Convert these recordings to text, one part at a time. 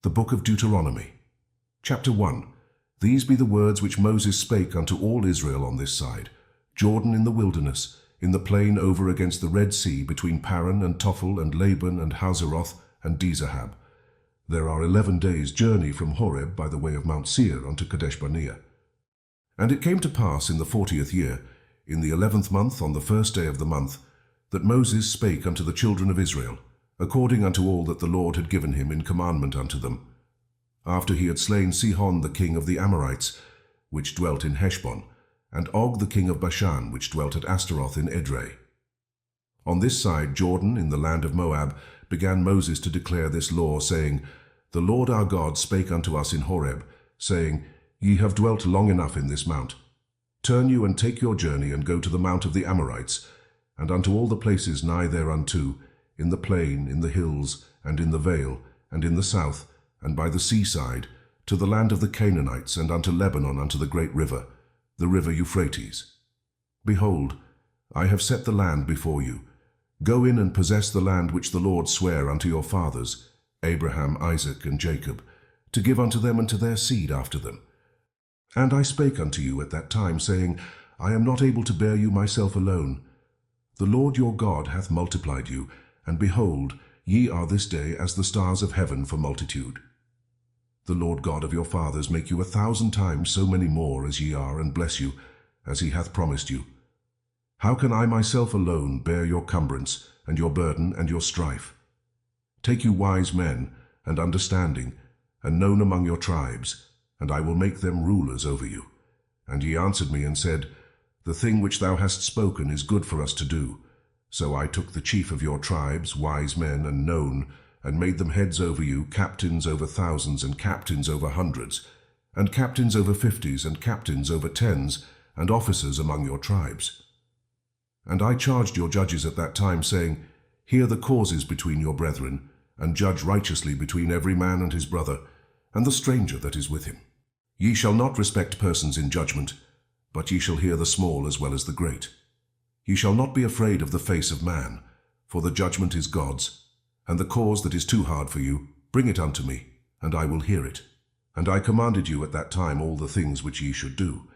The book of Deuteronomy. Chapter 1. These be the words which Moses spake unto all Israel on this side, Jordan in the wilderness, in the plain over against the Red Sea, between Paran and Tophel and Laban and Hazeroth and Dizahab. There are 11 days' journey from Horeb by the way of Mount Seir unto Kadesh-barnea. And it came to pass in the 40th year, in the 11th month, on the first day of the month, that Moses spake unto the children of Israel, according unto all that the Lord had given him in commandment unto them, after he had slain Sihon the king of the Amorites, which dwelt in Heshbon, and Og the king of Bashan, which dwelt at Astaroth in Edrei. On this side Jordan, in the land of Moab, began Moses to declare this law, saying, The Lord our God spake unto us in Horeb, saying, Ye have dwelt long enough in this mount. Turn you and take your journey, and go to the mount of the Amorites, and unto all the places nigh thereunto, in the plain, in the hills, and in the vale, and in the south, and by the seaside, to the land of the Canaanites, and unto Lebanon, unto the great river, the river Euphrates. Behold, I have set the land before you. Go in and possess the land which the Lord sware unto your fathers, Abraham, Isaac, and Jacob, to give unto them and to their seed after them. And I spake unto you at that time, saying, I am not able to bear you myself alone. The Lord your God hath multiplied you, and behold, ye are this day as the stars of heaven for multitude. The Lord God of your fathers make you 1,000 times so many more as ye are, and bless you, as he hath promised you. How can I myself alone bear your cumbrance, and your burden, and your strife? Take you wise men, and understanding, and known among your tribes, and I will make them rulers over you. And ye answered me and said, The thing which thou hast spoken is good for us to do. So I took the chief of your tribes, wise men and known, and made them heads over you, captains over thousands, and captains over hundreds, and captains over 50s, and captains over 10s, and officers among your tribes. And I charged your judges at that time, saying, Hear the causes between your brethren, and judge righteously between every man and his brother, and the stranger that is with him. Ye shall not respect persons in judgment, but ye shall hear the small as well as the great. Ye shall not be afraid of the face of man, for the judgment is God's, and the cause that is too hard for you, bring it unto me, and I will hear it. And I commanded you at that time all the things which ye should do.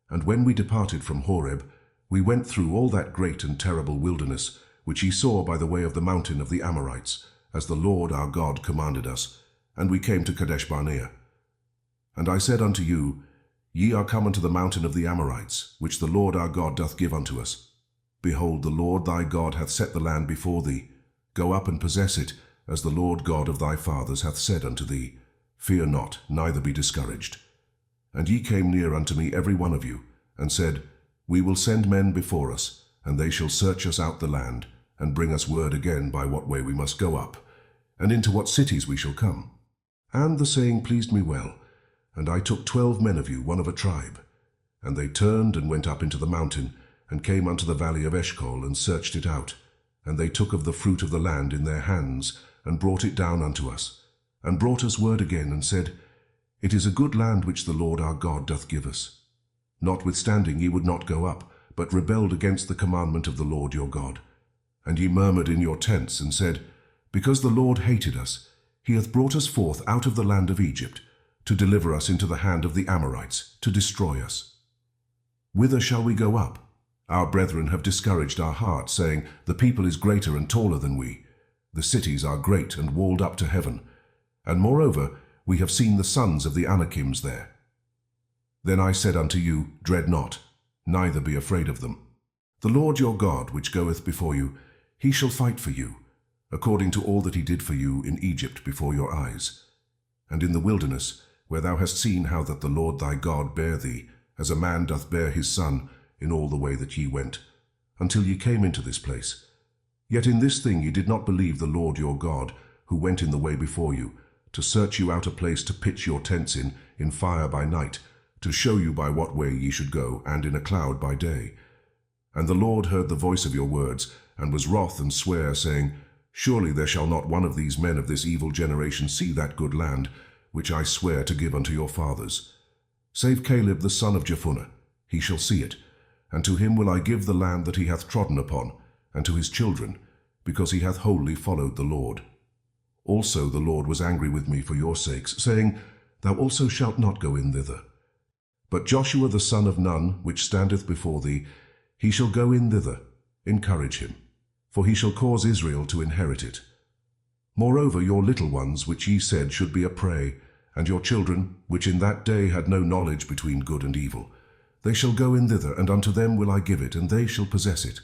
And when we departed from Horeb, we went through all that great and terrible wilderness, which ye saw by the way of the mountain of the Amorites, as the Lord our God commanded us, and we came to Kadesh-barnea. And I said unto you, Ye are come unto the mountain of the Amorites, which the Lord our God doth give unto us. Behold, the Lord thy God hath set the land before thee. Go up and possess it, as the Lord God of thy fathers hath said unto thee. Fear not, neither be discouraged. And ye came near unto me every one of you, and said, We will send men before us, and they shall search us out the land, and bring us word again by what way we must go up, and into what cities we shall come. And the saying pleased me well, and I took 12 men of you, one of a tribe. And they turned and went up into the mountain, and came unto the valley of Eshcol, and searched it out. And they took of the fruit of the land in their hands, and brought it down unto us, and brought us word again, and said, It is a good land which the Lord our God doth give us. Notwithstanding ye would not go up, but rebelled against the commandment of the Lord your God. And ye murmured in your tents, and said, Because the Lord hated us, he hath brought us forth out of the land of Egypt, to deliver us into the hand of the Amorites, to destroy us. Whither shall we go up? Our brethren have discouraged our heart, saying, The people is greater and taller than we. The cities are great and walled up to heaven. And moreover, we have seen the sons of the Anakims there. Then I said unto you, Dread not, neither be afraid of them. The Lord your God, which goeth before you, he shall fight for you, according to all that he did for you in Egypt before your eyes. And in the wilderness, where thou hast seen how that the Lord thy God bare thee, as a man doth bear his son, in all the way that ye went, until ye came into this place. Yet in this thing ye did not believe the Lord your God, who went in the way before you, to search you out a place to pitch your tents in fire by night, to show you by what way ye should go, and in a cloud by day. And the Lord heard the voice of your words, and was wroth, and sware, saying, Surely there shall not one of these men of this evil generation see that good land, which I swear to give unto your fathers. Save Caleb the son of Jephunneh, he shall see it, and to him will I give the land that he hath trodden upon, and to his children, because he hath wholly followed the Lord. Also the Lord was angry with me for your sakes, saying, Thou also shalt not go in thither. But Joshua the son of Nun, which standeth before thee, he shall go in thither. Encourage him, for he shall cause Israel to inherit it. Moreover, your little ones, which ye said should be a prey, and your children, which in that day had no knowledge between good and evil, they shall go in thither, and unto them will I give it, and they shall possess it.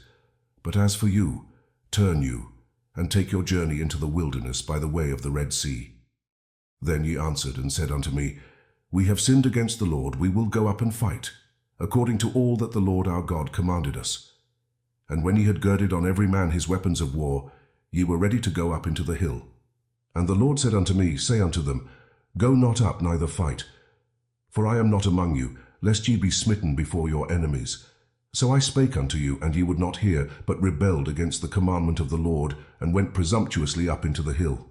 But as for you, turn you, and take your journey into the wilderness by the way of the Red Sea. Then ye answered and said unto me, We have sinned against the Lord, we will go up and fight, according to all that the Lord our God commanded us. And when ye had girded on every man his weapons of war, ye were ready to go up into the hill. And the Lord said unto me, Say unto them, Go not up, neither fight. For I am not among you, lest ye be smitten before your enemies. So I spake unto you, and ye would not hear, but rebelled against the commandment of the Lord, and went presumptuously up into the hill.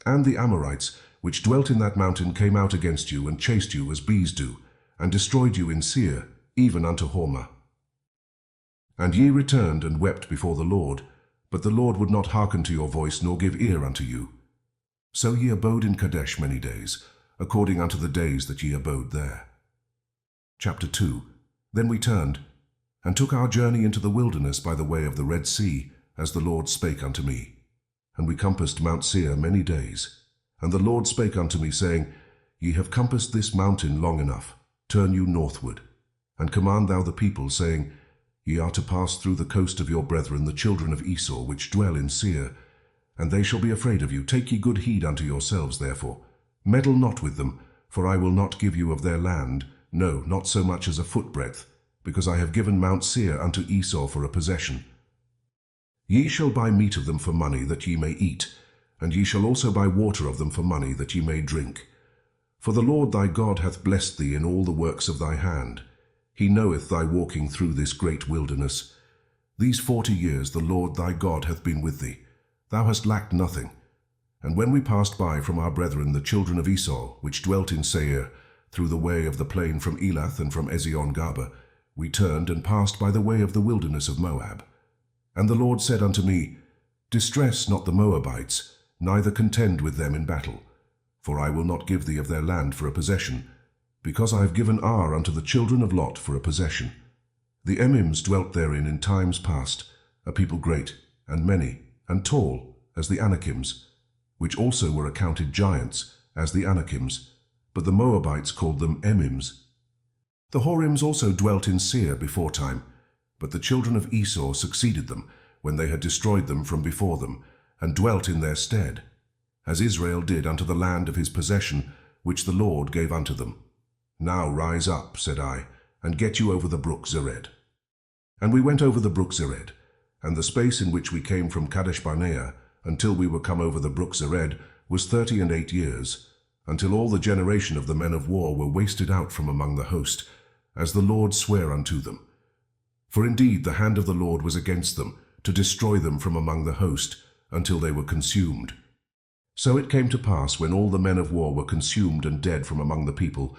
And the Amorites, which dwelt in that mountain, came out against you, and chased you as bees do, and destroyed you in Seir, even unto Hormah. And ye returned and wept before the Lord, but the Lord would not hearken to your voice, nor give ear unto you. So ye abode in Kadesh many days, according unto the days that ye abode there. Chapter 2. Then we turned, and took our journey into the wilderness by the way of the Red Sea, as the Lord spake unto me. And we compassed Mount Seir many days. And the Lord spake unto me, saying, Ye have compassed this mountain long enough, turn you northward, and command thou the people, saying, Ye are to pass through the coast of your brethren, the children of Esau, which dwell in Seir, and they shall be afraid of you. Take ye good heed unto yourselves, therefore. Meddle not with them, for I will not give you of their land, no, not so much as a footbreadth, because I have given Mount Seir unto Esau for a possession. Ye shall buy meat of them for money, that ye may eat, and ye shall also buy water of them for money, that ye may drink. For the Lord thy God hath blessed thee in all the works of thy hand. He knoweth thy walking through this great wilderness. These 40 years the Lord thy God hath been with thee. Thou hast lacked nothing. And when we passed by from our brethren the children of Esau, which dwelt in Seir, through the way of the plain from Elath and from Ezion-Gaber, we turned and passed by the way of the wilderness of Moab. And the Lord said unto me, Distress not the Moabites, neither contend with them in battle. For I will not give thee of their land for a possession, because I have given Ar unto the children of Lot for a possession. The Emims dwelt therein in times past, a people great, and many, and tall, as the Anakims, which also were accounted giants, as the Anakims, but the Moabites called them Emims. The Horims also dwelt in Seir beforetime, but the children of Esau succeeded them, when they had destroyed them from before them, and dwelt in their stead, as Israel did unto the land of his possession, which the Lord gave unto them. Now rise up, said I, and get you over the brook Zered. And we went over the brook Zered, and the space in which we came from Kadesh-barnea, until we were come over the brook Zered, was 38 years, until all the generation of the men of war were wasted out from among the host, as the Lord sware unto them. For indeed the hand of the Lord was against them, to destroy them from among the host, until they were consumed. So it came to pass, when all the men of war were consumed and dead from among the people,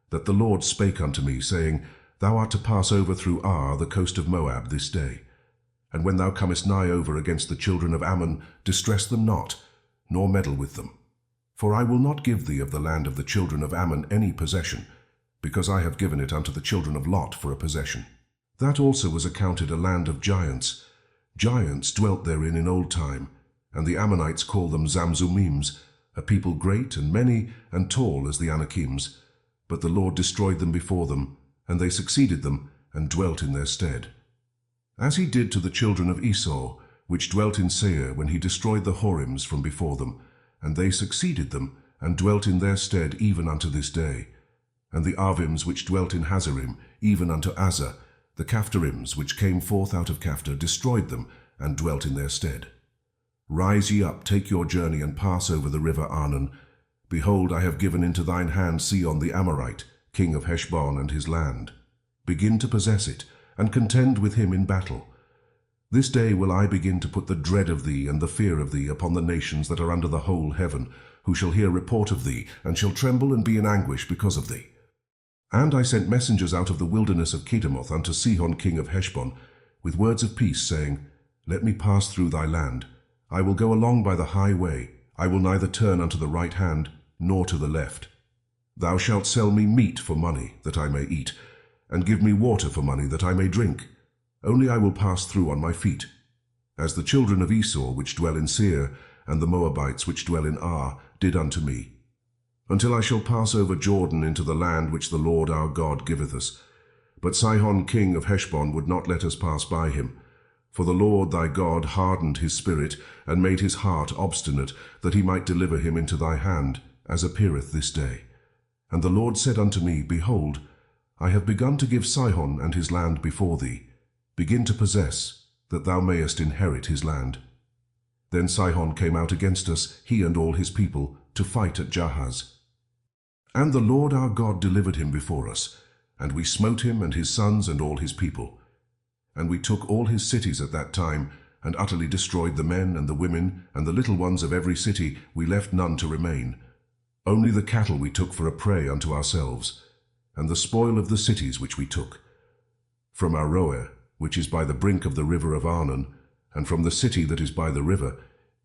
that the Lord spake unto me, saying, Thou art to pass over through Ar, the coast of Moab, this day. And when thou comest nigh over against the children of Ammon, distress them not, nor meddle with them. For I will not give thee of the land of the children of Ammon any possession, because I have given it unto the children of Lot for a possession. That also was accounted a land of giants. Giants dwelt therein in old time, and the Ammonites call them Zamzummims, a people great and many and tall as the Anakims. But the Lord destroyed them before them, and they succeeded them, and dwelt in their stead. As he did to the children of Esau, which dwelt in Seir, when he destroyed the Horims from before them, and they succeeded them, and dwelt in their stead even unto this day. And the Arvims which dwelt in Hazarim, even unto Azza, the Caphtorims which came forth out of Caphtor, destroyed them, and dwelt in their stead. Rise ye up, take your journey, and pass over the river Arnon. Behold, I have given into thine hand Sihon the Amorite, king of Heshbon and his land. Begin to possess it, and contend with him in battle. This day will I begin to put the dread of thee and the fear of thee upon the nations that are under the whole heaven, who shall hear report of thee, and shall tremble and be in anguish because of thee. And I sent messengers out of the wilderness of Kedemoth unto Sihon king of Heshbon, with words of peace, saying, Let me pass through thy land. I will go along by the high way. I will neither turn unto the right hand, nor to the left. Thou shalt sell me meat for money, that I may eat, and give me water for money, that I may drink. Only I will pass through on my feet. As the children of Esau, which dwell in Seir, and the Moabites, which dwell in Ar, did unto me, until I shall pass over Jordan into the land which the Lord our God giveth us. But Sihon king of Heshbon would not let us pass by him. For the Lord thy God hardened his spirit, and made his heart obstinate, that he might deliver him into thy hand, as appeareth this day. And the Lord said unto me, Behold, I have begun to give Sihon and his land before thee. Begin to possess, that thou mayest inherit his land. Then Sihon came out against us, he and all his people, to fight at Jahaz. And the Lord our God delivered him before us, and we smote him and his sons and all his people. And we took all his cities at that time, and utterly destroyed the men and the women and the little ones of every city. We left none to remain. Only the cattle we took for a prey unto ourselves, and the spoil of the cities which we took. From Aroer, which is by the brink of the river of Arnon, and from the city that is by the river,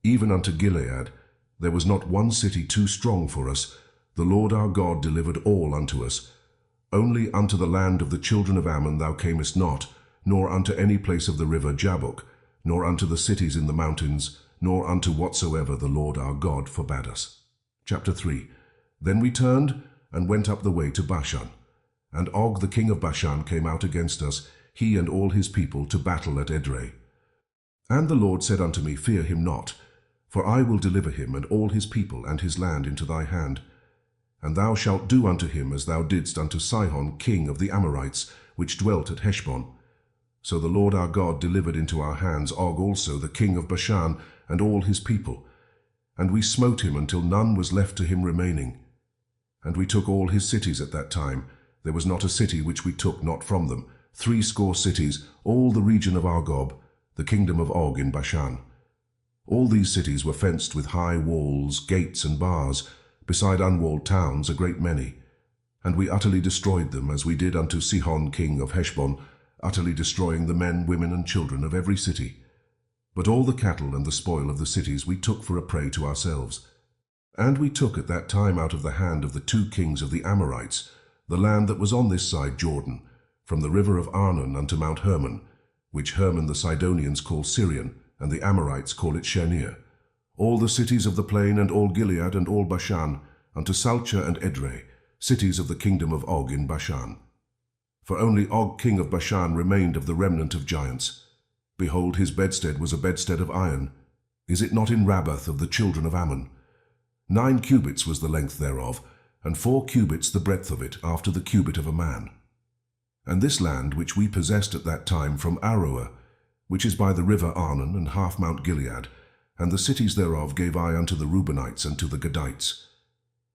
even unto Gilead, there was not one city too strong for us. The Lord our God delivered all unto us. Only unto the land of the children of Ammon thou camest not, nor unto any place of the river Jabbok, nor unto the cities in the mountains, nor unto whatsoever the Lord our God forbade us. Chapter 3. Then we turned and went up the way to Bashan. And Og the king of Bashan came out against us, he and all his people, to battle at Edrei. And the Lord said unto me, Fear him not, for I will deliver him and all his people and his land into thy hand. And thou shalt do unto him as thou didst unto Sihon king of the Amorites, which dwelt at Heshbon. So the Lord our God delivered into our hands Og also the king of Bashan and all his people. And we smote him until none was left to him remaining. And we took all his cities at that time. There was not a city which we took not from them. 80 cities, all the region of Argob, the kingdom of Og in Bashan. All these cities were fenced with high walls, gates and bars, beside unwalled towns a great many. And we utterly destroyed them, as we did unto Sihon king of Heshbon, utterly destroying the men, women, and children of every city. But all the cattle and the spoil of the cities we took for a prey to ourselves. And we took at that time out of the hand of the 2 kings of the Amorites the land that was on this side Jordan, from the river of Arnon unto Mount Hermon, which Hermon the Sidonians call Syrian, and the Amorites call it Shenir, all the cities of the plain, and all Gilead, and all Bashan, unto Salcha and Edrei, cities of the kingdom of Og in Bashan. For only Og king of Bashan remained of the remnant of giants. Behold, his bedstead was a bedstead of iron. Is it not in Rabbath of the children of Ammon? 9 cubits was the length thereof, and 4 cubits the breadth of it, after the cubit of a man. And this land which we possessed at that time from Aroer, which is by the river Arnon and half Mount Gilead, and the cities thereof gave I unto the Reubenites and to the Gadites.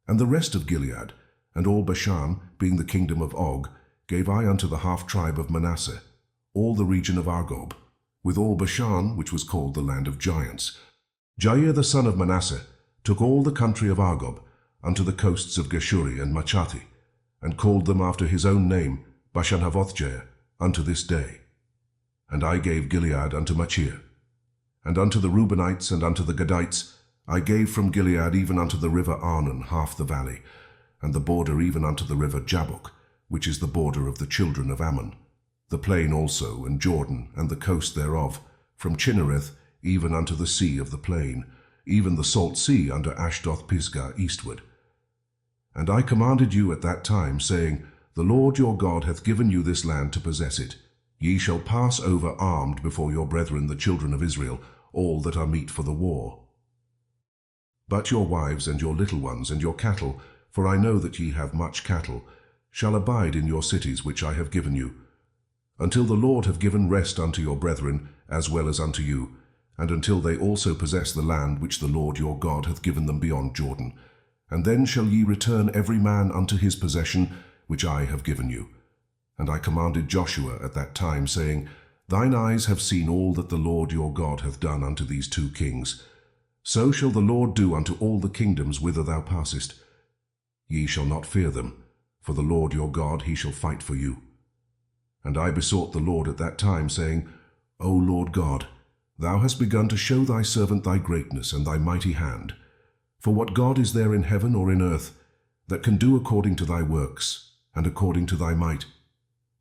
And the rest of Gilead, and all Bashan, being the kingdom of Og, gave I unto the half tribe of Manasseh, all the region of Argob, with all Bashan, which was called the land of giants. Jair the son of Manasseh took all the country of Argob, unto the coasts of Geshuri and Machathi, and called them after his own name, Bashan-Havothjair, unto this day. And I gave Gilead unto Machir. And unto the Reubenites and unto the Gadites I gave from Gilead even unto the river Arnon half the valley, and the border even unto the river Jabbok, which is the border of the children of Ammon, the plain also, and Jordan, and the coast thereof, from Chinnereth even unto the sea of the plain, even the salt sea under Ashdoth-Pisgah eastward. And I commanded you at that time, saying, The Lord your God hath given you this land to possess it. Ye shall pass over armed before your brethren the children of Israel, all that are meet for the war. But your wives and your little ones and your cattle, for I know that ye have much cattle, shall abide in your cities which I have given you, until the Lord have given rest unto your brethren, as well as unto you, and until they also possess the land which the Lord your God hath given them beyond Jordan. And then shall ye return every man unto his possession, which I have given you. And I commanded Joshua at that time, saying, Thine eyes have seen all that the Lord your God hath done unto these 2 kings. So shall the Lord do unto all the kingdoms whither thou passest. Ye shall not fear them, for the Lord your God, he shall fight for you. And I besought the Lord at that time, saying, O Lord God, Thou hast begun to show thy servant thy greatness and thy mighty hand. For what God is there in heaven or in earth that can do according to thy works and according to thy might?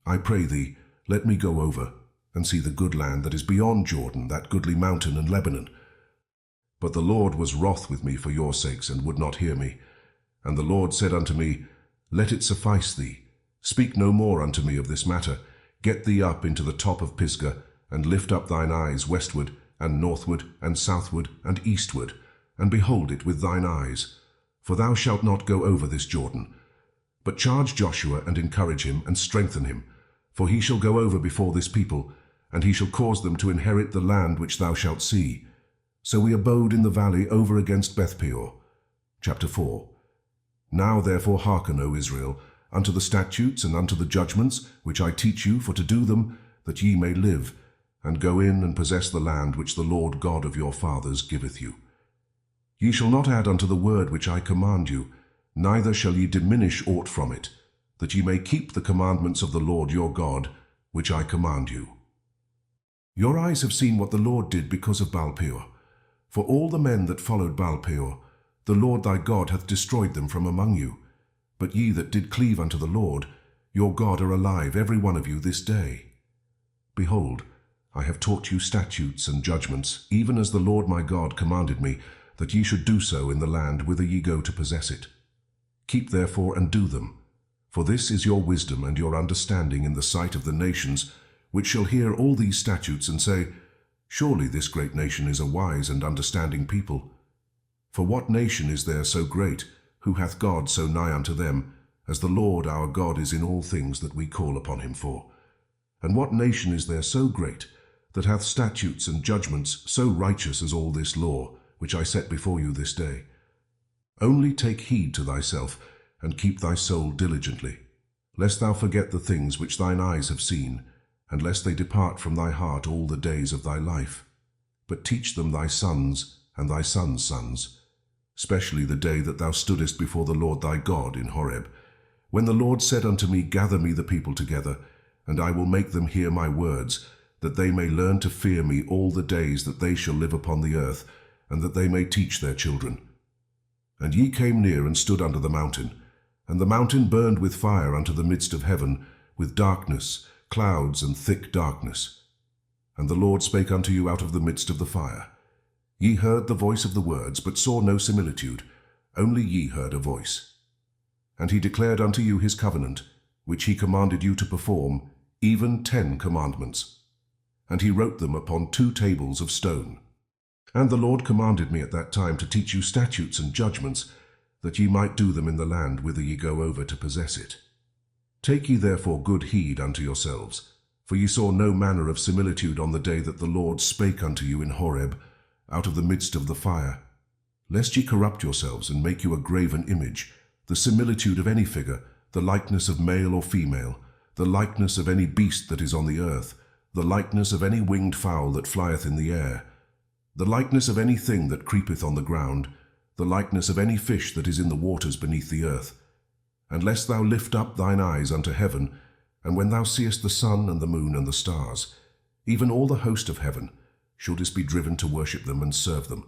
I pray thee, let me go over and see the good land that is beyond Jordan, that goodly mountain and Lebanon. But the Lord was wroth with me for your sakes, and would not hear me. And the Lord said unto me, Let it suffice thee. Speak no more unto me of this matter. Get thee up into the top of Pisgah, and lift up thine eyes westward, and northward, and southward, and eastward, and behold it with thine eyes. For thou shalt not go over this Jordan. But charge Joshua, and encourage him, and strengthen him. For he shall go over before this people, and he shall cause them to inherit the land which thou shalt see. So we abode in the valley over against Beth-peor. Chapter 4. Now therefore hearken, O Israel, unto the statutes and unto the judgments which I teach you for to do them, that ye may live, and go in and possess the land which the Lord God of your fathers giveth you. Ye shall not add unto the word which I command you, neither shall ye diminish aught from it, that ye may keep the commandments of the Lord your God, which I command you. Your eyes have seen what the Lord did because of Baal-peor. For all the men that followed Baal-peor, the Lord thy God hath destroyed them from among you. But ye that did cleave unto the Lord, your God, are alive, every one of you, this day. Behold, I have taught you statutes and judgments, even as the Lord my God commanded me, that ye should do so in the land whither ye go to possess it. Keep therefore and do them. For this is your wisdom and your understanding in the sight of the nations, which shall hear all these statutes and say, Surely this great nation is a wise and understanding people. For what nation is there so great, who hath God so nigh unto them, as the Lord our God is in all things that we call upon him for? And what nation is there so great, that hath statutes and judgments so righteous as all this law, which I set before you this day? Only take heed to thyself, and keep thy soul diligently, lest thou forget the things which thine eyes have seen, and lest they depart from thy heart all the days of thy life. But teach them thy sons and thy sons' sons, especially the day that thou stoodest before the Lord thy God in Horeb, when the Lord said unto me, Gather me the people together, and I will make them hear my words, that they may learn to fear me all the days that they shall live upon the earth, and that they may teach their children. And ye came near and stood under the mountain, and the mountain burned with fire unto the midst of heaven, with darkness, clouds, and thick darkness. And the Lord spake unto you out of the midst of the fire. Ye heard the voice of the words, but saw no similitude, only ye heard a voice. And he declared unto you his covenant, which he commanded you to perform, even 10 commandments. And he wrote them upon 2 tables of stone. And the Lord commanded me at that time to teach you statutes and judgments, that ye might do them in the land whither ye go over to possess it. Take ye therefore good heed unto yourselves, for ye saw no manner of similitude on the day that the Lord spake unto you in Horeb, out of the midst of the fire, lest ye corrupt yourselves and make you a graven image, the similitude of any figure, the likeness of male or female, the likeness of any beast that is on the earth, the likeness of any winged fowl that flieth in the air, the likeness of any thing that creepeth on the ground, the likeness of any fish that is in the waters beneath the earth. And lest thou lift up thine eyes unto heaven, and when thou seest the sun and the moon and the stars, even all the host of heaven, shouldest be driven to worship them and serve them,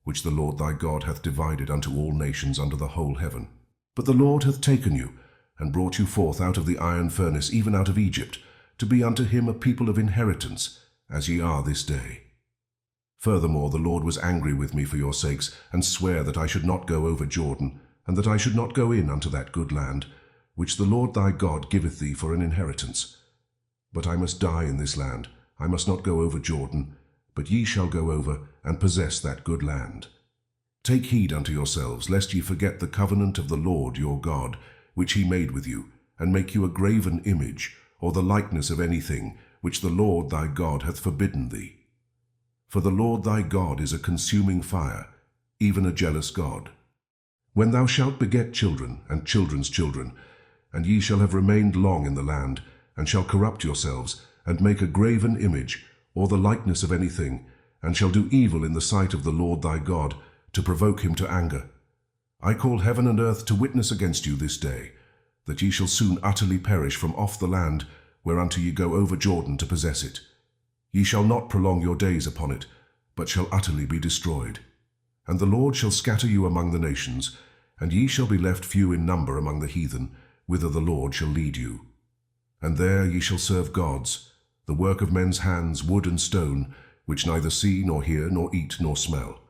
which the Lord thy God hath divided unto all nations under the whole heaven. But the Lord hath taken you, and brought you forth out of the iron furnace, even out of Egypt, to be unto him a people of inheritance, as ye are this day. Furthermore, the Lord was angry with me for your sakes, and sware that I should not go over Jordan, and that I should not go in unto that good land, which the Lord thy God giveth thee for an inheritance. But I must die in this land, I must not go over Jordan, but ye shall go over and possess that good land. Take heed unto yourselves, lest ye forget the covenant of the Lord your God, which he made with you, and make you a graven image, or the likeness of anything, which the Lord thy God hath forbidden thee. For the Lord thy God is a consuming fire, even a jealous God. When thou shalt beget children and children's children, and ye shall have remained long in the land, and shall corrupt yourselves, and make a graven image, or the likeness of anything, and shall do evil in the sight of the Lord thy God, to provoke him to anger, I call heaven and earth to witness against you this day, that ye shall soon utterly perish from off the land, whereunto ye go over Jordan to possess it. Ye shall not prolong your days upon it, but shall utterly be destroyed. And the Lord shall scatter you among the nations, and ye shall be left few in number among the heathen, whither the Lord shall lead you. And there ye shall serve gods, the work of men's hands, wood and stone, which neither see, nor hear, nor eat, nor smell.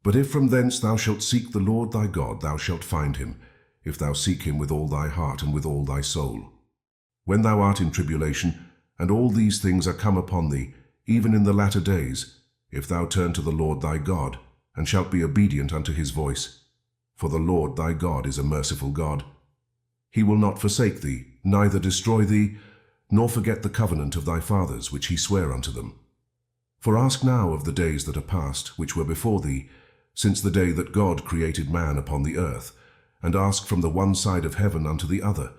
But if from thence thou shalt seek the Lord thy God, thou shalt find him, if thou seek him with all thy heart and with all thy soul. When thou art in tribulation, and all these things are come upon thee, even in the latter days, if thou turn to the Lord thy God, and shalt be obedient unto his voice. For the Lord thy God is a merciful God. He will not forsake thee, neither destroy thee, nor forget the covenant of thy fathers which he sware unto them. For ask now of the days that are past, which were before thee, since the day that God created man upon the earth, and ask from the one side of heaven unto the other,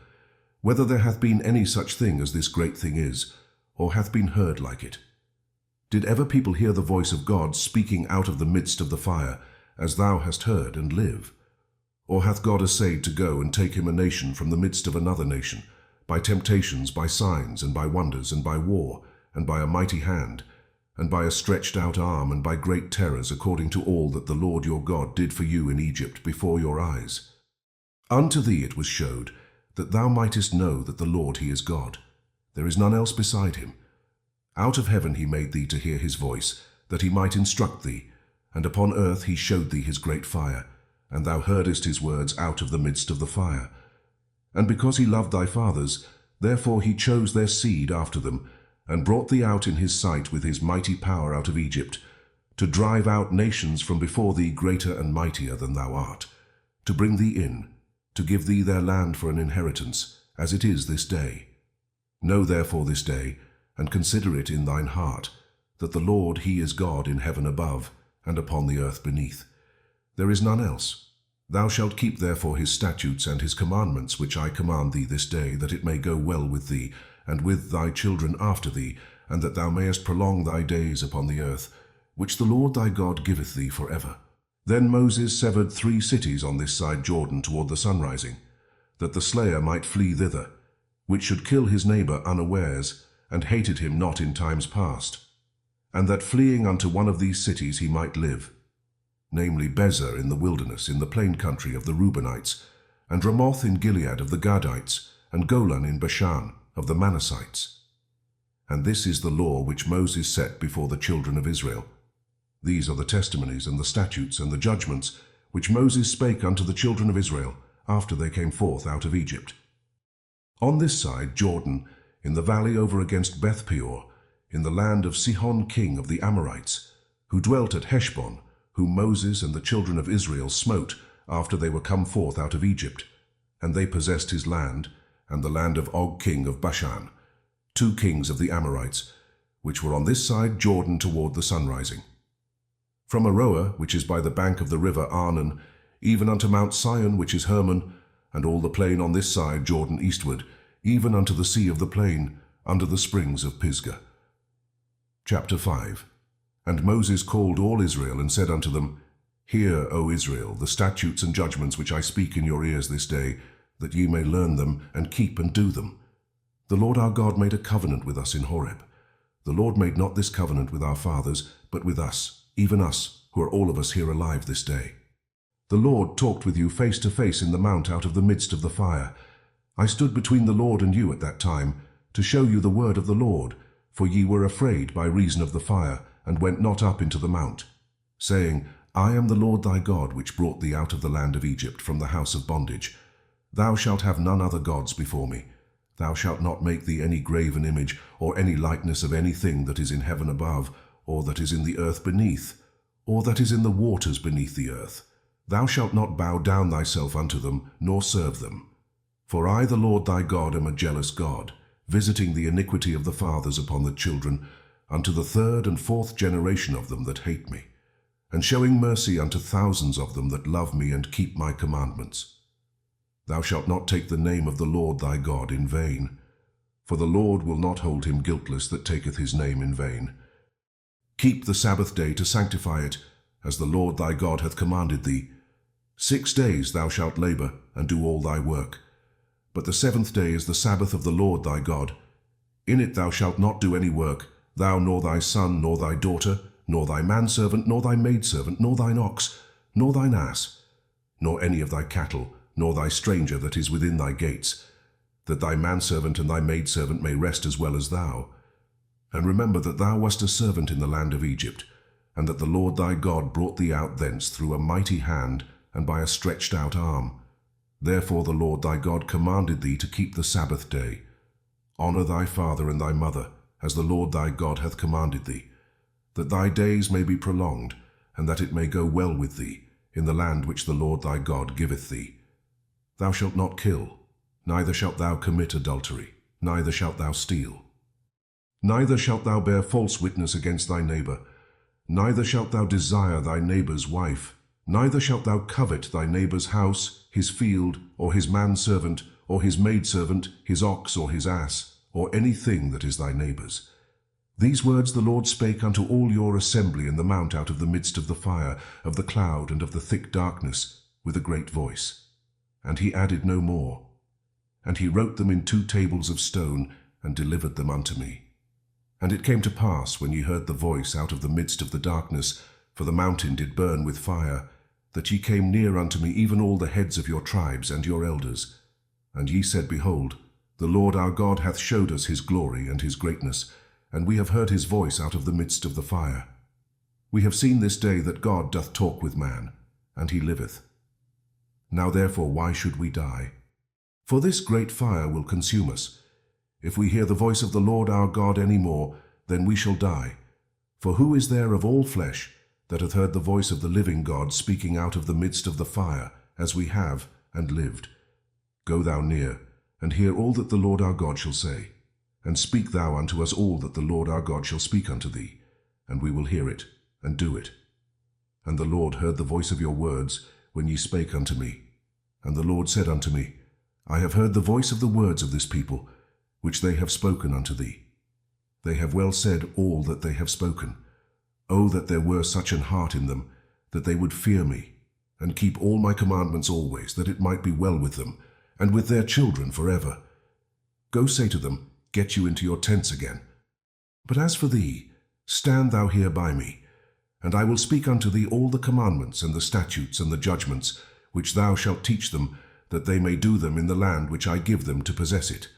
whether there hath been any such thing as this great thing is, or hath been heard like it. Did ever people hear the voice of God speaking out of the midst of the fire, as thou hast heard, and live? Or hath God essayed to go and take him a nation from the midst of another nation, by temptations, by signs, and by wonders, and by war, and by a mighty hand, and by a stretched out arm, and by great terrors, according to all that the Lord your God did for you in Egypt before your eyes? Unto thee it was showed, that thou mightest know that the Lord he is God. There is none else beside him. Out of heaven he made thee to hear his voice, that he might instruct thee, and upon earth he showed thee his great fire, and thou heardest his words out of the midst of the fire. And because he loved thy fathers, therefore he chose their seed after them, and brought thee out in his sight with his mighty power out of Egypt, to drive out nations from before thee greater and mightier than thou art, to bring thee in, to give thee their land for an inheritance, as it is this day. Know therefore this day, and consider it in thine heart, that the Lord he is God in heaven above, and upon the earth beneath. There is none else. Thou shalt keep therefore his statutes and his commandments, which I command thee this day, that it may go well with thee, and with thy children after thee, and that thou mayest prolong thy days upon the earth, which the Lord thy God giveth thee for ever. Then Moses severed 3 cities on this side Jordan toward the sunrising, that the slayer might flee thither, which should kill his neighbor unawares, and hated him not in times past, and that fleeing unto one of these cities he might live, namely Bezer in the wilderness, in the plain country of the Reubenites, and Ramoth in Gilead of the Gadites, and Golan in Bashan of the Manassites. And this is the law which Moses set before the children of Israel. These are the testimonies and the statutes and the judgments which Moses spake unto the children of Israel after they came forth out of Egypt. On this side Jordan, in the valley over against Beth Peor, in the land of Sihon king of the Amorites, who dwelt at Heshbon, whom Moses and the children of Israel smote after they were come forth out of Egypt, and they possessed his land, and the land of Og king of Bashan, 2 kings of the Amorites, which were on this side Jordan toward the sunrising. From Aroer, which is by the bank of the river Arnon, even unto Mount Sion, which is Hermon, and all the plain on this side Jordan eastward, even unto the sea of the plain, under the springs of Pisgah. Chapter 5. And Moses called all Israel, and said unto them, Hear, O Israel, the statutes and judgments which I speak in your ears this day, that ye may learn them, and keep and do them. The Lord our God made a covenant with us in Horeb. The Lord made not this covenant with our fathers, but with us, even us, who are all of us here alive this day. The Lord talked with you face to face in the mount out of the midst of the fire. I stood between the Lord and you at that time, to show you the word of the Lord, for ye were afraid by reason of the fire, and went not up into the mount, saying, I am the Lord thy God, which brought thee out of the land of Egypt from the house of bondage. Thou shalt have none other gods before me. Thou shalt not make thee any graven image, or any likeness of anything that is in heaven above, or that is in the earth beneath, or that is in the waters beneath the earth. Thou shalt not bow down thyself unto them, nor serve them. For I, the Lord thy God, am a jealous God, visiting the iniquity of the fathers upon the children, unto the 3rd and 4th generation of them that hate me, and showing mercy unto thousands of them that love me and keep my commandments. Thou shalt not take the name of the Lord thy God in vain, for the Lord will not hold him guiltless that taketh his name in vain. Keep the Sabbath day to sanctify it, as the Lord thy God hath commanded thee. 6 days thou shalt labor, and do all thy work. But the 7th day is the Sabbath of the Lord thy God. In it thou shalt not do any work, thou nor thy son, nor thy daughter, nor thy manservant, nor thy maidservant, nor thine ox, nor thine ass, nor any of thy cattle, nor thy stranger that is within thy gates, that thy manservant and thy maidservant may rest as well as thou. And remember that thou wast a servant in the land of Egypt, and that the Lord thy God brought thee out thence through a mighty hand and by a stretched out arm. Therefore the Lord thy God commanded thee to keep the Sabbath day. Honour thy father and thy mother, as the Lord thy God hath commanded thee, that thy days may be prolonged, and that it may go well with thee, in the land which the Lord thy God giveth thee. Thou shalt not kill, neither shalt thou commit adultery, neither shalt thou steal. Neither shalt thou bear false witness against thy neighbour, neither shalt thou desire thy neighbour's wife, neither shalt thou covet thy neighbour's house, his field, or his manservant, or his maidservant, his ox, or his ass, or any thing that is thy neighbour's. These words the Lord spake unto all your assembly in the mount out of the midst of the fire, of the cloud, and of the thick darkness, with a great voice. And he added no more. And he wrote them in 2 tables of stone, and delivered them unto me. And it came to pass, when ye heard the voice out of the midst of the darkness, for the mountain did burn with fire, that ye came near unto me, even all the heads of your tribes and your elders. And ye said, Behold, the Lord our God hath showed us his glory and his greatness, and we have heard his voice out of the midst of the fire. We have seen this day that God doth talk with man, and he liveth. Now therefore why should we die? For this great fire will consume us. If we hear the voice of the Lord our God any more, then we shall die. For who is there of all flesh that hath heard the voice of the living God speaking out of the midst of the fire, as we have, and lived? Go thou near, and hear all that the Lord our God shall say. And speak thou unto us all that the Lord our God shall speak unto thee, and we will hear it, and do it. And the Lord heard the voice of your words, when ye spake unto me. And the Lord said unto me, I have heard the voice of the words of this people, which they have spoken unto thee. They have well said all that they have spoken. O that there were such an heart in them, that they would fear me, and keep all my commandments always, that it might be well with them, and with their children forever. Go say to them, Get you into your tents again. But as for thee, stand thou here by me, and I will speak unto thee all the commandments and the statutes and the judgments, which thou shalt teach them, that they may do them in the land which I give them to possess it.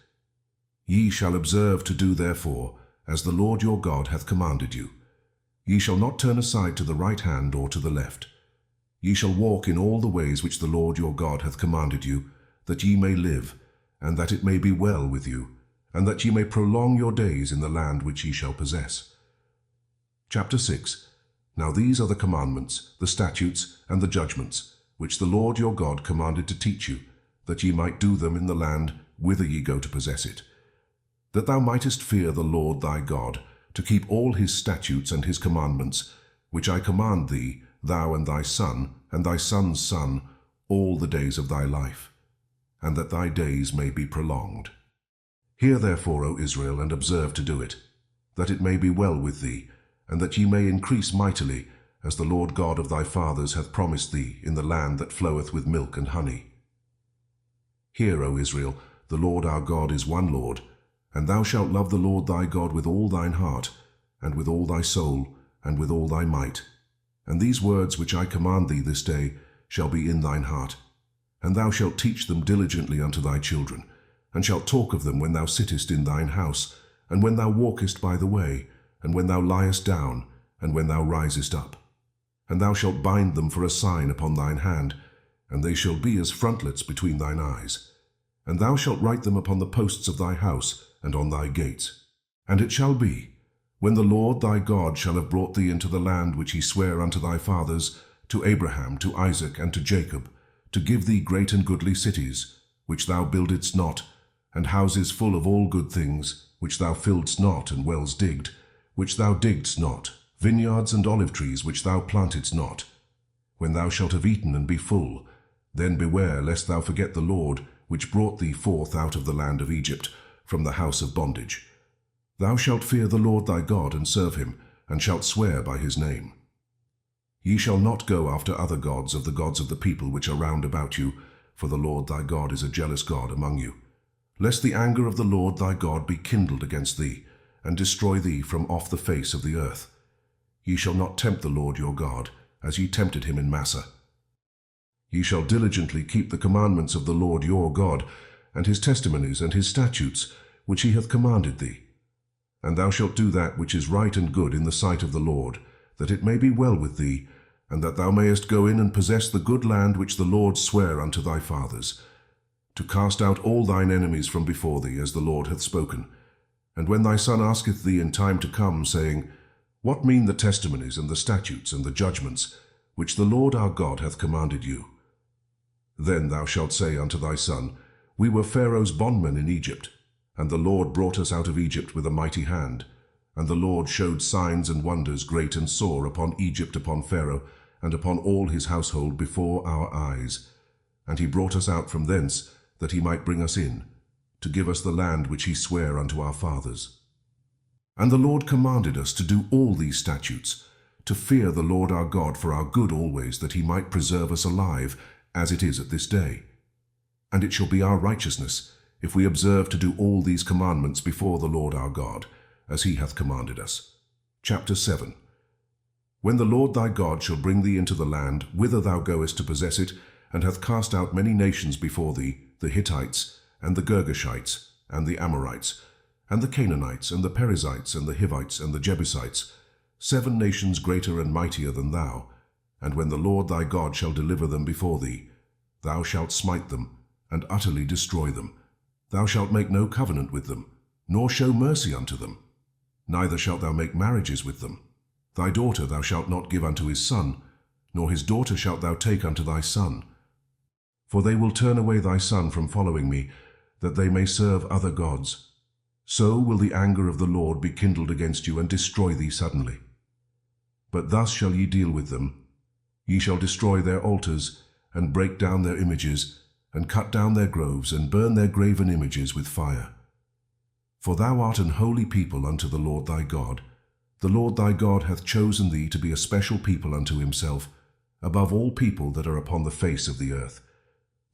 Ye shall observe to do therefore, as the Lord your God hath commanded you. Ye shall not turn aside to the right hand or to the left. Ye shall walk in all the ways which the Lord your God hath commanded you, that ye may live, and that it may be well with you, and that ye may prolong your days in the land which ye shall possess. Chapter 6. Now these are the commandments, the statutes, and the judgments, which the Lord your God commanded to teach you, that ye might do them in the land whither ye go to possess it. That thou mightest fear the Lord thy God, to keep all his statutes and his commandments, which I command thee, thou and thy son, and thy son's son, all the days of thy life, and that thy days may be prolonged. Hear therefore, O Israel, and observe to do it, that it may be well with thee, and that ye may increase mightily, as the Lord God of thy fathers hath promised thee, in the land that floweth with milk and honey. Hear, O Israel, the Lord our God is one Lord, and thou shalt love the Lord thy God with all thine heart, and with all thy soul, and with all thy might. And these words which I command thee this day shall be in thine heart, and thou shalt teach them diligently unto thy children, and shalt talk of them when thou sittest in thine house, and when thou walkest by the way, and when thou liest down, and when thou risest up. And thou shalt bind them for a sign upon thine hand, and they shall be as frontlets between thine eyes. And thou shalt write them upon the posts of thy house, and on thy gates. And it shall be, when the Lord thy God shall have brought thee into the land which he sware unto thy fathers, to Abraham, to Isaac, and to Jacob, to give thee great and goodly cities, which thou buildedst not, and houses full of all good things, which thou filledst not, and wells digged, which thou diggedst not, vineyards and olive trees, which thou plantedst not. When thou shalt have eaten and be full, then beware lest thou forget the Lord, which brought thee forth out of the land of Egypt, from the house of bondage. Thou shalt fear the Lord thy God, and serve him, and shalt swear by his name. Ye shall not go after other gods of the gods of the people which are round about you, for the Lord thy God is a jealous God among you, lest the anger of the Lord thy God be kindled against thee, and destroy thee from off the face of the earth. Ye shall not tempt the Lord your God, as ye tempted him in Massah. Ye shall diligently keep the commandments of the Lord your God, and his testimonies and his statutes, which he hath commanded thee. And thou shalt do that which is right and good in the sight of the Lord, that it may be well with thee, and that thou mayest go in and possess the good land which the Lord sware unto thy fathers, to cast out all thine enemies from before thee, as the Lord hath spoken. And when thy son asketh thee in time to come, saying, What mean the testimonies and the statutes and the judgments, which the Lord our God hath commanded you? Then thou shalt say unto thy son, We were Pharaoh's bondmen in Egypt, and the Lord brought us out of Egypt with a mighty hand. And the Lord showed signs and wonders great and sore upon Egypt, upon Pharaoh, and upon all his household before our eyes. And he brought us out from thence, that he might bring us in, to give us the land which he sware unto our fathers. And the Lord commanded us to do all these statutes, to fear the Lord our God for our good always, that he might preserve us alive, as it is at this day. And it shall be our righteousness, if we observe to do all these commandments before the Lord our God, as he hath commanded us. Chapter 7. When the Lord thy God shall bring thee into the land, whither thou goest to possess it, and hath cast out many nations before thee, the Hittites, and the Girgashites, and the Amorites, and the Canaanites, and the Perizzites, and the Hivites, and the Jebusites, 7 nations greater and mightier than thou. And when the Lord thy God shall deliver them before thee, thou shalt smite them, and utterly destroy them. Thou shalt make no covenant with them, nor show mercy unto them. Neither shalt thou make marriages with them. Thy daughter thou shalt not give unto his son, nor his daughter shalt thou take unto thy son. For they will turn away thy son from following me, that they may serve other gods. So will the anger of the Lord be kindled against you, and destroy thee suddenly. But thus shall ye deal with them. Ye shall destroy their altars, and break down their images, and cut down their groves, and burn their graven images with fire. For thou art an holy people unto the Lord thy God. The Lord thy God hath chosen thee to be a special people unto himself, above all people that are upon the face of the earth.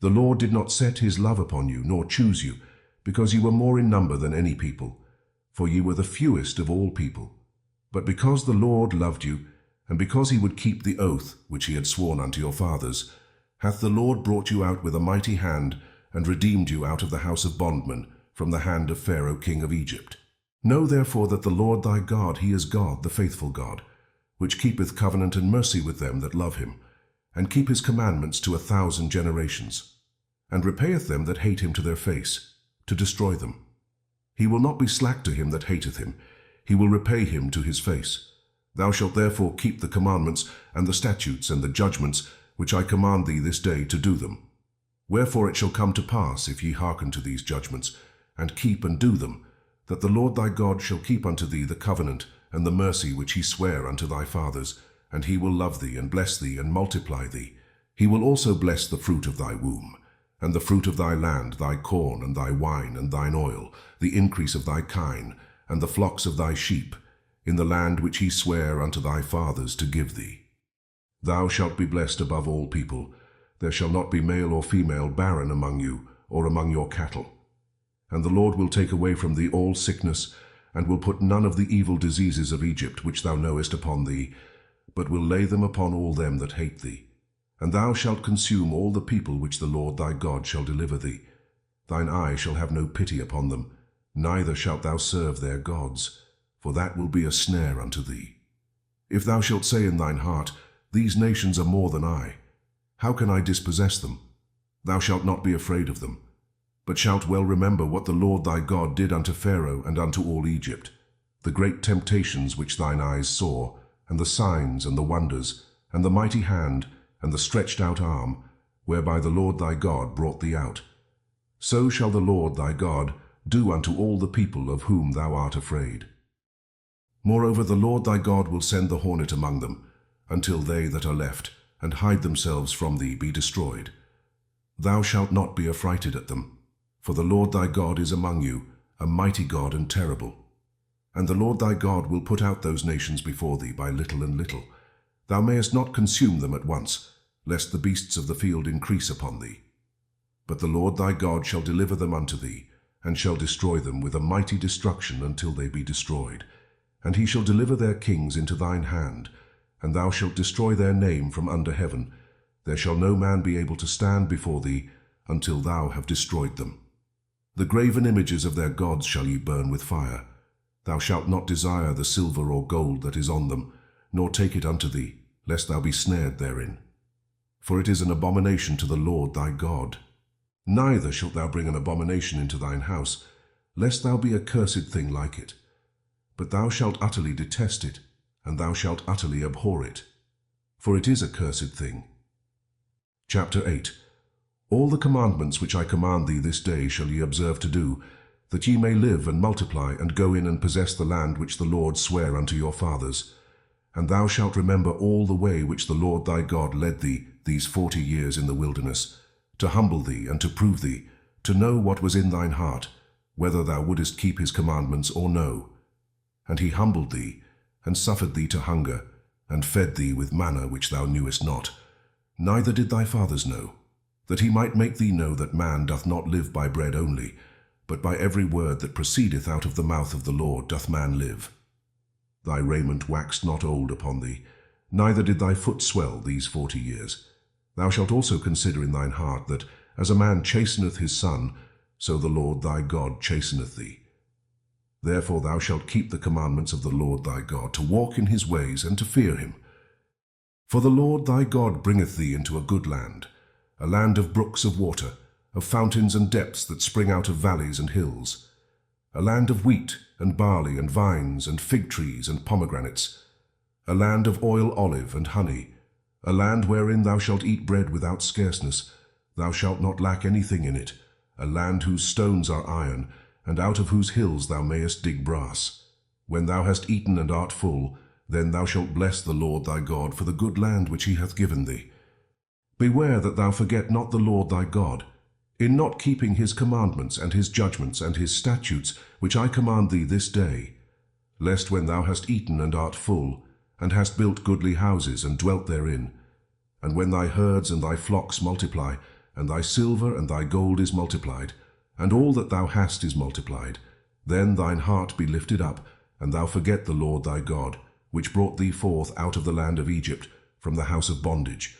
The Lord did not set his love upon you, nor choose you, because ye were more in number than any people, for ye were the fewest of all people. But because the Lord loved you, and because he would keep the oath which he had sworn unto your fathers, hath the Lord brought you out with a mighty hand, and redeemed you out of the house of bondmen, from the hand of Pharaoh king of Egypt. Know therefore that the Lord thy God, he is God, the faithful God, which keepeth covenant and mercy with them that love him, and keep his commandments to 1,000 generations, and repayeth them that hate him to their face, to destroy them. He will not be slack to him that hateth him, he will repay him to his face. Thou shalt therefore keep the commandments, and the statutes, and the judgments, which I command thee this day to do them. Wherefore it shall come to pass, if ye hearken to these judgments, and keep and do them, that the Lord thy God shall keep unto thee the covenant and the mercy which he sware unto thy fathers, and he will love thee, and bless thee, and multiply thee. He will also bless the fruit of thy womb, and the fruit of thy land, thy corn, and thy wine, and thine oil, the increase of thy kine, and the flocks of thy sheep, in the land which he sware unto thy fathers to give thee. Thou shalt be blessed above all people. There shall not be male or female barren among you, or among your cattle. And the Lord will take away from thee all sickness, and will put none of the evil diseases of Egypt which thou knowest upon thee, but will lay them upon all them that hate thee. And thou shalt consume all the people which the Lord thy God shall deliver thee. Thine eye shall have no pity upon them, neither shalt thou serve their gods, for that will be a snare unto thee. If thou shalt say in thine heart, These nations are more than I, how can I dispossess them? Thou shalt not be afraid of them, but shalt well remember what the Lord thy God did unto Pharaoh and unto all Egypt, the great temptations which thine eyes saw, and the signs and the wonders, and the mighty hand, and the stretched out arm, whereby the Lord thy God brought thee out. So shall the Lord thy God do unto all the people of whom thou art afraid. Moreover, the Lord thy God will send the hornet among them, until they that are left, and hide themselves from thee, be destroyed. Thou shalt not be affrighted at them, for the Lord thy God is among you, a mighty God and terrible. And the Lord thy God will put out those nations before thee by little and little. Thou mayest not consume them at once, lest the beasts of the field increase upon thee. But the Lord thy God shall deliver them unto thee, and shall destroy them with a mighty destruction until they be destroyed. And he shall deliver their kings into thine hand, and thou shalt destroy their name from under heaven. There shall no man be able to stand before thee until thou have destroyed them. The graven images of their gods shall ye burn with fire. Thou shalt not desire the silver or gold that is on them, nor take it unto thee, lest thou be snared therein. For it is an abomination to the Lord thy God. Neither shalt thou bring an abomination into thine house, lest thou be a cursed thing like it. But thou shalt utterly detest it, and thou shalt utterly abhor it, for it is a cursed thing. Chapter 8. All the commandments which I command thee this day shall ye observe to do, that ye may live and multiply, and go in and possess the land which the Lord sware unto your fathers. And thou shalt remember all the way which the Lord thy God led thee these 40 years in the wilderness, to humble thee and to prove thee, to know what was in thine heart, whether thou wouldest keep his commandments or no. And he humbled thee, and suffered thee to hunger, and fed thee with manna which thou knewest not, neither did thy fathers know, that he might make thee know that man doth not live by bread only, but by every word that proceedeth out of the mouth of the Lord doth man live. Thy raiment waxed not old upon thee, neither did thy foot swell these 40 years. Thou shalt also consider in thine heart that, as a man chasteneth his son, so the Lord thy God chasteneth thee. Therefore thou shalt keep the commandments of the Lord thy God, to walk in his ways and to fear him. For the Lord thy God bringeth thee into a good land, a land of brooks of water, of fountains and depths that spring out of valleys and hills, a land of wheat and barley and vines and fig trees and pomegranates, a land of oil, olive, and honey, a land wherein thou shalt eat bread without scarceness, thou shalt not lack anything in it, a land whose stones are iron, and out of whose hills thou mayest dig brass. When thou hast eaten and art full, then thou shalt bless the Lord thy God for the good land which he hath given thee. Beware that thou forget not the Lord thy God, in not keeping his commandments and his judgments and his statutes, which I command thee this day, lest when thou hast eaten and art full, and hast built goodly houses and dwelt therein, and when thy herds and thy flocks multiply, and thy silver and thy gold is multiplied, and all that thou hast is multiplied, then thine heart be lifted up, and thou forget the Lord thy God, which brought thee forth out of the land of Egypt, from the house of bondage,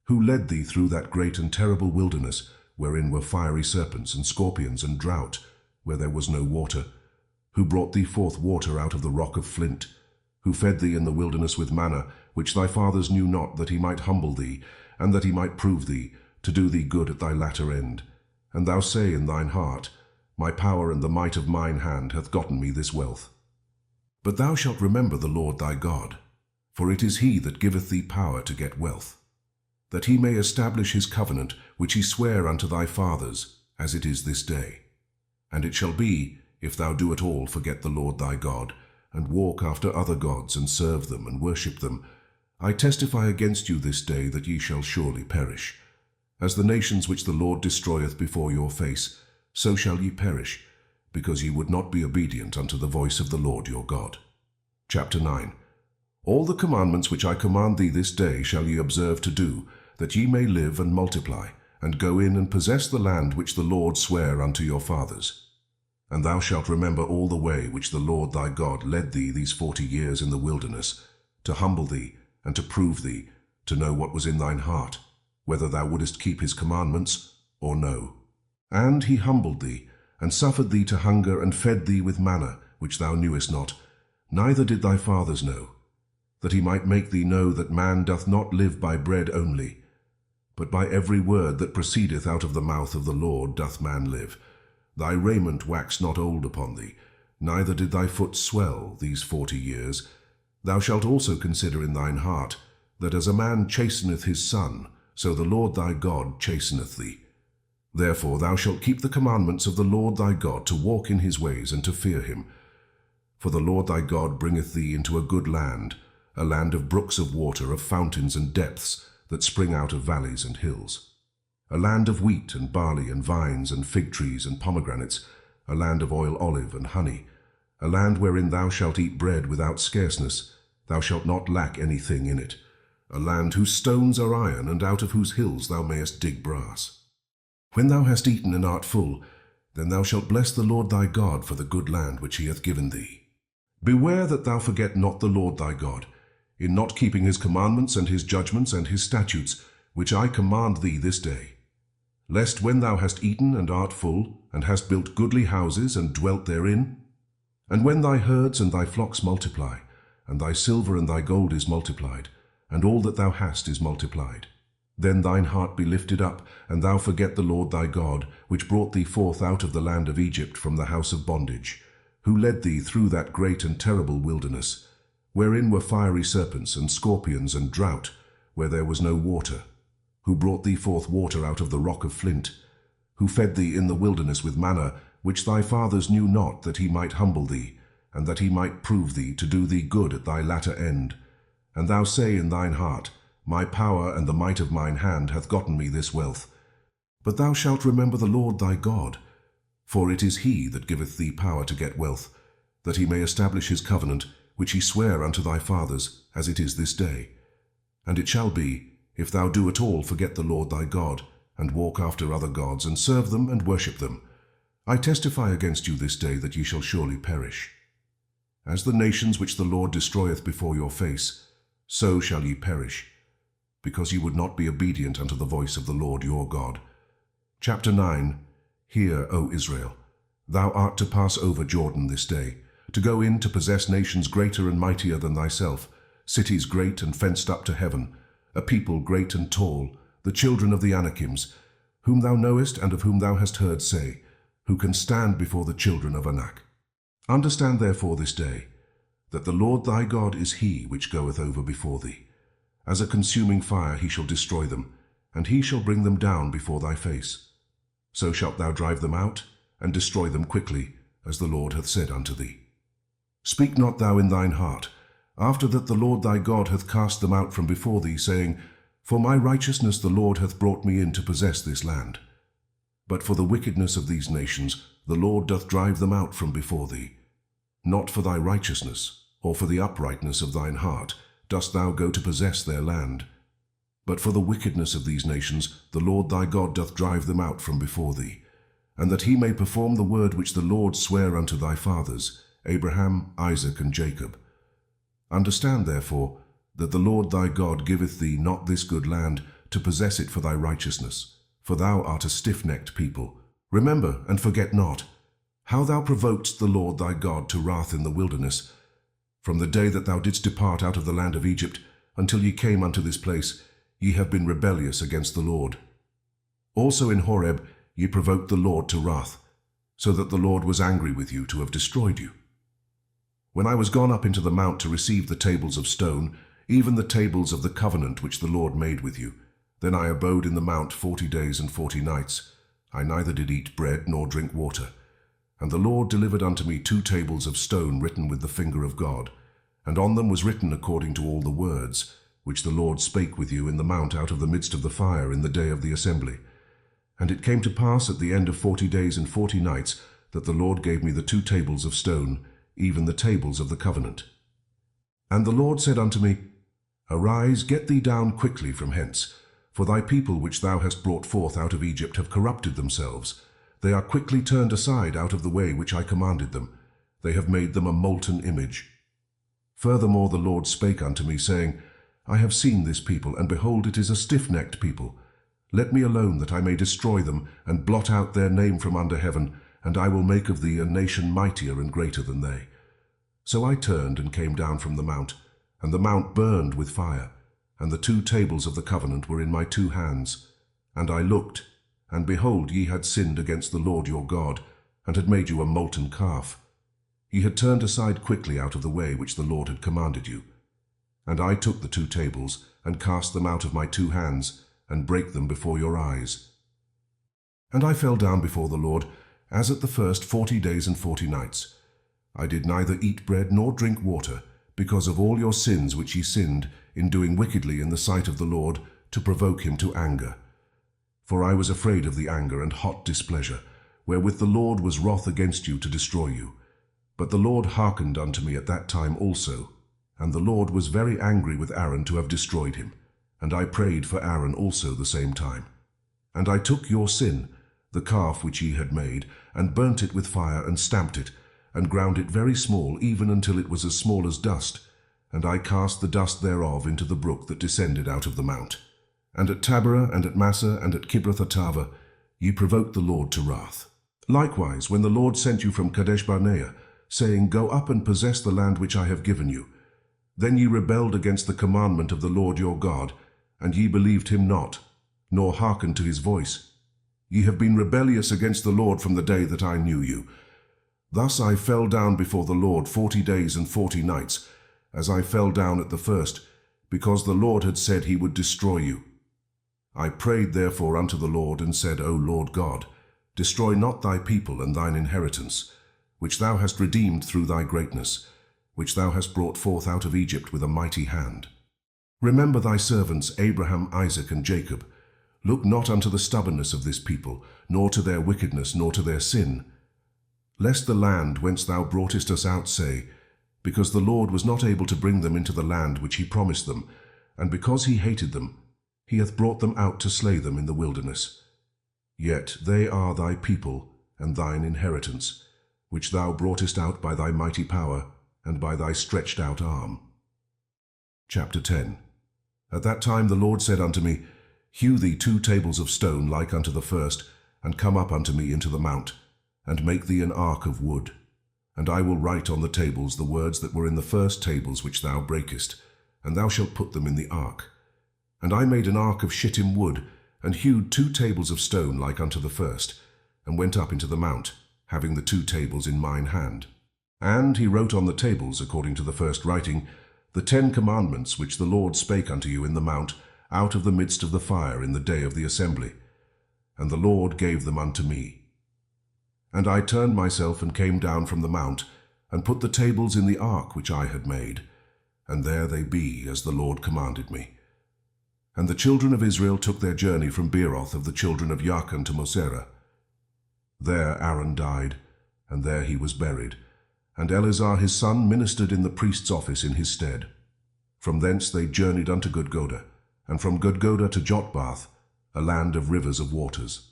who led thee through that great and terrible wilderness, wherein were fiery serpents and scorpions and drought, where there was no water, who brought thee forth water out of the rock of flint, who fed thee in the wilderness with manna, which thy fathers knew not, that he might humble thee, and that he might prove thee, to do thee good at thy latter end. And thou say in thine heart, My power and the might of mine hand hath gotten me this wealth. But thou shalt remember the Lord thy God, for it is he that giveth thee power to get wealth, that he may establish his covenant, which he sware unto thy fathers, as it is this day. And it shall be, if thou do at all forget the Lord thy God, and walk after other gods, and serve them, and worship them, I testify against you this day that ye shall surely perish. As the nations which the Lord destroyeth before your face, so shall ye perish, because ye would not be obedient unto the voice of the Lord your God. Chapter 9. All the commandments which I command thee this day shall ye observe to do, that ye may live and multiply, and go in and possess the land which the Lord sware unto your fathers. And thou shalt remember all the way which the Lord thy God led thee these 40 years in the wilderness, to humble thee, and to prove thee, to know what was in thine heart, whether thou wouldest keep his commandments or no. And he humbled thee, and suffered thee to hunger, and fed thee with manna, which thou knewest not, neither did thy fathers know, that he might make thee know that man doth not live by bread only, but by every word that proceedeth out of the mouth of the Lord doth man live. Thy raiment waxed not old upon thee, neither did thy foot swell these 40 years. Thou shalt also consider in thine heart, that as a man chasteneth his son, so the Lord thy God chasteneth thee. Therefore thou shalt keep the commandments of the Lord thy God, to walk in his ways and to fear him. For the Lord thy God bringeth thee into a good land, a land of brooks of water, of fountains and depths, that spring out of valleys and hills, a land of wheat and barley and vines and fig trees and pomegranates, a land of oil, olive, and honey, a land wherein thou shalt eat bread without scarceness, thou shalt not lack anything in it, a land whose stones are iron, and out of whose hills thou mayest dig brass. When thou hast eaten and art full, then thou shalt bless the Lord thy God for the good land which he hath given thee. Beware that thou forget not the Lord thy God, in not keeping his commandments and his judgments and his statutes, which I command thee this day. Lest when thou hast eaten and art full, and hast built goodly houses and dwelt therein, and when thy herds and thy flocks multiply, and thy silver and thy gold is multiplied, and all that thou hast is multiplied, then thine heart be lifted up, and thou forget the Lord thy God, which brought thee forth out of the land of Egypt from the house of bondage, who led thee through that great and terrible wilderness, wherein were fiery serpents and scorpions and drought, where there was no water, who brought thee forth water out of the rock of flint, who fed thee in the wilderness with manna, which thy fathers knew not, that he might humble thee, and that he might prove thee, to do thee good at thy latter end. And thou say in thine heart, My power and the might of mine hand hath gotten me this wealth. But thou shalt remember the Lord thy God, for it is he that giveth thee power to get wealth, that he may establish his covenant, which he sware unto thy fathers, as it is this day. And it shall be, if thou do at all forget the Lord thy God, and walk after other gods, and serve them and worship them, I testify against you this day that ye shall surely perish. As the nations which the Lord destroyeth before your face, so shall ye perish, because ye would not be obedient unto the voice of the Lord your God. Chapter 9. Hear, O Israel, thou art to pass over Jordan this day, to go in to possess nations greater and mightier than thyself, cities great and fenced up to heaven, a people great and tall, the children of the Anakims, whom thou knowest and of whom thou hast heard say, who can stand before the children of Anak. Understand therefore this day, that the Lord thy God is he which goeth over before thee. As a consuming fire he shall destroy them, and he shall bring them down before thy face. So shalt thou drive them out, and destroy them quickly, as the Lord hath said unto thee. Speak not thou in thine heart, after that the Lord thy God hath cast them out from before thee, saying, For my righteousness the Lord hath brought me in to possess this land. But for the wickedness of these nations the Lord doth drive them out from before thee. Not for thy righteousness, or for the uprightness of thine heart, dost thou go to possess their land. But for the wickedness of these nations the Lord thy God doth drive them out from before thee, and that he may perform the word which the Lord sware unto thy fathers, Abraham, Isaac, and Jacob. Understand therefore that the Lord thy God giveth thee not this good land to possess it for thy righteousness, for thou art a stiff-necked people. Remember and forget not how thou provokedst the Lord thy God to wrath in the wilderness, from the day that thou didst depart out of the land of Egypt, until ye came unto this place. Ye have been rebellious against the Lord. Also in Horeb ye provoked the Lord to wrath, so that the Lord was angry with you to have destroyed you. When I was gone up into the mount to receive the tables of stone, even the tables of the covenant which the Lord made with you, then I abode in the mount 40 days and 40 nights. I neither did eat bread nor drink water. And the Lord delivered unto me 2 tables of stone written with the finger of God, and on them was written according to all the words which the Lord spake with you in the mount out of the midst of the fire in the day of the assembly. And it came to pass at the end of 40 days and 40 nights that the Lord gave me the 2 tables of stone, even the tables of the covenant. And the Lord said unto me, Arise, get thee down quickly from hence, for thy people which thou hast brought forth out of Egypt have corrupted themselves. They are quickly turned aside out of the way which I commanded them. They have made them a molten image. Furthermore the Lord spake unto me, saying, I have seen this people, and behold, it is a stiff-necked people. Let me alone, that I may destroy them, and blot out their name from under heaven, and I will make of thee a nation mightier and greater than they. So I turned and came down from the mount, and the mount burned with fire, and the 2 tables of the covenant were in my 2 hands. And I looked, and behold, ye had sinned against the Lord your God, and had made you a molten calf. Ye had turned aside quickly out of the way which the Lord had commanded you. And I took the 2 tables, and cast them out of my 2 hands, and brake them before your eyes. And I fell down before the Lord, as at the first 40 days and 40 nights. I did neither eat bread nor drink water, because of all your sins which ye sinned in doing wickedly in the sight of the Lord, to provoke him to anger. For I was afraid of the anger and hot displeasure, wherewith the Lord was wroth against you to destroy you. But the Lord hearkened unto me at that time also, and the Lord was very angry with Aaron to have destroyed him. And I prayed for Aaron also the same time. And I took your sin, the calf which ye had made, and burnt it with fire, and stamped it, and ground it very small, even until it was as small as dust. And I cast the dust thereof into the brook that descended out of the mount. And at Taberah, and at Massa, and at Kibroth-Hattaavah, ye provoked the Lord to wrath. Likewise, when the Lord sent you from Kadesh-barnea, saying, Go up and possess the land which I have given you, then ye rebelled against the commandment of the Lord your God, and ye believed him not, nor hearkened to his voice. Ye have been rebellious against the Lord from the day that I knew you. Thus I fell down before the Lord 40 days and 40 nights, as I fell down at the first, because the Lord had said he would destroy you. I prayed therefore unto the Lord, and said, O Lord God, destroy not thy people and thine inheritance, which thou hast redeemed through thy greatness, which thou hast brought forth out of Egypt with a mighty hand. Remember thy servants Abraham, Isaac, and Jacob. Look not unto the stubbornness of this people, nor to their wickedness, nor to their sin. Lest the land whence thou broughtest us out say, Because the Lord was not able to bring them into the land which he promised them, and because he hated them, he hath brought them out to slay them in the wilderness. Yet they are thy people, and thine inheritance, which thou broughtest out by thy mighty power, and by thy stretched out arm. Chapter 10. At that time the Lord said unto me, Hew thee 2 tables of stone like unto the first, and come up unto me into the mount, and make thee an ark of wood. And I will write on the tables the words that were in the first tables which thou breakest, and thou shalt put them in the ark. And I made an ark of shittim wood, and hewed 2 tables of stone like unto the first, and went up into the mount, having the 2 tables in mine hand. And he wrote on the tables, according to the first writing, the 10 commandments which the Lord spake unto you in the mount, out of the midst of the fire in the day of the assembly. And the Lord gave them unto me. And I turned myself and came down from the mount, and put the tables in the ark which I had made, and there they be, as the Lord commanded me. And the children of Israel took their journey from Beeroth of the children of Jachin to Moserah. There Aaron died, and there he was buried, and Eleazar his son ministered in the priest's office in his stead. From thence they journeyed unto Gudgodah, and from Gudgodah to Jotbath, a land of rivers of waters.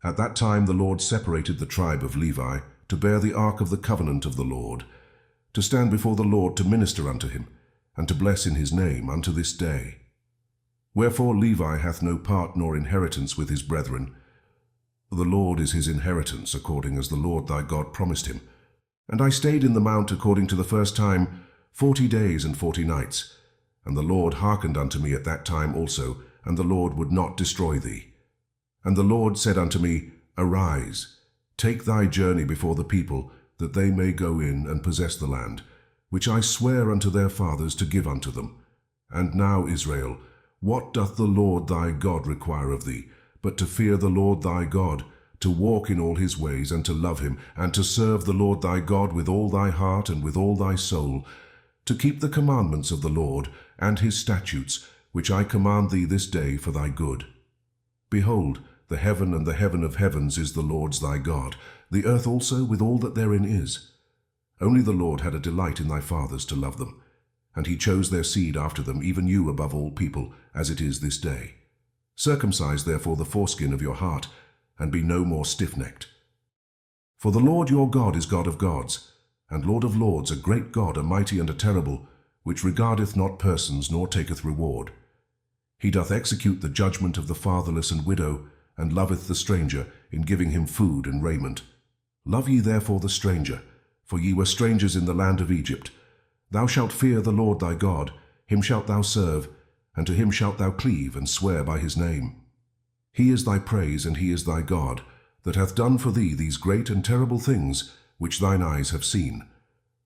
At that time the Lord separated the tribe of Levi to bear the ark of the covenant of the Lord, to stand before the Lord to minister unto him, and to bless in his name unto this day. Wherefore Levi hath no part nor inheritance with his brethren. The Lord is his inheritance, according as the Lord thy God promised him. And I stayed in the mount according to the first time 40 days and 40 nights. And the Lord hearkened unto me at that time also, and the Lord would not destroy thee. And the Lord said unto me, Arise, take thy journey before the people, that they may go in and possess the land, which I swear unto their fathers to give unto them. And now, Israel, what doth the Lord thy God require of thee, but to fear the Lord thy God, to walk in all his ways, and to love him, and to serve the Lord thy God with all thy heart and with all thy soul, to keep the commandments of the Lord and his statutes, which I command thee this day for thy good. Behold, the heaven and the heaven of heavens is the Lord's thy God, the earth also with all that therein is. Only the Lord had a delight in thy fathers to love them, and he chose their seed after them, even you above all people, as it is this day. Circumcise therefore the foreskin of your heart, and be no more stiff-necked. For the Lord your God is God of gods, and Lord of lords, a great God, a mighty and a terrible, which regardeth not persons, nor taketh reward. He doth execute the judgment of the fatherless and widow, and loveth the stranger, in giving him food and raiment. Love ye therefore the stranger, for ye were strangers in the land of Egypt. Thou shalt fear the Lord thy God, him shalt thou serve, and to him shalt thou cleave, and swear by his name. He is thy praise, and he is thy God, that hath done for thee these great and terrible things, which thine eyes have seen.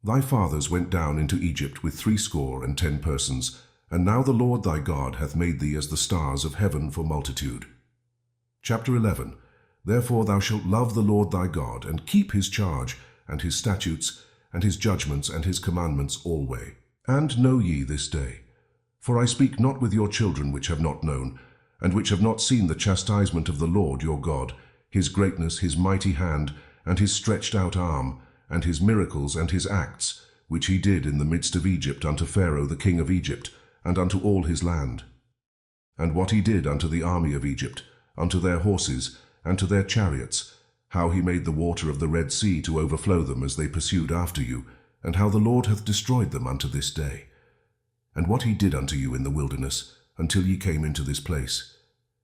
Thy fathers went down into Egypt with 60 persons, and now the Lord thy God hath made thee as the stars of heaven for multitude. Chapter 11. Therefore thou shalt love the Lord thy God, and keep his charge, and his statutes, and his judgments, and his commandments alway. And know ye this day, for I speak not with your children which have not known, and which have not seen the chastisement of the Lord your God, his greatness, his mighty hand, and his stretched out arm, and his miracles and his acts, which he did in the midst of Egypt unto Pharaoh the king of Egypt, and unto all his land. And what he did unto the army of Egypt, unto their horses, and to their chariots, how he made the water of the Red Sea to overflow them as they pursued after you, and how the Lord hath destroyed them unto this day. And what he did unto you in the wilderness, until ye came into this place,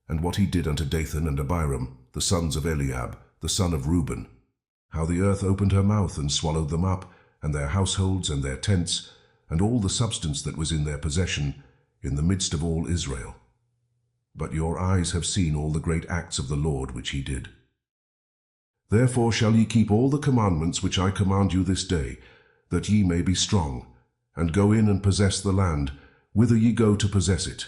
and what he did unto Dathan and Abiram, the sons of Eliab, the son of Reuben, how the earth opened her mouth and swallowed them up, and their households and their tents, and all the substance that was in their possession, in the midst of all Israel. But your eyes have seen all the great acts of the Lord which he did. Therefore shall ye keep all the commandments which I command you this day, that ye may be strong, and go in and possess the land, whither ye go to possess it,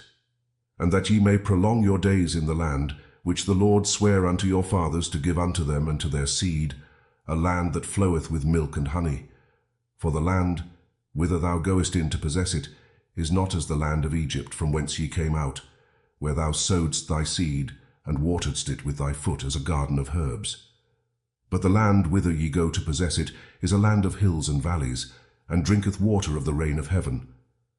and that ye may prolong your days in the land, which the Lord sware unto your fathers to give unto them and to their seed, a land that floweth with milk and honey. For the land, whither thou goest in to possess it, is not as the land of Egypt from whence ye came out, where thou sowedst thy seed, and wateredst it with thy foot as a garden of herbs. But the land whither ye go to possess it is a land of hills and valleys, and drinketh water of the rain of heaven,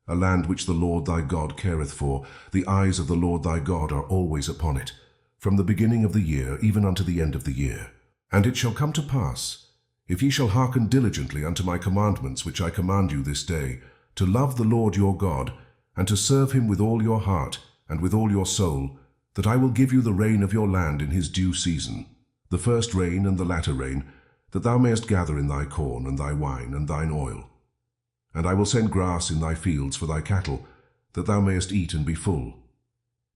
a land which the Lord thy God careth for. The eyes of the Lord thy God are always upon it, from the beginning of the year even unto the end of the year. And it shall come to pass, if ye shall hearken diligently unto my commandments which I command you this day, to love the Lord your God, and to serve him with all your heart and with all your soul, that I will give you the rain of your land in his due season, the first rain and the latter rain, that thou mayest gather in thy corn and thy wine and thine oil. And I will send grass in thy fields for thy cattle, that thou mayest eat and be full.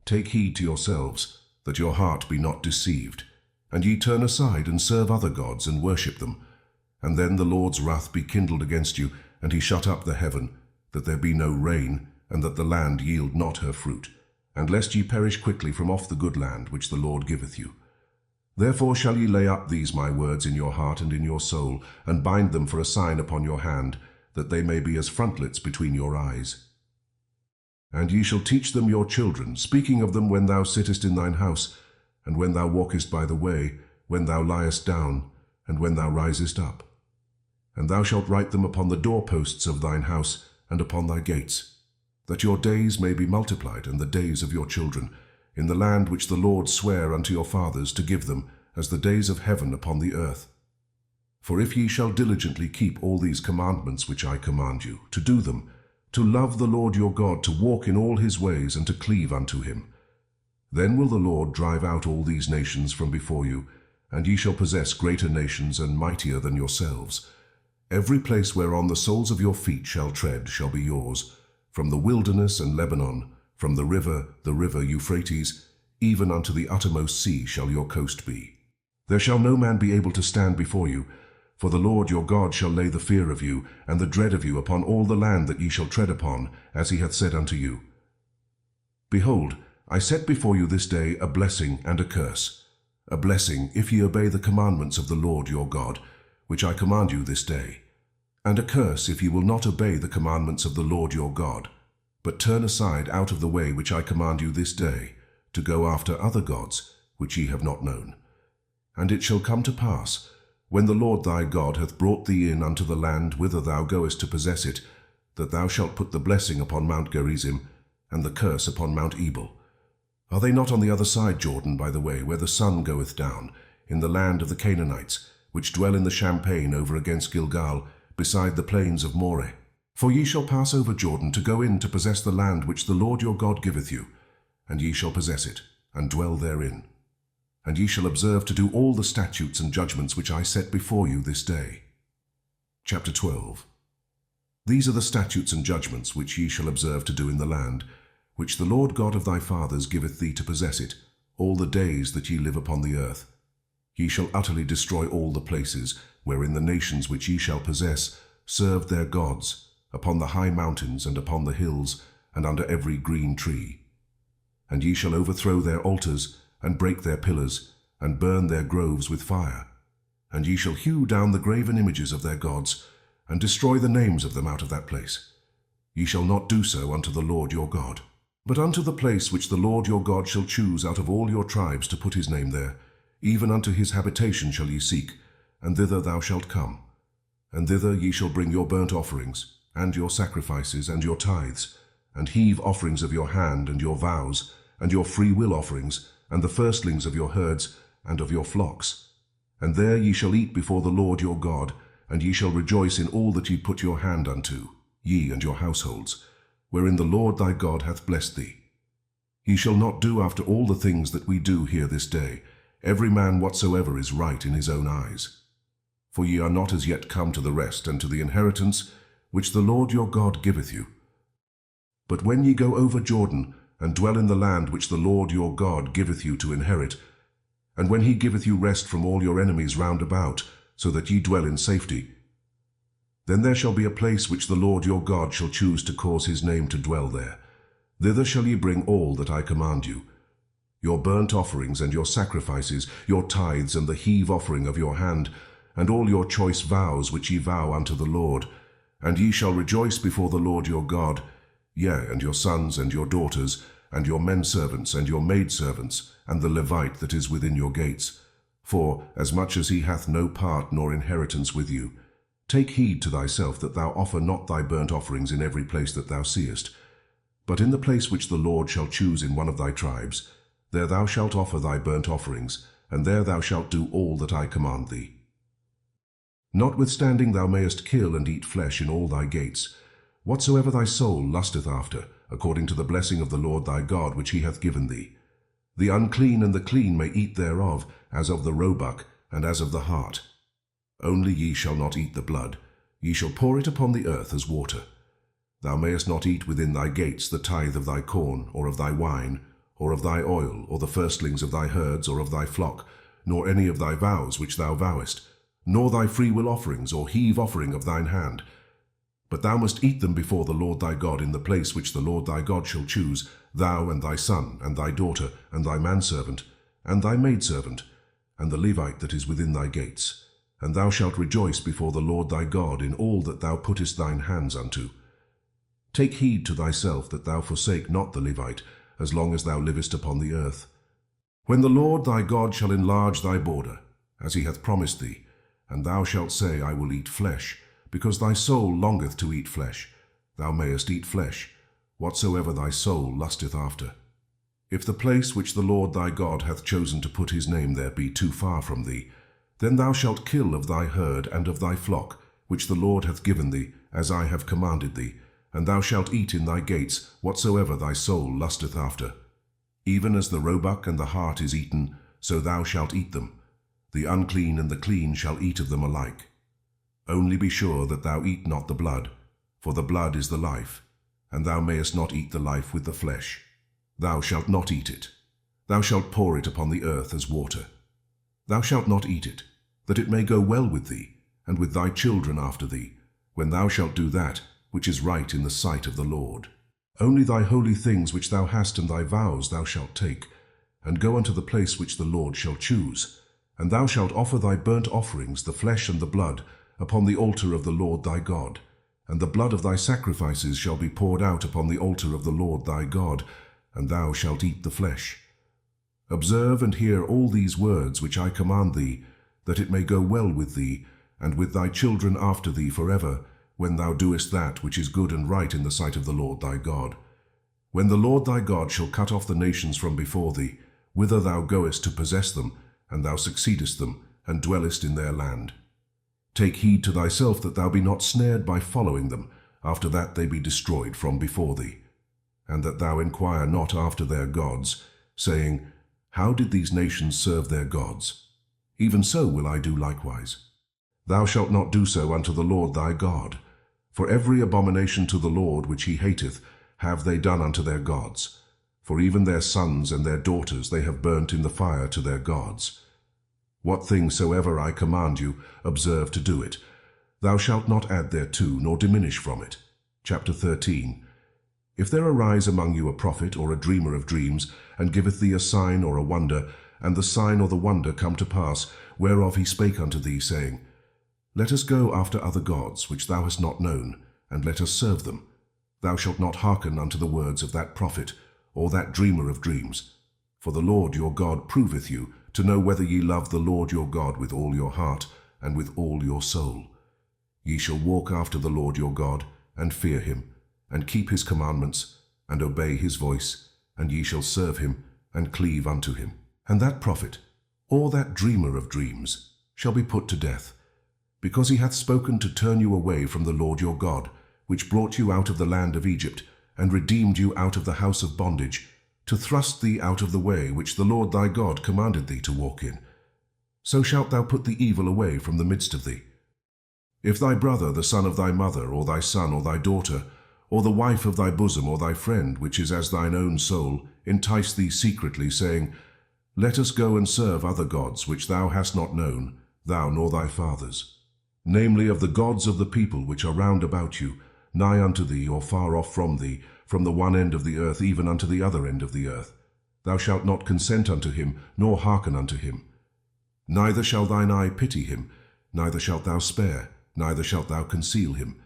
Take heed to yourselves, that your heart be not deceived, and ye turn aside and serve other gods and worship them. And then the Lord's wrath be kindled against you, and he shut up the heaven, that there be no rain, and that the land yield not her fruit, and lest ye perish quickly from off the good land which the Lord giveth you. Therefore shall ye lay up these my words in your heart and in your soul, and bind them for a sign upon your hand, that they may be as frontlets between your eyes. And ye shall teach them your children, speaking of them when thou sittest in thine house, and when thou walkest by the way, when thou liest down, and when thou risest up. And thou shalt write them upon the doorposts of thine house, and upon thy gates, that your days may be multiplied, and the days of your children, in the land which the Lord sware unto your fathers to give them, as the days of heaven upon the earth. For if ye shall diligently keep all these commandments which I command you, to do them, to love the Lord your God, to walk in all his ways, and to cleave unto him, then will the Lord drive out all these nations from before you, and ye shall possess greater nations and mightier than yourselves. Every place whereon the soles of your feet shall tread shall be yours, from the wilderness and Lebanon, from the river Euphrates, even unto the uttermost sea shall your coast be. There shall no man be able to stand before you, for the Lord your God shall lay the fear of you and the dread of you upon all the land that ye shall tread upon, as he hath said unto you. Behold, I set before you this day a blessing and a curse. A blessing, if ye obey the commandments of the Lord your God, which I command you this day, and a curse, if ye will not obey the commandments of the Lord your God, but turn aside out of the way which I command you this day, to go after other gods, which ye have not known. And it shall come to pass, when the Lord thy God hath brought thee in unto the land whither thou goest to possess it, that thou shalt put the blessing upon Mount Gerizim, and the curse upon Mount Ebal. Are they not on the other side Jordan by the way, where the sun goeth down, in the land of the Canaanites, which dwell in the champaign over against Gilgal, beside the plains of Moreh? For ye shall pass over Jordan to go in to possess the land which the Lord your God giveth you, and ye shall possess it, and dwell therein. And ye shall observe to do all the statutes and judgments which I set before you this day. Chapter 12. These are the statutes and judgments which ye shall observe to do in the land, which the Lord God of thy fathers giveth thee to possess it, all the days that ye live upon the earth. Ye shall utterly destroy all the places, wherein the nations which ye shall possess served their gods, upon the high mountains and upon the hills, and under every green tree. And ye shall overthrow their altars, and break their pillars, and burn their groves with fire. And ye shall hew down the graven images of their gods, and destroy the names of them out of that place. Ye shall not do so unto the Lord your God. But unto the place which the Lord your God shall choose out of all your tribes to put his name there, even unto his habitation shall ye seek, and thither thou shalt come. And thither ye shall bring your burnt offerings, and your sacrifices, and your tithes, and heave offerings of your hand, and your vows, and your free will offerings, and the firstlings of your herds, and of your flocks. And there ye shall eat before the Lord your God, and ye shall rejoice in all that ye put your hand unto, ye and your households, wherein the Lord thy God hath blessed thee. Ye shall not do after all the things that we do here this day, every man whatsoever is right in his own eyes. For ye are not as yet come to the rest and to the inheritance which the Lord your God giveth you. But when ye go over Jordan, and dwell in the land which the Lord your God giveth you to inherit, and when he giveth you rest from all your enemies round about, so that ye dwell in safety, then there shall be a place which the Lord your God shall choose to cause his name to dwell there. Thither shall ye bring all that I command you, your burnt offerings and your sacrifices, your tithes and the heave offering of your hand, and all your choice vows which ye vow unto the Lord. And ye shall rejoice before the Lord your God, yea, and your sons and your daughters, and your menservants and your maidservants, and the Levite that is within your gates. For, as much as he hath no part nor inheritance with you, take heed to thyself that thou offer not thy burnt offerings in every place that thou seest. But in the place which the Lord shall choose in one of thy tribes, there thou shalt offer thy burnt offerings, and there thou shalt do all that I command thee. Notwithstanding thou mayest kill and eat flesh in all thy gates, whatsoever thy soul lusteth after, according to the blessing of the Lord thy God which he hath given thee. The unclean and the clean may eat thereof, as of the roebuck, and as of the hart. Only ye shall not eat the blood, ye shall pour it upon the earth as water. Thou mayest not eat within thy gates the tithe of thy corn, or of thy wine, or of thy oil, or the firstlings of thy herds, or of thy flock, nor any of thy vows which thou vowest, nor thy freewill offerings, or heave offering of thine hand. But thou must eat them before the Lord thy God in the place which the Lord thy God shall choose, thou and thy son, and thy daughter, and thy manservant, and thy maidservant, and the Levite that is within thy gates. And thou shalt rejoice before the Lord thy God in all that thou puttest thine hands unto. Take heed to thyself that thou forsake not the Levite, as long as thou livest upon the earth. When the Lord thy God shall enlarge thy border, as he hath promised thee, and thou shalt say, I will eat flesh, because thy soul longeth to eat flesh, thou mayest eat flesh, whatsoever thy soul lusteth after. If the place which the Lord thy God hath chosen to put his name there be too far from thee, then thou shalt kill of thy herd and of thy flock, which the Lord hath given thee, as I have commanded thee, and thou shalt eat in thy gates whatsoever thy soul lusteth after. Even as the roebuck and the hart is eaten, so thou shalt eat them. The unclean and the clean shall eat of them alike. Only be sure that thou eat not the blood, for the blood is the life, and thou mayest not eat the life with the flesh. Thou shalt not eat it. Thou shalt pour it upon the earth as water. Thou shalt not eat it, that it may go well with thee, and with thy children after thee, when thou shalt do that which is right in the sight of the Lord. Only thy holy things which thou hast and thy vows thou shalt take, and go unto the place which the Lord shall choose. And thou shalt offer thy burnt offerings, the flesh and the blood, upon the altar of the Lord thy God. And the blood of thy sacrifices shall be poured out upon the altar of the Lord thy God, and thou shalt eat the flesh. Observe and hear all these words which I command thee, that it may go well with thee, and with thy children after thee forever, when thou doest that which is good and right in the sight of the Lord thy God. When the Lord thy God shall cut off the nations from before thee, whither thou goest to possess them, and thou succeedest them, and dwellest in their land. Take heed to thyself that thou be not snared by following them, after that they be destroyed from before thee, and that thou inquire not after their gods, saying, How did these nations serve their gods? Even so will I do likewise. Thou shalt not do so unto the Lord thy God. For every abomination to the Lord which he hateth have they done unto their gods. For even their sons and their daughters they have burnt in the fire to their gods. What thing soever I command you, observe to do it. Thou shalt not add thereto, nor diminish from it. Chapter 13. If there arise among you a prophet or a dreamer of dreams, and giveth thee a sign or a wonder, and the sign or the wonder come to pass, whereof he spake unto thee, saying, Let us go after other gods, which thou hast not known, and let us serve them. Thou shalt not hearken unto the words of that prophet, or that dreamer of dreams. For the Lord your God proveth you, to know whether ye love the Lord your God with all your heart, and with all your soul. Ye shall walk after the Lord your God, and fear him, and keep his commandments, and obey his voice, and ye shall serve him, and cleave unto him. And that prophet, or that dreamer of dreams, shall be put to death, because he hath spoken to turn you away from the Lord your God, which brought you out of the land of Egypt, and redeemed you out of the house of bondage, to thrust thee out of the way which the Lord thy God commanded thee to walk in. So shalt thou put the evil away from the midst of thee. If thy brother, the son of thy mother, or thy son, or thy daughter, or the wife of thy bosom, or thy friend, which is as thine own soul, entice thee secretly, saying, Let us go and serve other gods, which thou hast not known, thou nor thy fathers, namely of the gods of the people which are round about you, nigh unto thee, or far off from thee, from the one end of the earth even unto the other end of the earth. Thou shalt not consent unto him, nor hearken unto him. Neither shall thine eye pity him, neither shalt thou spare, neither shalt thou conceal him.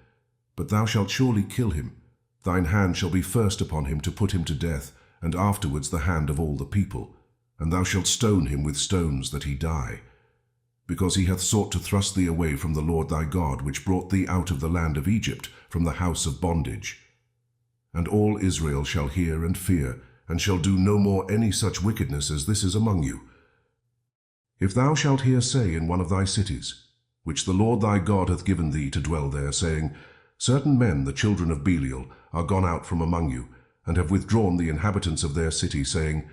But thou shalt surely kill him. Thine hand shall be first upon him to put him to death, and afterwards the hand of all the people. And thou shalt stone him with stones that he die. Because he hath sought to thrust thee away from the Lord thy God, which brought thee out of the land of Egypt, from the house of bondage. And all Israel shall hear and fear, and shall do no more any such wickedness as this is among you. If thou shalt hear say in one of thy cities, which the Lord thy God hath given thee to dwell there, saying, Certain men, the children of Belial, are gone out from among you, and have withdrawn the inhabitants of their city, saying,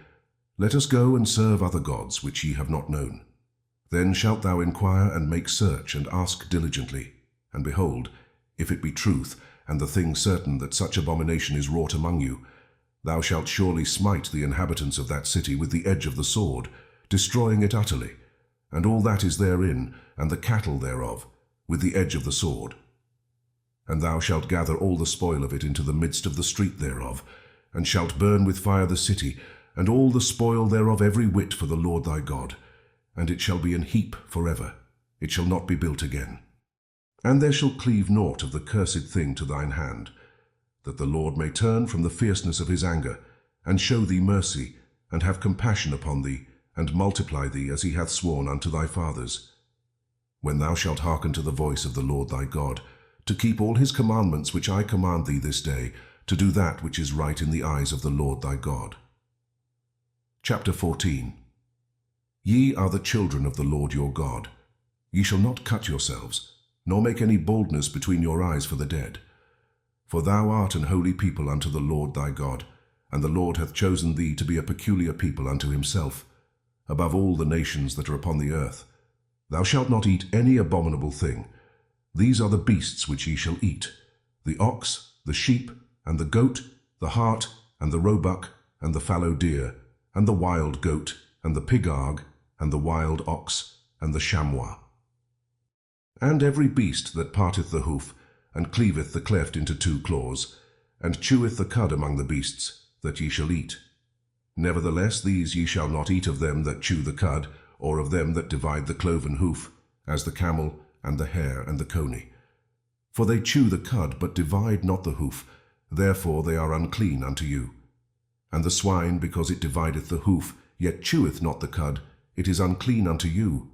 Let us go and serve other gods, which ye have not known. Then shalt thou inquire and make search, and ask diligently. And behold, if it be truth, and the thing certain that such abomination is wrought among you, thou shalt surely smite the inhabitants of that city with the edge of the sword, destroying it utterly, and all that is therein, and the cattle thereof, with the edge of the sword. And thou shalt gather all the spoil of it into the midst of the street thereof, and shalt burn with fire the city, and all the spoil thereof every whit for the Lord thy God. And it shall be an heap forever, it shall not be built again. And there shall cleave naught of the cursed thing to thine hand, that the Lord may turn from the fierceness of his anger, and show thee mercy, and have compassion upon thee, and multiply thee as he hath sworn unto thy fathers. When thou shalt hearken to the voice of the Lord thy God, to keep all his commandments which I command thee this day, to do that which is right in the eyes of the Lord thy God. Chapter 14. Ye are the children of the Lord your God. Ye shall not cut yourselves, nor make any baldness between your eyes for the dead. For thou art an holy people unto the Lord thy God, and the Lord hath chosen thee to be a peculiar people unto himself, above all the nations that are upon the earth. Thou shalt not eat any abominable thing. These are the beasts which ye shall eat, the ox, the sheep, and the goat, the hart, and the roebuck, and the fallow deer, and the wild goat, and the pigarg, and the wild ox, and the chamois. And every beast that parteth the hoof, and cleaveth the cleft into two claws, and cheweth the cud among the beasts, that ye shall eat. Nevertheless these ye shall not eat of them that chew the cud, or of them that divide the cloven hoof, as the camel, and the hare, and the coney. For they chew the cud, but divide not the hoof, therefore they are unclean unto you. And the swine, because it divideth the hoof, yet cheweth not the cud, it is unclean unto you.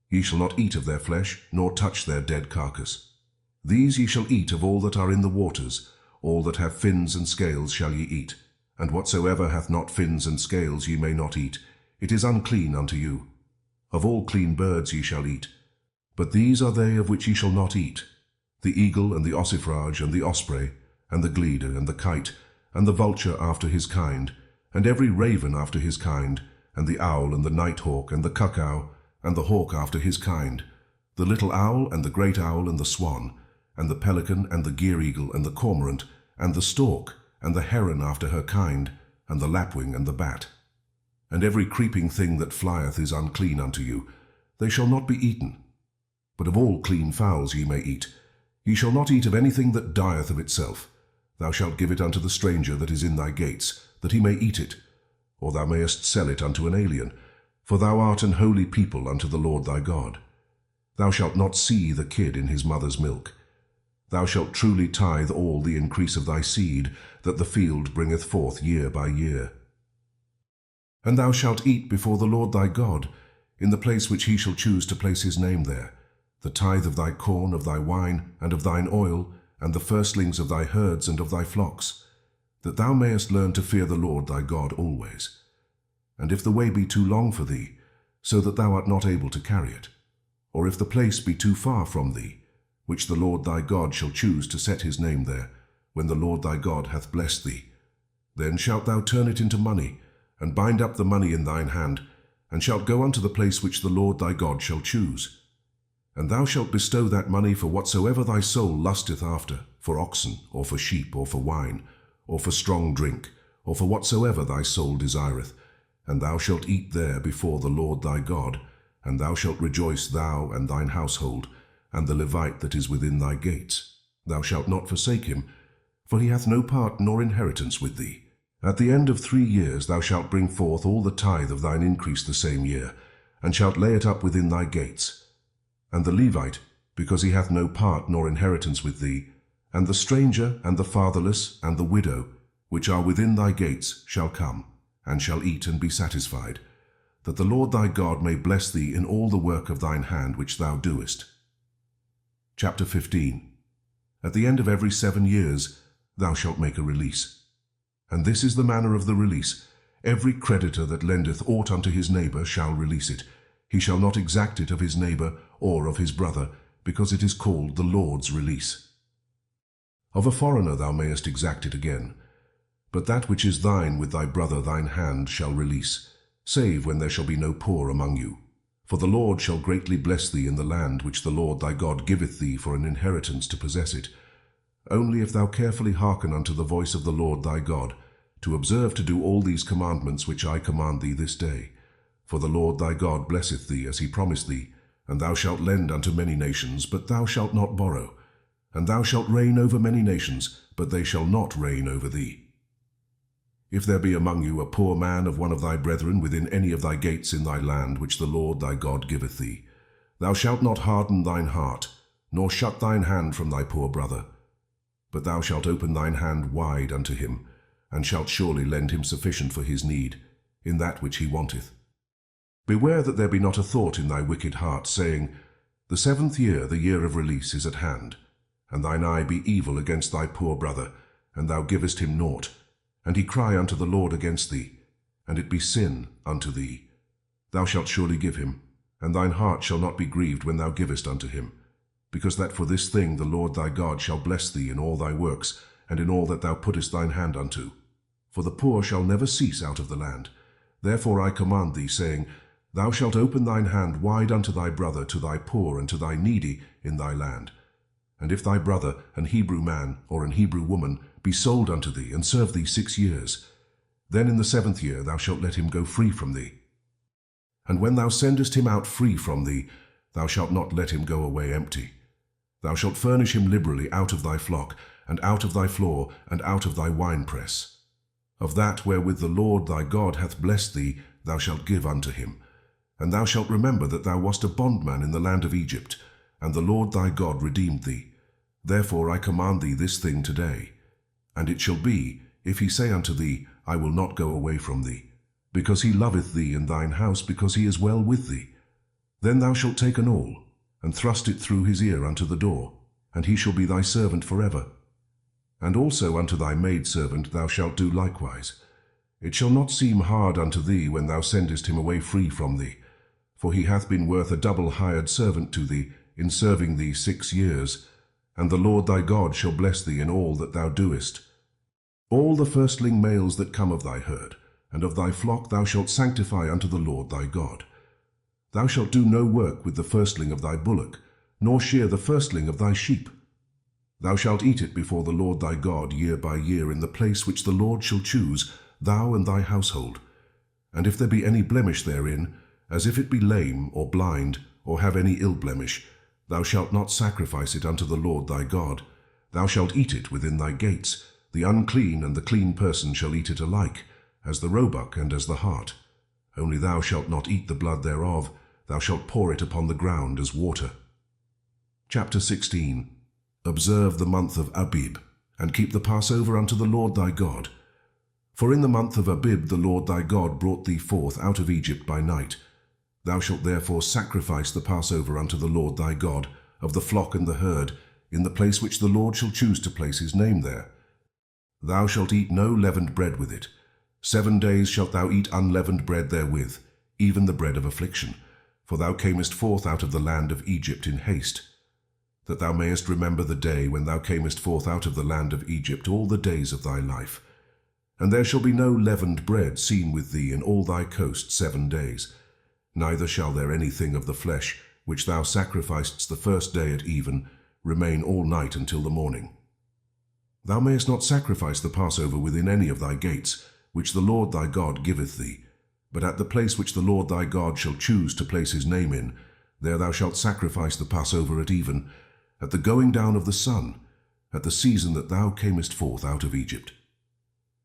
Ye shall not eat of their flesh, nor touch their dead carcass. These ye shall eat of all that are in the waters, all that have fins and scales shall ye eat, and whatsoever hath not fins and scales ye may not eat, it is unclean unto you. Of all clean birds ye shall eat, but these are they of which ye shall not eat, the eagle, and the ossifrage, and the osprey, and the glider, and the kite, and the vulture after his kind, and every raven after his kind, and the owl, and the nighthawk, and the cuckow, and the hawk after his kind, the little owl, and the great owl, and the swan, and the pelican, and the gear-eagle, and the cormorant, and the stork, and the heron after her kind, and the lapwing, and the bat. And every creeping thing that flieth is unclean unto you. They shall not be eaten. But of all clean fowls ye may eat. Ye shall not eat of anything that dieth of itself. Thou shalt give it unto the stranger that is in thy gates, that he may eat it. Or thou mayest sell it unto an alien, for thou art an holy people unto the Lord thy God. Thou shalt not see the kid in his mother's milk. Thou shalt truly tithe all the increase of thy seed, that the field bringeth forth year by year. And thou shalt eat before the Lord thy God, in the place which he shall choose to place his name there, the tithe of thy corn, of thy wine, and of thine oil, and the firstlings of thy herds and of thy flocks, that thou mayest learn to fear the Lord thy God always. And if the way be too long for thee, so that thou art not able to carry it. Or if the place be too far from thee, which the Lord thy God shall choose to set his name there, when the Lord thy God hath blessed thee, then shalt thou turn it into money, and bind up the money in thine hand, and shalt go unto the place which the Lord thy God shall choose. And thou shalt bestow that money for whatsoever thy soul lusteth after, for oxen, or for sheep, or for wine, or for strong drink, or for whatsoever thy soul desireth. And thou shalt eat there before the Lord thy God, and thou shalt rejoice, thou and thine household, and the Levite that is within thy gates. Thou shalt not forsake him, for he hath no part nor inheritance with thee. At the end of 3 years thou shalt bring forth all the tithe of thine increase the same year, and shalt lay it up within thy gates. And the Levite, because he hath no part nor inheritance with thee, and the stranger, and the fatherless, and the widow, which are within thy gates, shall come, and shall eat and be satisfied, that the Lord thy God may bless thee in all the work of thine hand which thou doest. Chapter 15. At the end of every 7 years thou shalt make a release. And this is the manner of the release. Every creditor that lendeth aught unto his neighbor shall release it. He shall not exact it of his neighbor or of his brother, because it is called the Lord's release. Of a foreigner thou mayest exact it again, but that which is thine with thy brother thine hand shall release, save when there shall be no poor among you. For the Lord shall greatly bless thee in the land which the Lord thy God giveth thee for an inheritance to possess it. Only if thou carefully hearken unto the voice of the Lord thy God, to observe to do all these commandments which I command thee this day. For the Lord thy God blesseth thee as he promised thee, and thou shalt lend unto many nations, but thou shalt not borrow. And thou shalt reign over many nations, but they shall not reign over thee. If there be among you a poor man of one of thy brethren within any of thy gates in thy land which the Lord thy God giveth thee, thou shalt not harden thine heart, nor shut thine hand from thy poor brother, but thou shalt open thine hand wide unto him, and shalt surely lend him sufficient for his need, in that which he wanteth. Beware that there be not a thought in thy wicked heart, saying, The 7th year, the year of release, is at hand, and thine eye be evil against thy poor brother, and thou givest him naught, and he cry unto the Lord against thee, and it be sin unto thee. Thou shalt surely give him, and thine heart shall not be grieved when thou givest unto him, because that for this thing the Lord thy God shall bless thee in all thy works, and in all that thou puttest thine hand unto. For the poor shall never cease out of the land. Therefore I command thee, saying, Thou shalt open thine hand wide unto thy brother, to thy poor and to thy needy in thy land. And if thy brother, an Hebrew man or an Hebrew woman, be sold unto thee, and serve thee 6 years, then in the 7th year thou shalt let him go free from thee. And when thou sendest him out free from thee, thou shalt not let him go away empty. Thou shalt furnish him liberally out of thy flock, and out of thy floor, and out of thy winepress. Of that wherewith the Lord thy God hath blessed thee, thou shalt give unto him. And thou shalt remember that thou wast a bondman in the land of Egypt, and the Lord thy God redeemed thee. Therefore I command thee this thing today. And it shall be, if he say unto thee, I will not go away from thee, because he loveth thee in thine house, because he is well with thee, then thou shalt take an awl, and thrust it through his ear unto the door, and he shall be thy servant forever. And also unto thy maidservant thou shalt do likewise. It shall not seem hard unto thee when thou sendest him away free from thee, for he hath been worth a double hired servant to thee, in serving thee 6 years, and the Lord thy God shall bless thee in all that thou doest. All the firstling males that come of thy herd, and of thy flock thou shalt sanctify unto the Lord thy God. Thou shalt do no work with the firstling of thy bullock, nor shear the firstling of thy sheep. Thou shalt eat it before the Lord thy God year by year in the place which the Lord shall choose, thou and thy household. And if there be any blemish therein, as if it be lame, or blind, or have any ill blemish, thou shalt not sacrifice it unto the Lord thy God. Thou shalt eat it within thy gates. The unclean and the clean person shall eat it alike, as the roebuck and as the hart. Only thou shalt not eat the blood thereof, thou shalt pour it upon the ground as water. Chapter 16. Observe the month of Abib, and keep the Passover unto the Lord thy God. For in the month of Abib the Lord thy God brought thee forth out of Egypt by night. Thou shalt therefore sacrifice the Passover unto the Lord thy God, of the flock and the herd, in the place which the Lord shall choose to place his name there. Thou shalt eat no leavened bread with it. 7 days shalt thou eat unleavened bread therewith. even the bread of affliction. For thou camest forth out of the land of Egypt in haste, that thou mayest remember the day when thou camest forth out of the land of Egypt all the days of thy life. And there shall be no leavened bread seen with thee in all thy coast 7 days, neither shall there anything of the flesh which thou sacrificedst the first day at even remain all night until the morning. Thou mayest not sacrifice the Passover within any of thy gates, which the Lord thy God giveth thee, but at the place which the Lord thy God shall choose to place his name in, there thou shalt sacrifice the Passover at even, at the going down of the sun, at the season that thou camest forth out of Egypt.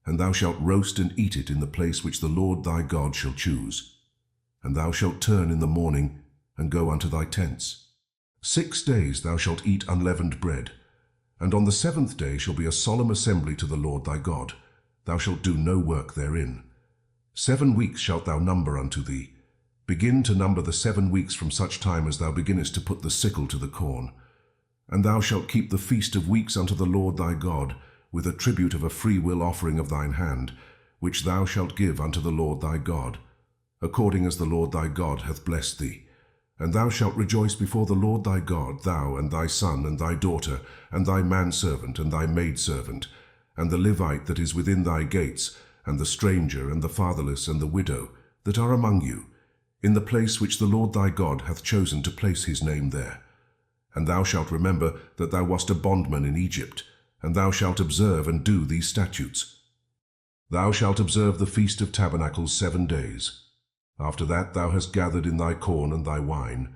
And thou shalt roast and eat it in the place which the Lord thy God shall choose. And thou shalt turn in the morning, and go unto thy tents. 6 days thou shalt eat unleavened bread, and on the 7th day shall be a solemn assembly to the Lord thy God. Thou shalt do no work therein. 7 weeks shalt thou number unto thee. Begin to number the 7 weeks from such time as thou beginnest to put the sickle to the corn. And thou shalt keep the feast of weeks unto the Lord thy God, with a tribute of a freewill offering of thine hand, which thou shalt give unto the Lord thy God, according as the Lord thy God hath blessed thee. And thou shalt rejoice before the Lord thy God, thou and thy son and thy daughter, and thy manservant and thy maidservant, and the Levite that is within thy gates, and the stranger and the fatherless and the widow that are among you, in the place which the Lord thy God hath chosen to place his name there. And thou shalt remember that thou wast a bondman in Egypt, and thou shalt observe and do these statutes. Thou shalt observe the Feast of Tabernacles 7 days. After that thou hast gathered in thy corn and thy wine,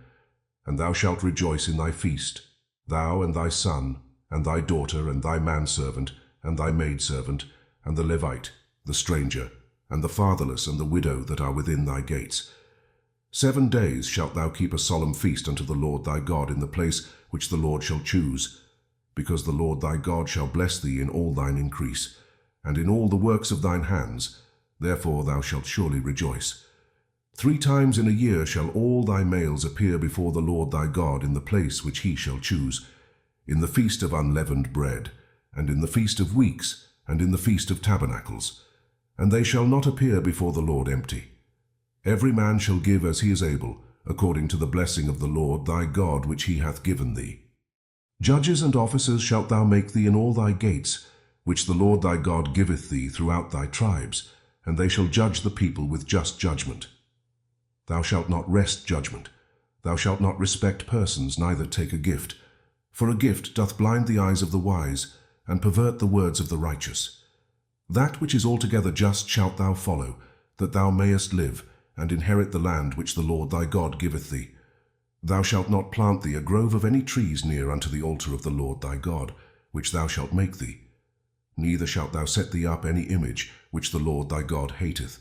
and thou shalt rejoice in thy feast, thou and thy son, and thy daughter, and thy manservant, and thy maidservant, and the Levite, the stranger, and the fatherless, and the widow that are within thy gates. 7 days shalt thou keep a solemn feast unto the Lord thy God in the place which the Lord shall choose, because the Lord thy God shall bless thee in all thine increase, and in all the works of thine hands. Therefore thou shalt surely rejoice. 3 times in a year shall all thy males appear before the Lord thy God in the place which he shall choose, in the feast of unleavened bread, and in the feast of weeks, and in the feast of tabernacles. And they shall not appear before the Lord empty. Every man shall give as he is able, according to the blessing of the Lord thy God which he hath given thee. Judges and officers shalt thou make thee in all thy gates, which the Lord thy God giveth thee throughout thy tribes, and they shall judge the people with just judgment. Thou shalt not wrest judgment. Thou shalt not respect persons, neither take a gift. For a gift doth blind the eyes of the wise, and pervert the words of the righteous. That which is altogether just shalt thou follow, that thou mayest live, and inherit the land which the Lord thy God giveth thee. Thou shalt not plant thee a grove of any trees near unto the altar of the Lord thy God, which thou shalt make thee. Neither shalt thou set thee up any image which the Lord thy God hateth.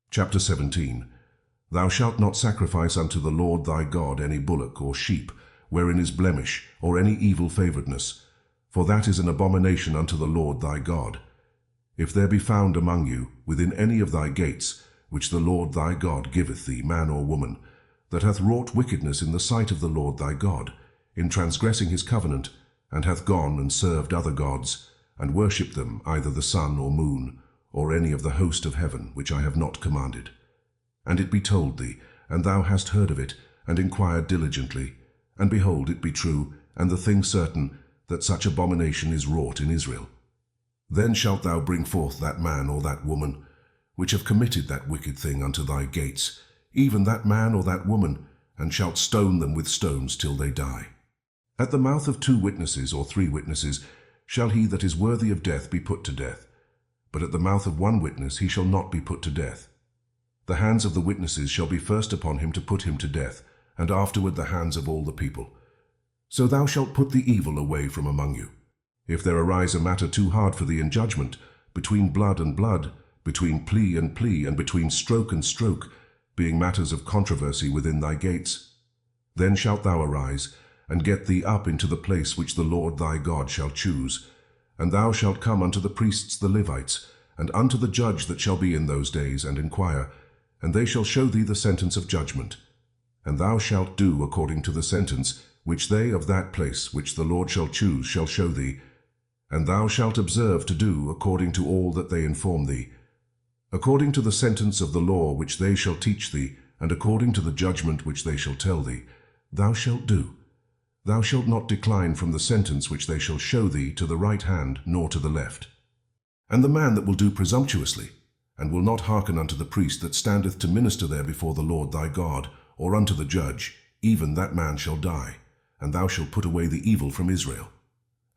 Chapter 17. Thou shalt not sacrifice unto the Lord thy God any bullock or sheep, wherein is blemish, or any evil favouredness, for that is an abomination unto the Lord thy God. If there be found among you, within any of thy gates, which the Lord thy God giveth thee, man or woman, that hath wrought wickedness in the sight of the Lord thy God, in transgressing his covenant, and hath gone and served other gods, and worshipped them, either the sun or moon, or any of the host of heaven, which I have not commanded. And it be told thee, and thou hast heard of it, and inquired diligently, and behold, it be true, and the thing certain, that such abomination is wrought in Israel. Then shalt thou bring forth that man or that woman, which have committed that wicked thing unto thy gates, even that man or that woman, and shalt stone them with stones till they die. At the mouth of 2 witnesses or 3 witnesses shall he that is worthy of death be put to death, but at the mouth of 1 witness he shall not be put to death. The hands of the witnesses shall be first upon him to put him to death, and afterward the hands of all the people. So thou shalt put the evil away from among you. If there arise a matter too hard for thee in judgment, between blood and blood, between plea, and between stroke and stroke, being matters of controversy within thy gates, then shalt thou arise, and get thee up into the place which the Lord thy God shall choose, and thou shalt come unto the priests the Levites, and unto the judge that shall be in those days, and inquire, and they shall show thee the sentence of judgment. And thou shalt do according to the sentence which they of that place which the Lord shall choose shall show thee, and thou shalt observe to do according to all that they inform thee. according to the sentence of the law which they shall teach thee, and according to the judgment which they shall tell thee, thou shalt do. Thou shalt not decline from the sentence which they shall show thee to the right hand, nor to the left. And the man that will do presumptuously, and will not hearken unto the priest that standeth to minister there before the Lord thy God, or unto the judge, even that man shall die, and thou shalt put away the evil from Israel.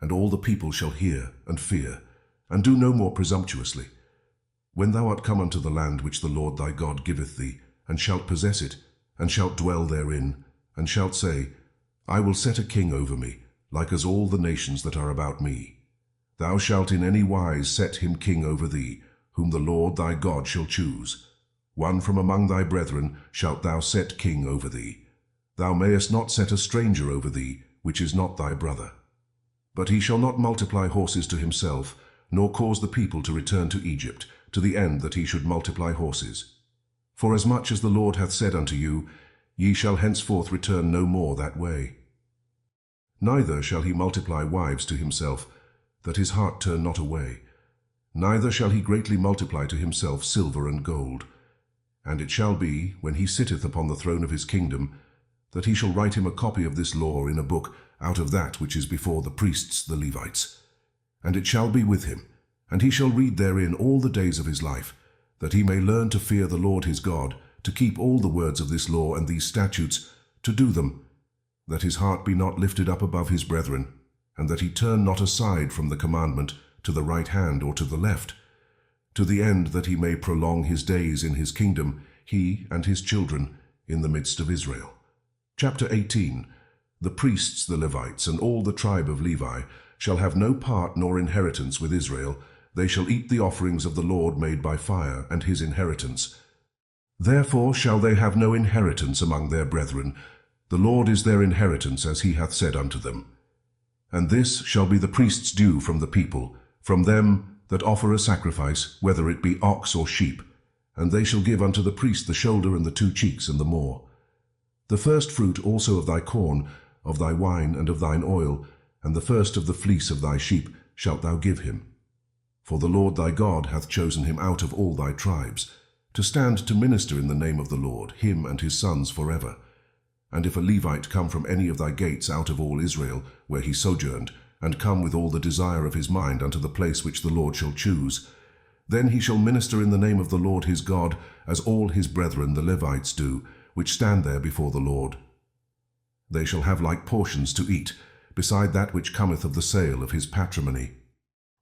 And all the people shall hear and fear, and do no more presumptuously. When thou art come unto the land which the Lord thy God giveth thee, and shalt possess it, and shalt dwell therein, and shalt say, I will set a king over me, like as all the nations that are about me. Thou shalt in any wise set him king over thee, whom the Lord thy God shall choose. One from among thy brethren shalt thou set king over thee. Thou mayest not set a stranger over thee, which is not thy brother. But he shall not multiply horses to himself, nor cause the people to return to Egypt, to the end that he should multiply horses. For as much as the Lord hath said unto you, ye shall henceforth return no more that way. Neither shall he multiply wives to himself, that his heart turn not away. Neither shall he greatly multiply to himself silver and gold. And it shall be, when he sitteth upon the throne of his kingdom, that he shall write him a copy of this law in a book out of that which is before the priests the Levites. And it shall be with him, and he shall read therein all the days of his life, that he may learn to fear the Lord his God, to keep all the words of this law and these statutes, to do them, that his heart be not lifted up above his brethren, and that he turn not aside from the commandment to the right hand or to the left, to the end that he may prolong his days in his kingdom, he and his children, in the midst of Israel. Chapter 18. The priests, the Levites, and all the tribe of Levi, shall have no part nor inheritance with Israel. They shall eat the offerings of the Lord made by fire, and his inheritance. Therefore shall they have no inheritance among their brethren. The Lord is their inheritance, as he hath said unto them. And this shall be the priest's due from the people, from them that offer a sacrifice, whether it be ox or sheep. And they shall give unto the priest the shoulder and the 2 cheeks and the more. The first fruit also of thy corn, of thy wine, and of thine oil, and the first of the fleece of thy sheep shalt thou give him. For the Lord thy God hath chosen him out of all thy tribes, to stand to minister in the name of the Lord, him and his sons forever. And if a Levite come from any of thy gates out of all Israel, where he sojourned, and come with all the desire of his mind unto the place which the Lord shall choose, then he shall minister in the name of the Lord his God, as all his brethren the Levites do, which stand there before the Lord. They shall have like portions to eat, beside that which cometh of the sale of his patrimony.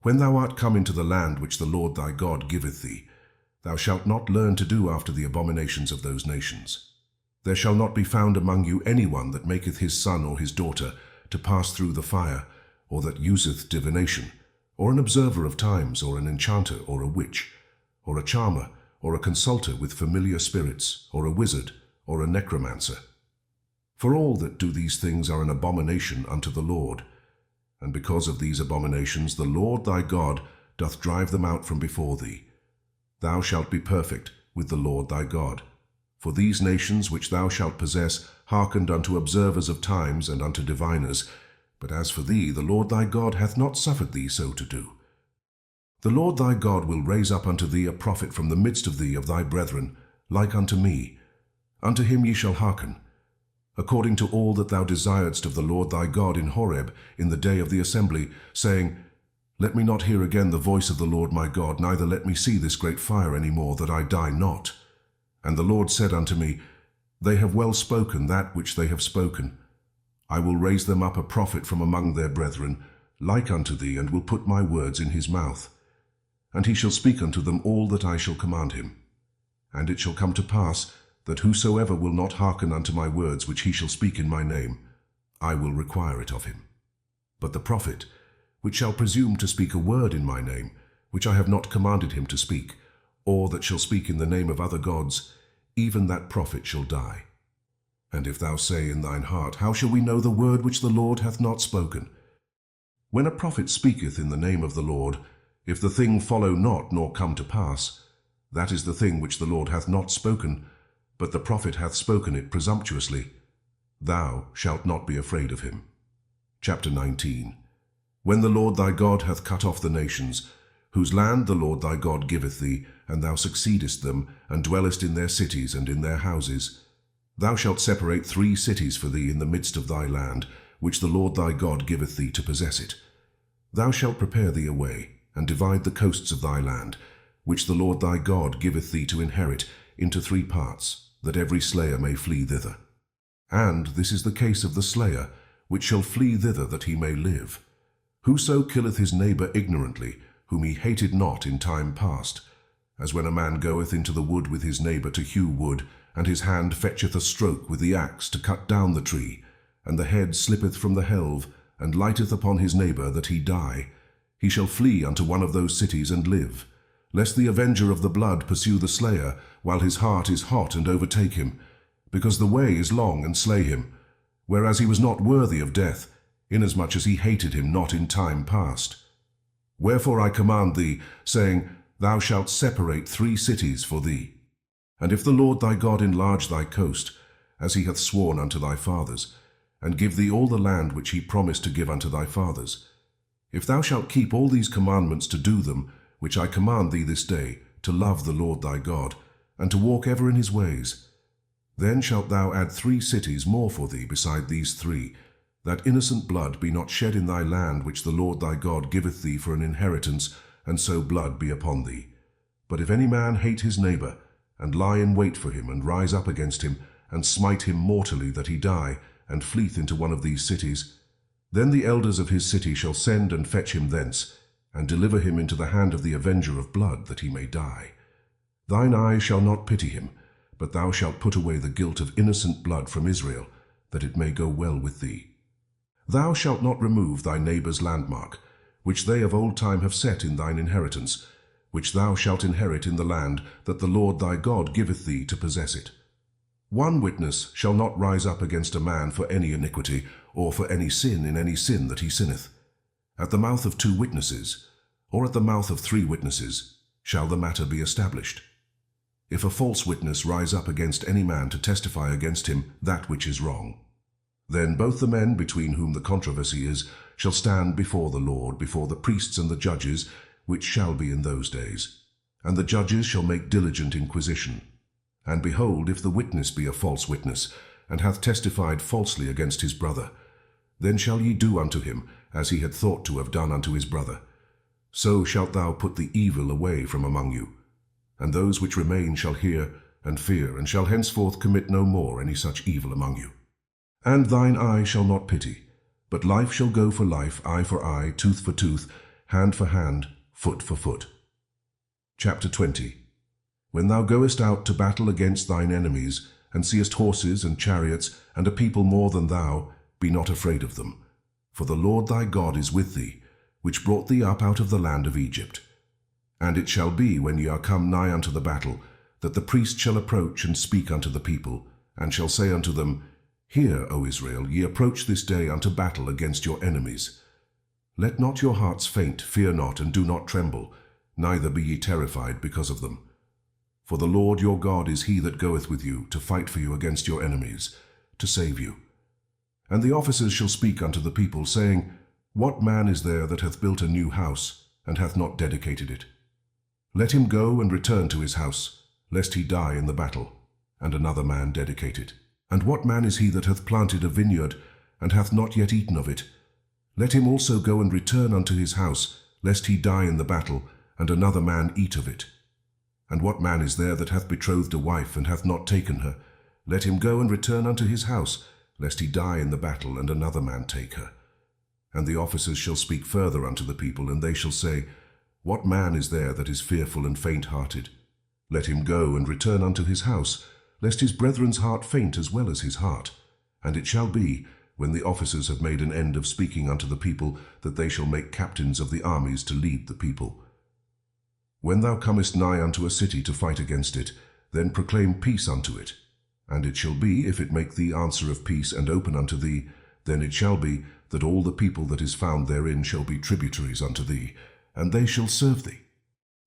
When thou art come into the land which the Lord thy God giveth thee, thou shalt not learn to do after the abominations of those nations. There shall not be found among you any one that maketh his son or his daughter to pass through the fire, or that useth divination, or an observer of times, or an enchanter, or a witch, or a charmer, or a consulter with familiar spirits, or a wizard, or a necromancer. For all that do these things are an abomination unto the Lord. And because of these abominations the Lord thy God doth drive them out from before thee. Thou shalt be perfect with the Lord thy God. For these nations which thou shalt possess hearkened unto observers of times and unto diviners. But as for thee, the Lord thy God hath not suffered thee so to do. The Lord thy God will raise up unto thee a prophet from the midst of thee of thy brethren, like unto me. Unto him ye shall hearken, according to all that thou desiredst of the Lord thy God in Horeb in the day of the assembly, saying, Let me not hear again the voice of the Lord my God, neither let me see this great fire any more, that I die not. And the Lord said unto me, They have well spoken that which they have spoken. I will raise them up a prophet from among their brethren, like unto thee, and will put my words in his mouth. And he shall speak unto them all that I shall command him. And it shall come to pass, that whosoever will not hearken unto my words which he shall speak in my name, I will require it of him. But the prophet, which shall presume to speak a word in my name, which I have not commanded him to speak, or that shall speak in the name of other gods, even that prophet shall die. And if thou say in thine heart, How shall we know the word which the Lord hath not spoken? When a prophet speaketh in the name of the Lord, if the thing follow not nor come to pass, that is the thing which the Lord hath not spoken, but the prophet hath spoken it presumptuously. Thou shalt not be afraid of him. Chapter 19. When the Lord thy God hath cut off the nations, whose land the Lord thy God giveth thee, and thou succeedest them, and dwellest in their cities and in their houses. Thou shalt separate 3 cities for thee in the midst of thy land, which the Lord thy God giveth thee to possess it. Thou shalt prepare thee a way, and divide the coasts of thy land, which the Lord thy God giveth thee to inherit, into 3 parts, that every slayer may flee thither. And this is the case of the slayer, which shall flee thither that he may live. Whoso killeth his neighbour ignorantly, whom he hated not in time past, as when a man goeth into the wood with his neighbour to hew wood, and his hand fetcheth a stroke with the axe to cut down the tree, and the head slippeth from the helve, and lighteth upon his neighbour that he die, he shall flee unto one of those cities and live, lest the avenger of the blood pursue the slayer, while his heart is hot, and overtake him, because the way is long, and slay him, whereas he was not worthy of death, inasmuch as he hated him not in time past. Wherefore I command thee, saying, Thou shalt separate 3 cities for thee. And if the Lord thy God enlarge thy coast, as he hath sworn unto thy fathers, and give thee all the land which he promised to give unto thy fathers, if thou shalt keep all these commandments to do them, which I command thee this day, to love the Lord thy God, and to walk ever in his ways, then shalt thou add 3 cities more for thee beside these 3, that innocent blood be not shed in thy land which the Lord thy God giveth thee for an inheritance, and so blood be upon thee. But if any man hate his neighbour, and lie in wait for him, and rise up against him, and smite him mortally that he die, and fleeth into one of these cities, then the elders of his city shall send and fetch him thence, and deliver him into the hand of the avenger of blood, that he may die. Thine eye shall not pity him, but thou shalt put away the guilt of innocent blood from Israel, that it may go well with thee. Thou shalt not remove thy neighbour's landmark, which they of old time have set in thine inheritance, which thou shalt inherit in the land that the Lord thy God giveth thee to possess it. 1 witness shall not rise up against a man for any iniquity, or for any sin in any sin that he sinneth. At the mouth of 2 witnesses, or at the mouth of 3 witnesses, shall the matter be established. If a false witness rise up against any man to testify against him that which is wrong, then both the men between whom the controversy is shall stand before the Lord, before the priests and the judges, which shall be in those days. And the judges shall make diligent inquisition. And behold, if the witness be a false witness, and hath testified falsely against his brother, then shall ye do unto him as he had thought to have done unto his brother. So shalt thou put the evil away from among you. And those which remain shall hear and fear, and shall henceforth commit no more any such evil among you. And thine eye shall not pity, but life shall go for life, eye for eye, tooth for tooth, hand for hand, foot for foot. Chapter 20. When thou goest out to battle against thine enemies, and seest horses and chariots, and a people more than thou, be not afraid of them. For the Lord thy God is with thee, which brought thee up out of the land of Egypt. And it shall be, when ye are come nigh unto the battle, that the priest shall approach and speak unto the people, and shall say unto them, Hear, O Israel, ye approach this day unto battle against your enemies. Let not your hearts faint, fear not, and do not tremble, neither be ye terrified because of them. For the Lord your God is he that goeth with you to fight for you against your enemies, to save you. And the officers shall speak unto the people, saying, What man is there that hath built a new house, and hath not dedicated it? Let him go and return to his house, lest he die in the battle, and another man dedicate it. And what man is he that hath planted a vineyard, and hath not yet eaten of it? Let him also go and return unto his house, lest he die in the battle, and another man eat of it. And what man is there that hath betrothed a wife, and hath not taken her? Let him go and return unto his house, lest he die in the battle, and another man take her. And the officers shall speak further unto the people, and they shall say, What man is there that is fearful and faint-hearted? Let him go and return unto his house, lest his brethren's heart faint as well as his heart. And it shall be, when the officers have made an end of speaking unto the people, that they shall make captains of the armies to lead the people. When thou comest nigh unto a city to fight against it, then proclaim peace unto it. And it shall be, if it make thee answer of peace and open unto thee, then it shall be, that all the people that is found therein shall be tributaries unto thee, and they shall serve thee.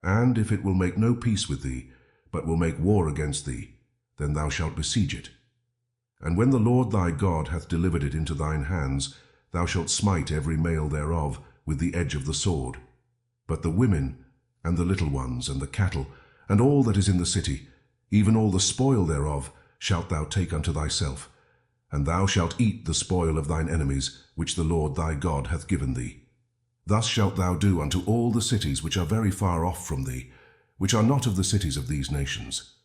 And if it will make no peace with thee, but will make war against thee, then thou shalt besiege it. And when the Lord thy God hath delivered it into thine hands, thou shalt smite every male thereof with the edge of the sword. But the women and the little ones, and the cattle, and all that is in the city, even all the spoil thereof, shalt thou take unto thyself. And thou shalt eat the spoil of thine enemies, which the Lord thy God hath given thee. Thus shalt thou do unto all the cities which are very far off from thee, which are not of the cities of these nations.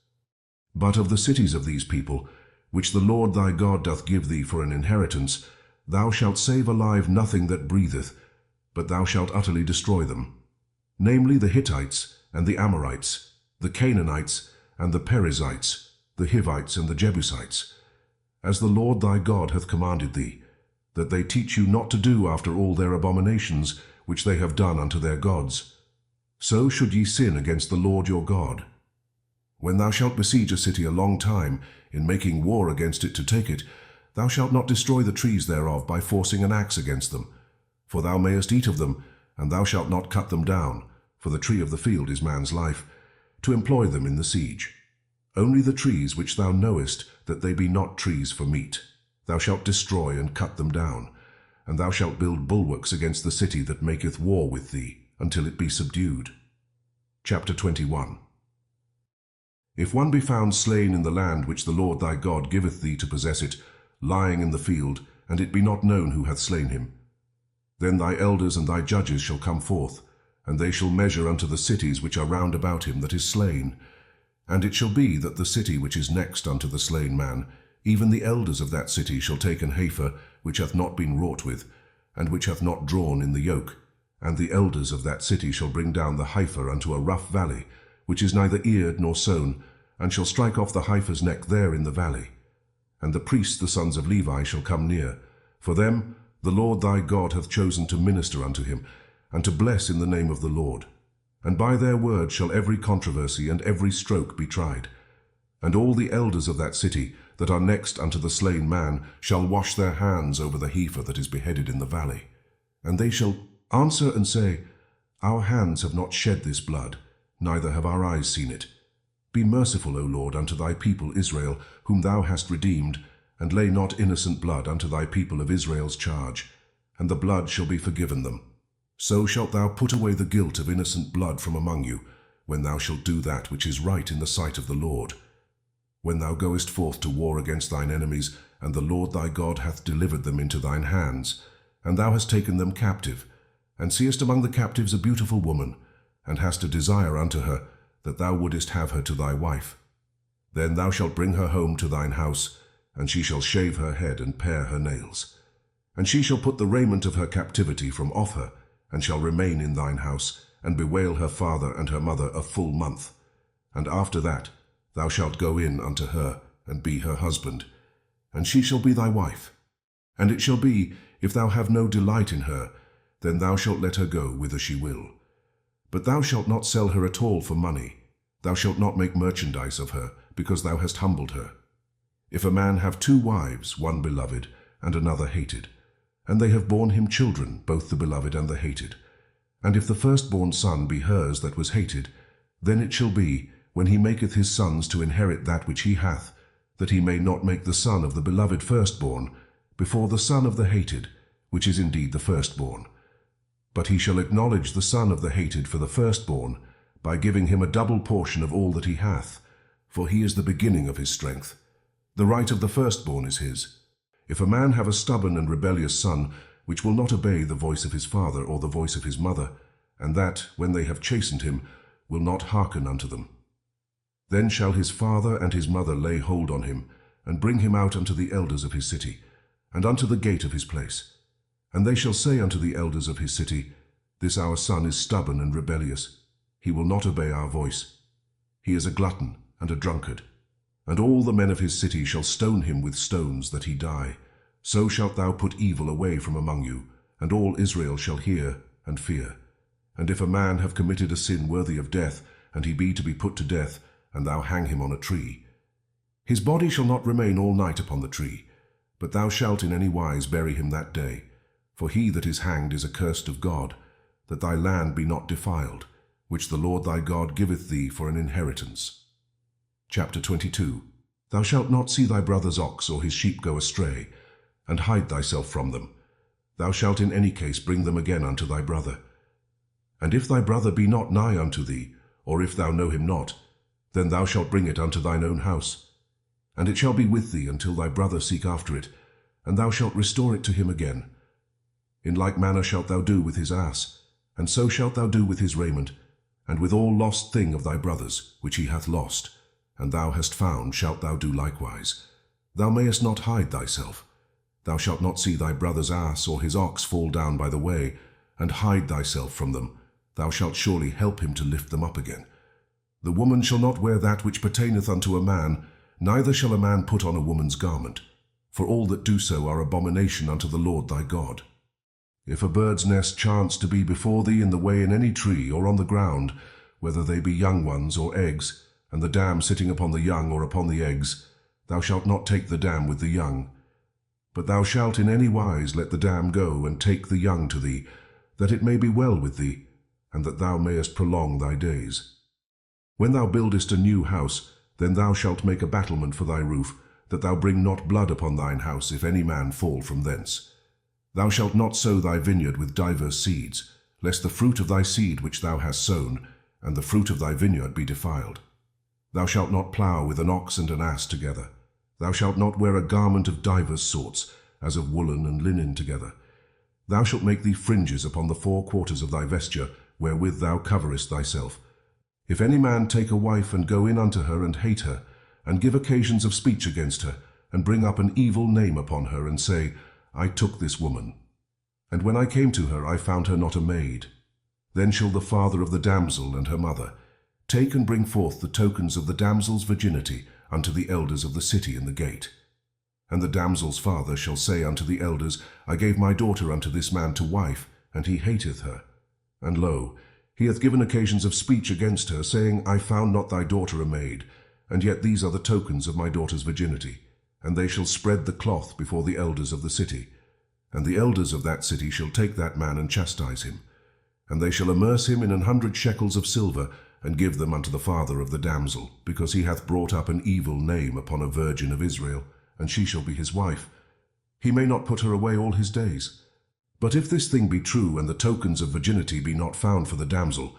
But of the cities of these people, which the Lord thy God doth give thee for an inheritance, thou shalt save alive nothing that breatheth, but thou shalt utterly destroy them, namely the Hittites, and the Amorites, the Canaanites, and the Perizzites, the Hivites, and the Jebusites, as the Lord thy God hath commanded thee, that they teach you not to do after all their abominations which they have done unto their gods. So should ye sin against the Lord your God. When thou shalt besiege a city a long time, in making war against it to take it, thou shalt not destroy the trees thereof by forcing an axe against them. For thou mayest eat of them, and thou shalt not cut them down, for the tree of the field is man's life, to employ them in the siege. Only the trees which thou knowest that they be not trees for meat, thou shalt destroy and cut them down, and thou shalt build bulwarks against the city that maketh war with thee, until it be subdued. Chapter 21. If one be found slain in the land which the Lord thy God giveth thee to possess it, lying in the field, and it be not known who hath slain him, then thy elders and thy judges shall come forth, and they shall measure unto the cities which are round about him that is slain. And it shall be that the city which is next unto the slain man, even the elders of that city shall take an heifer which hath not been wrought with, and which hath not drawn in the yoke, and the elders of that city shall bring down the heifer unto a rough valley, which is neither eared nor sown, and shall strike off the heifer's neck there in the valley. And the priests the sons of Levi shall come near, for them the Lord thy God hath chosen to minister unto him, and to bless in the name of the Lord. And by their word shall every controversy and every stroke be tried. And all the elders of that city that are next unto the slain man shall wash their hands over the heifer that is beheaded in the valley. And they shall answer and say, Our hands have not shed this blood, neither have our eyes seen it. Be merciful, O Lord, unto thy people Israel, whom thou hast redeemed, and lay not innocent blood unto thy people of Israel's charge, and the blood shall be forgiven them. So shalt thou put away the guilt of innocent blood from among you, when thou shalt do that which is right in the sight of the Lord. When thou goest forth to war against thine enemies, and the Lord thy God hath delivered them into thine hands, and thou hast taken them captive, and seest among the captives a beautiful woman, and hast a desire unto her, that thou wouldest have her to thy wife. Then thou shalt bring her home to thine house, and she shall shave her head and pare her nails. And she shall put the raiment of her captivity from off her, and shall remain in thine house, and bewail her father and her mother a full month. And after that thou shalt go in unto her, and be her husband, and she shall be thy wife. And it shall be, if thou have no delight in her, then thou shalt let her go whither she will. But thou shalt not sell her at all for money. Thou shalt not make merchandise of her, because thou hast humbled her. If a man have 2 wives, one beloved, and another hated, and they have borne him children, both the beloved and the hated, and if the firstborn son be hers that was hated, then it shall be, when he maketh his sons to inherit that which he hath, that he may not make the son of the beloved firstborn before the son of the hated, which is indeed the firstborn. But he shall acknowledge the son of the hated for the firstborn, by giving him a double portion of all that he hath, for he is the beginning of his strength. The right of the firstborn is his. If a man have a stubborn and rebellious son, which will not obey the voice of his father or the voice of his mother, and that, when they have chastened him, will not hearken unto them, then shall his father and his mother lay hold on him, and bring him out unto the elders of his city, and unto the gate of his place. And they shall say unto the elders of his city, This our son is stubborn and rebellious. He will not obey our voice. He is a glutton and a drunkard. And all the men of his city shall stone him with stones, that he die. So shalt thou put evil away from among you, and all Israel shall hear and fear. And if a man have committed a sin worthy of death, and he be to be put to death, and thou hang him on a tree, his body shall not remain all night upon the tree, but thou shalt in any wise bury him that day. For he that is hanged is accursed of God, that thy land be not defiled, which the Lord thy God giveth thee for an inheritance. Chapter 22. Thou shalt not see thy brother's ox or his sheep go astray, and hide thyself from them. Thou shalt in any case bring them again unto thy brother. And if thy brother be not nigh unto thee, or if thou know him not, then thou shalt bring it unto thine own house. And it shall be with thee until thy brother seek after it, and thou shalt restore it to him again. In like manner shalt thou do with his ass, and so shalt thou do with his raiment, and with all lost thing of thy brother's, which he hath lost, and thou hast found, shalt thou do likewise. Thou mayest not hide thyself. Thou shalt not see thy brother's ass or his ox fall down by the way, and hide thyself from them. Thou shalt surely help him to lift them up again. The woman shall not wear that which pertaineth unto a man, neither shall a man put on a woman's garment, for all that do so are abomination unto the Lord thy God. If a bird's nest chance to be before thee in the way in any tree or on the ground, whether they be young ones or eggs, and the dam sitting upon the young or upon the eggs, thou shalt not take the dam with the young. But thou shalt in any wise let the dam go and take the young to thee, that it may be well with thee, and that thou mayest prolong thy days. When thou buildest a new house, then thou shalt make a battlement for thy roof, that thou bring not blood upon thine house, if any man fall from thence. Thou shalt not sow thy vineyard with divers seeds, lest the fruit of thy seed which thou hast sown, and the fruit of thy vineyard be defiled. Thou shalt not plough with an ox and an ass together. Thou shalt not wear a garment of divers sorts, as of woolen and linen together. Thou shalt make thee fringes upon the 4 quarters of thy vesture, wherewith thou coverest thyself. If any man take a wife and go in unto her and hate her, and give occasions of speech against her, and bring up an evil name upon her, and say, I took this woman, and when I came to her I found her not a maid, then shall the father of the damsel and her mother take and bring forth the tokens of the damsel's virginity unto the elders of the city in the gate. And the damsel's father shall say unto the elders, I gave my daughter unto this man to wife, and he hateth her. And lo, he hath given occasions of speech against her, saying, I found not thy daughter a maid, and yet these are the tokens of my daughter's virginity. And they shall spread the cloth before the elders of the city. And the elders of that city shall take that man and chastise him. And they shall amerce him in 100 shekels of silver, and give them unto the father of the damsel, because he hath brought up an evil name upon a virgin of Israel, and she shall be his wife. He may not put her away all his days. But if this thing be true, and the tokens of virginity be not found for the damsel,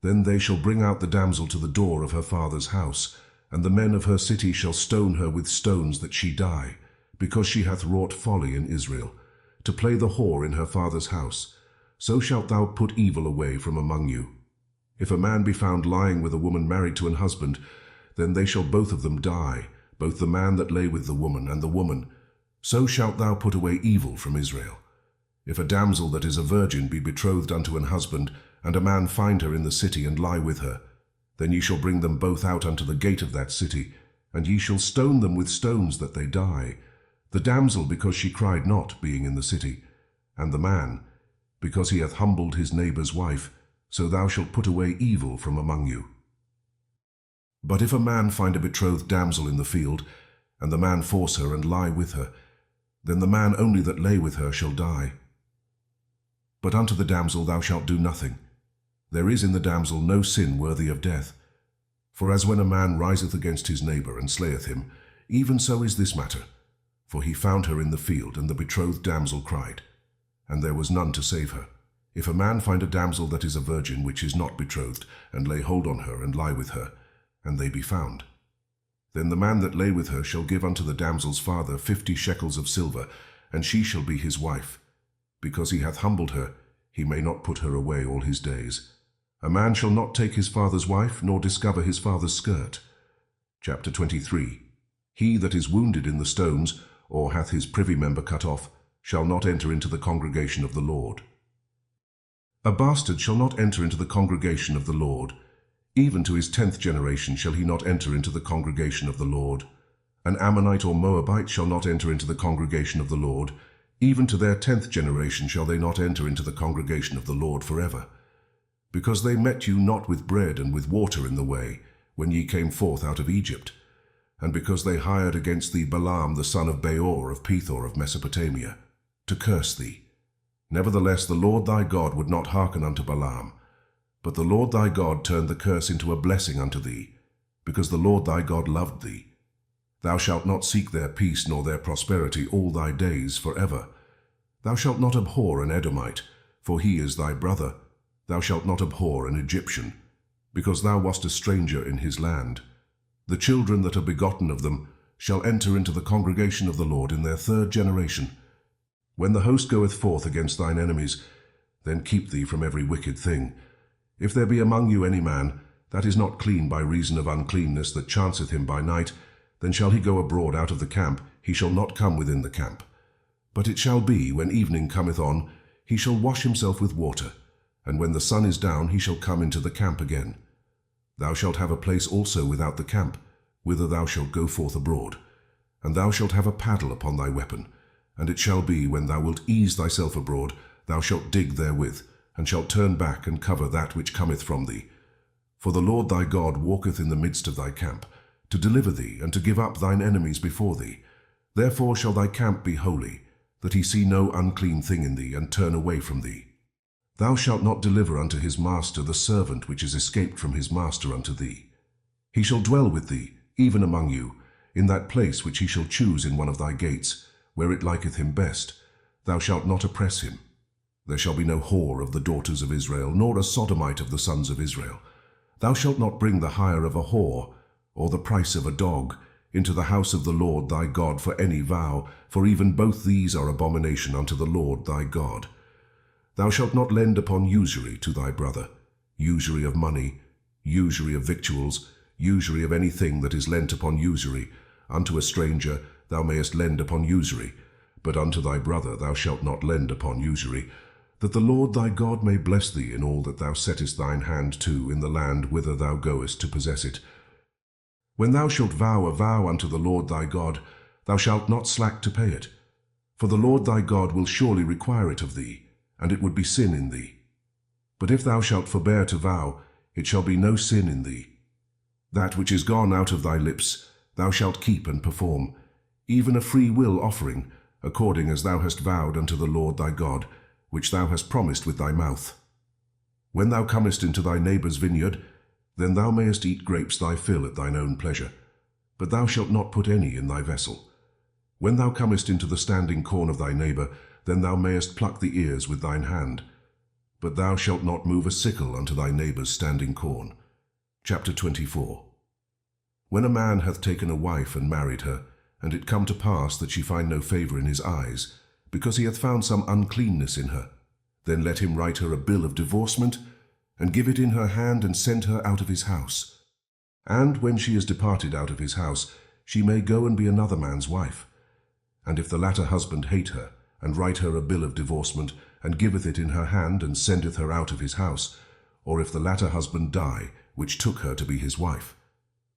then they shall bring out the damsel to the door of her father's house, and the men of her city shall stone her with stones that she die, because she hath wrought folly in Israel, to play the whore in her father's house. So shalt thou put evil away from among you. If a man be found lying with a woman married to an husband, then they shall both of them die, both the man that lay with the woman and the woman. So shalt thou put away evil from Israel. If a damsel that is a virgin be betrothed unto an husband, and a man find her in the city and lie with her, then ye shall bring them both out unto the gate of that city, and ye shall stone them with stones that they die, the damsel because she cried not, being in the city, and the man because he hath humbled his neighbour's wife. So thou shalt put away evil from among you. But if a man find a betrothed damsel in the field, and the man force her and lie with her, then the man only that lay with her shall die. But unto the damsel thou shalt do nothing. There is in the damsel no sin worthy of death. For as when a man riseth against his neighbour and slayeth him, even so is this matter. For he found her in the field, and the betrothed damsel cried, and there was none to save her. If a man find a damsel that is a virgin, which is not betrothed, and lay hold on her, and lie with her, and they be found, then the man that lay with her shall give unto the damsel's father 50 shekels of silver, and she shall be his wife. Because he hath humbled her, he may not put her away all his days. A man shall not take his father's wife, nor discover his father's skirt. Chapter 23. He that is wounded in the stones, or hath his privy member cut off, shall not enter into the congregation of the Lord. A bastard shall not enter into the congregation of the Lord. Even to his 10th generation shall he not enter into the congregation of the Lord. An Ammonite or Moabite shall not enter into the congregation of the Lord. Even to their 10th generation shall they not enter into the congregation of the Lord forever. Because they met you not with bread and with water in the way, when ye came forth out of Egypt, and because they hired against thee Balaam the son of Beor of Pethor of Mesopotamia, to curse thee. Nevertheless the Lord thy God would not hearken unto Balaam, but the Lord thy God turned the curse into a blessing unto thee, because the Lord thy God loved thee. Thou shalt not seek their peace nor their prosperity all thy days forever. Thou shalt not abhor an Edomite, for he is thy brother. thou shalt not abhor an Egyptian, because thou wast a stranger in his land. The children that are begotten of them shall enter into the congregation of the Lord in their third generation. When the host goeth forth against thine enemies, then keep thee from every wicked thing. If there be among you any man that is not clean by reason of uncleanness that chanceth him by night, then shall he go abroad out of the camp, he shall not come within the camp. But it shall be, when evening cometh on, he shall wash himself with water, and when the sun is down, he shall come into the camp again. Thou shalt have a place also without the camp, whither thou shalt go forth abroad. And thou shalt have a paddle upon thy weapon. And it shall be, when thou wilt ease thyself abroad, thou shalt dig therewith, and shalt turn back and cover that which cometh from thee. For the Lord thy God walketh in the midst of thy camp, to deliver thee, and to give up thine enemies before thee. Therefore shall thy camp be holy, that he see no unclean thing in thee, and turn away from thee. Thou shalt not deliver unto his master the servant which is escaped from his master unto thee. He shall dwell with thee, even among you, in that place which he shall choose in one of thy gates, where it liketh him best. Thou shalt not oppress him. There shall be no whore of the daughters of Israel, nor a sodomite of the sons of Israel. Thou shalt not bring the hire of a whore, or the price of a dog, into the house of the Lord thy God for any vow, for even both these are abomination unto the Lord thy God. Thou shalt not lend upon usury to thy brother, usury of money, usury of victuals, usury of anything that is lent upon usury. Unto a stranger thou mayest lend upon usury, but unto thy brother thou shalt not lend upon usury, that the Lord thy God may bless thee in all that thou settest thine hand to in the land whither thou goest to possess it. When thou shalt vow a vow unto the Lord thy God, thou shalt not slack to pay it. For the Lord thy God will surely require it of thee, and it would be sin in thee. But if thou shalt forbear to vow, it shall be no sin in thee. That which is gone out of thy lips thou shalt keep and perform, even a free will offering, according as thou hast vowed unto the Lord thy God, which thou hast promised with thy mouth. When thou comest into thy neighbour's vineyard, then thou mayest eat grapes thy fill at thine own pleasure, but thou shalt not put any in thy vessel. When thou comest into the standing corn of thy neighbour, then thou mayest pluck the ears with thine hand, but thou shalt not move a sickle unto thy neighbour's standing corn. Chapter 24. When a man hath taken a wife and married her, and it come to pass that she find no favour in his eyes, because he hath found some uncleanness in her, then let him write her a bill of divorcement, and give it in her hand, and send her out of his house. And when she is departed out of his house, she may go and be another man's wife. And if the latter husband hate her, and write her a bill of divorcement, and giveth it in her hand, and sendeth her out of his house, or if the latter husband die, which took her to be his wife,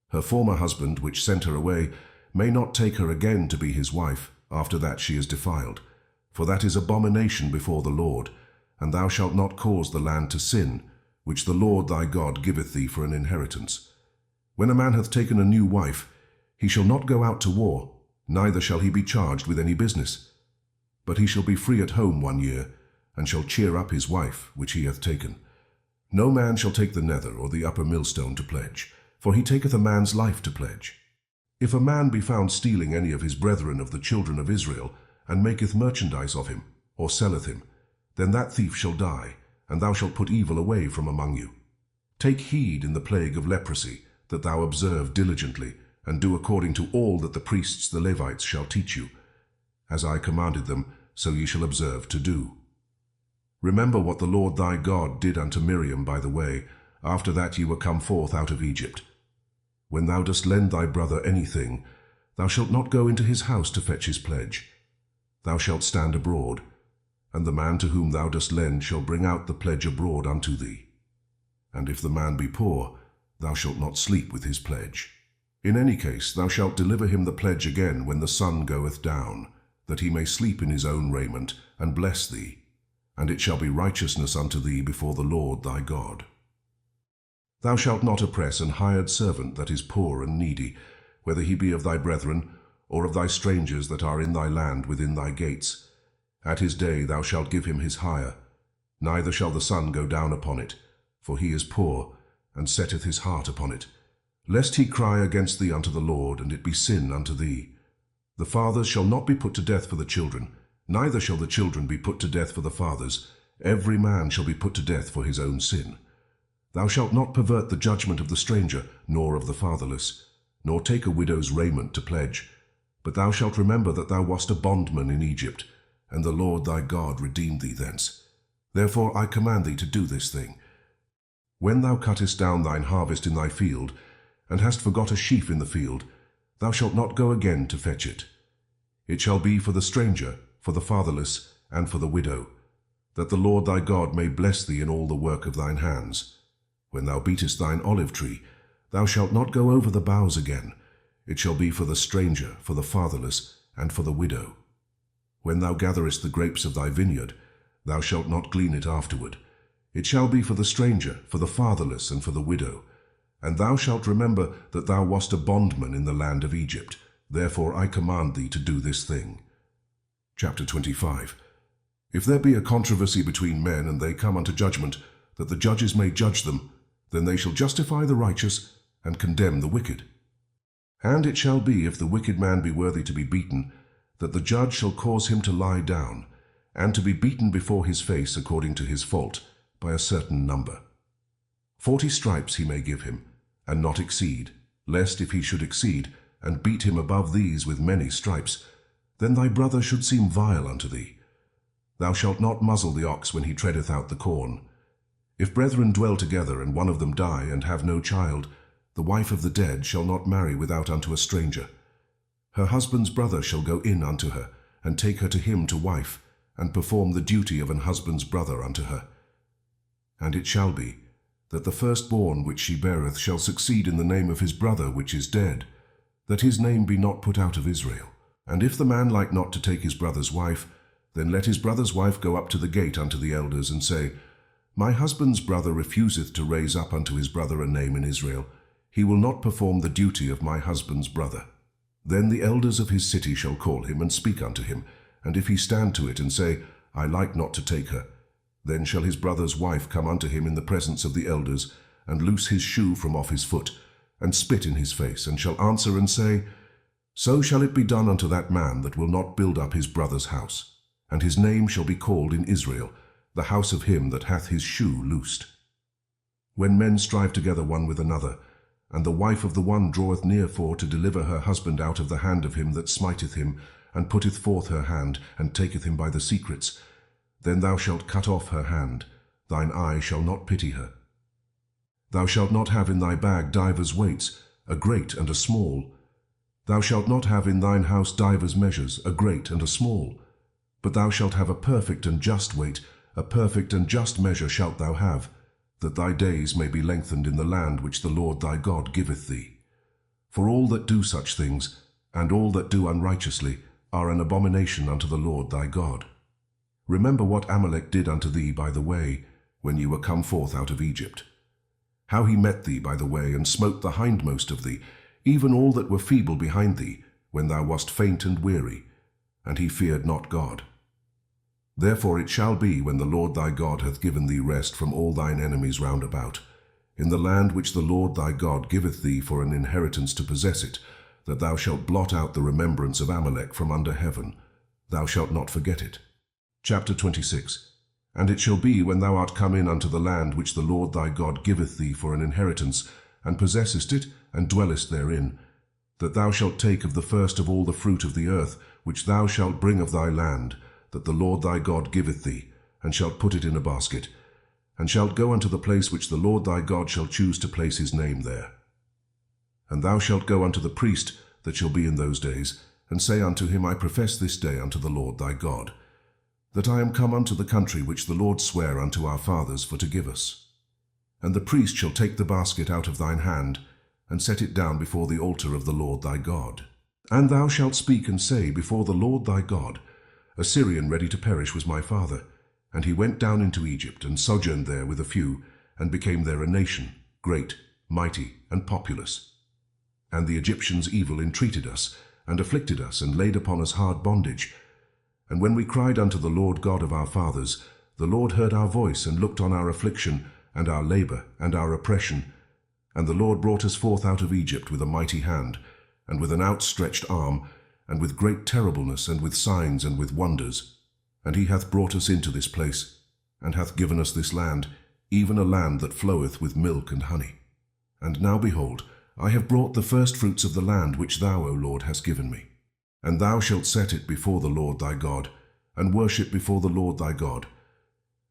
her former husband, which sent her away, may not take her again to be his wife, after that she is defiled. For that is abomination before the Lord, and thou shalt not cause the land to sin, which the Lord thy God giveth thee for an inheritance. When a man hath taken a new wife, he shall not go out to war, neither shall he be charged with any business. But he shall be free at home 1 year, and shall cheer up his wife, which he hath taken. No man shall take the nether or the upper millstone to pledge, for he taketh a man's life to pledge. If a man be found stealing any of his brethren of the children of Israel, and maketh merchandise of him, or selleth him, then that thief shall die, and thou shalt put evil away from among you. Take heed in the plague of leprosy, that thou observe diligently, and do according to all that the priests the Levites shall teach you. As I commanded them, so ye shall observe to do. Remember what the Lord thy God did unto Miriam by the way, after that ye were come forth out of Egypt. When thou dost lend thy brother anything, thou shalt not go into his house to fetch his pledge. Thou shalt stand abroad, and the man to whom thou dost lend shall bring out the pledge abroad unto thee. And if the man be poor, thou shalt not sleep with his pledge. In any case thou shalt deliver him the pledge again when the sun goeth down, that he may sleep in his own raiment, and bless thee. And it shall be righteousness unto thee before the Lord thy God. Thou shalt not oppress an hired servant that is poor and needy, whether he be of thy brethren, or of thy strangers that are in thy land within thy gates. At his day thou shalt give him his hire, neither shall the sun go down upon it, for he is poor, and setteth his heart upon it, lest he cry against thee unto the Lord, and it be sin unto thee. The fathers shall not be put to death for the children, neither shall the children be put to death for the fathers. every man shall be put to death for his own sin. Thou shalt not pervert the judgment of the stranger, nor of the fatherless, nor take a widow's raiment to pledge. But thou shalt remember that thou wast a bondman in Egypt, and the Lord thy God redeemed thee thence. Therefore I command thee to do this thing. When thou cuttest down thine harvest in thy field, and hast forgot a sheaf in the field, thou shalt not go again to fetch it. It shall be for the stranger, for the fatherless, and for the widow, that the Lord thy God may bless thee in all the work of thine hands. When thou beatest thine olive tree, thou shalt not go over the boughs again. It shall be for the stranger, for the fatherless, and for the widow. When thou gatherest the grapes of thy vineyard, thou shalt not glean it afterward. It shall be for the stranger, for the fatherless, and for the widow. And thou shalt remember that thou wast a bondman in the land of Egypt. Therefore I command thee to do this thing. Chapter 25. If there be a controversy between men, and they come unto judgment, that the judges may judge them, then they shall justify the righteous, and condemn the wicked. And it shall be, if the wicked man be worthy to be beaten, that the judge shall cause him to lie down, and to be beaten before his face according to his fault, by a certain number. 40 stripes he may give him, and not exceed, lest if he should exceed, and beat him above these with many stripes, then thy brother should seem vile unto thee. Thou shalt not muzzle the ox when he treadeth out the corn. If brethren dwell together, and one of them die, and have no child, the wife of the dead shall not marry without unto a stranger. Her husband's brother shall go in unto her, and take her to him to wife, and perform the duty of an husband's brother unto her. And it shall be, that the firstborn which she beareth shall succeed in the name of his brother which is dead, that his name be not put out of Israel. And if the man like not to take his brother's wife, then let his brother's wife go up to the gate unto the elders, and say, My husband's brother refuseth to raise up unto his brother a name in Israel. He will not perform the duty of my husband's brother. Then the elders of his city shall call him, and speak unto him. And if he stand to it, and say, I like not to take her, then shall his brother's wife come unto him in the presence of the elders, and loose his shoe from off his foot, and spit in his face, and shall answer and say, So shall it be done unto that man that will not build up his brother's house. And his name shall be called in Israel, the house of him that hath his shoe loosed. When men strive together one with another, and the wife of the one draweth near for to deliver her husband out of the hand of him that smiteth him, and putteth forth her hand, and taketh him by the secrets, then thou shalt cut off her hand, thine eye shall not pity her. Thou shalt not have in thy bag divers weights, a great and a small. Thou shalt not have in thine house divers measures, a great and a small. But thou shalt have a perfect and just weight, a perfect and just measure shalt thou have, that thy days may be lengthened in the land which the Lord thy God giveth thee. For all that do such things, and all that do unrighteously, are an abomination unto the Lord thy God. Remember what Amalek did unto thee by the way, when ye were come forth out of Egypt. How he met thee by the way, and smote the hindmost of thee, even all that were feeble behind thee, when thou wast faint and weary, and he feared not God. Therefore it shall be, when the Lord thy God hath given thee rest from all thine enemies round about, in the land which the Lord thy God giveth thee for an inheritance to possess it, that thou shalt blot out the remembrance of Amalek from under heaven. Thou shalt not forget it. Chapter 26. And it shall be, when thou art come in unto the land which the Lord thy God giveth thee for an inheritance, and possessest it, and dwellest therein, that thou shalt take of the first of all the fruit of the earth, which thou shalt bring of thy land, that the Lord thy God giveth thee, and shalt put it in a basket, and shalt go unto the place which the Lord thy God shall choose to place his name there. And thou shalt go unto the priest that shall be in those days, and say unto him, I profess this day unto the Lord thy God, that I am come unto the country which the Lord sware unto our fathers for to give us. And the priest shall take the basket out of thine hand, and set it down before the altar of the Lord thy God. And thou shalt speak and say before the Lord thy God, A Syrian ready to perish was my father, and he went down into Egypt, and sojourned there with a few, and became there a nation, great, mighty, and populous. And the Egyptians evil entreated us, and afflicted us, and laid upon us hard bondage. And when we cried unto the Lord God of our fathers, the Lord heard our voice, and looked on our affliction, and our labor, and our oppression. And the Lord brought us forth out of Egypt with a mighty hand, and with an outstretched arm, and with great terribleness, and with signs, and with wonders. And he hath brought us into this place. and hath given us this land, even a land that floweth with milk and honey. And now behold, I have brought the firstfruits of the land which thou, O Lord, hast given me. And thou shalt set it before the Lord thy God, and worship before the Lord thy God.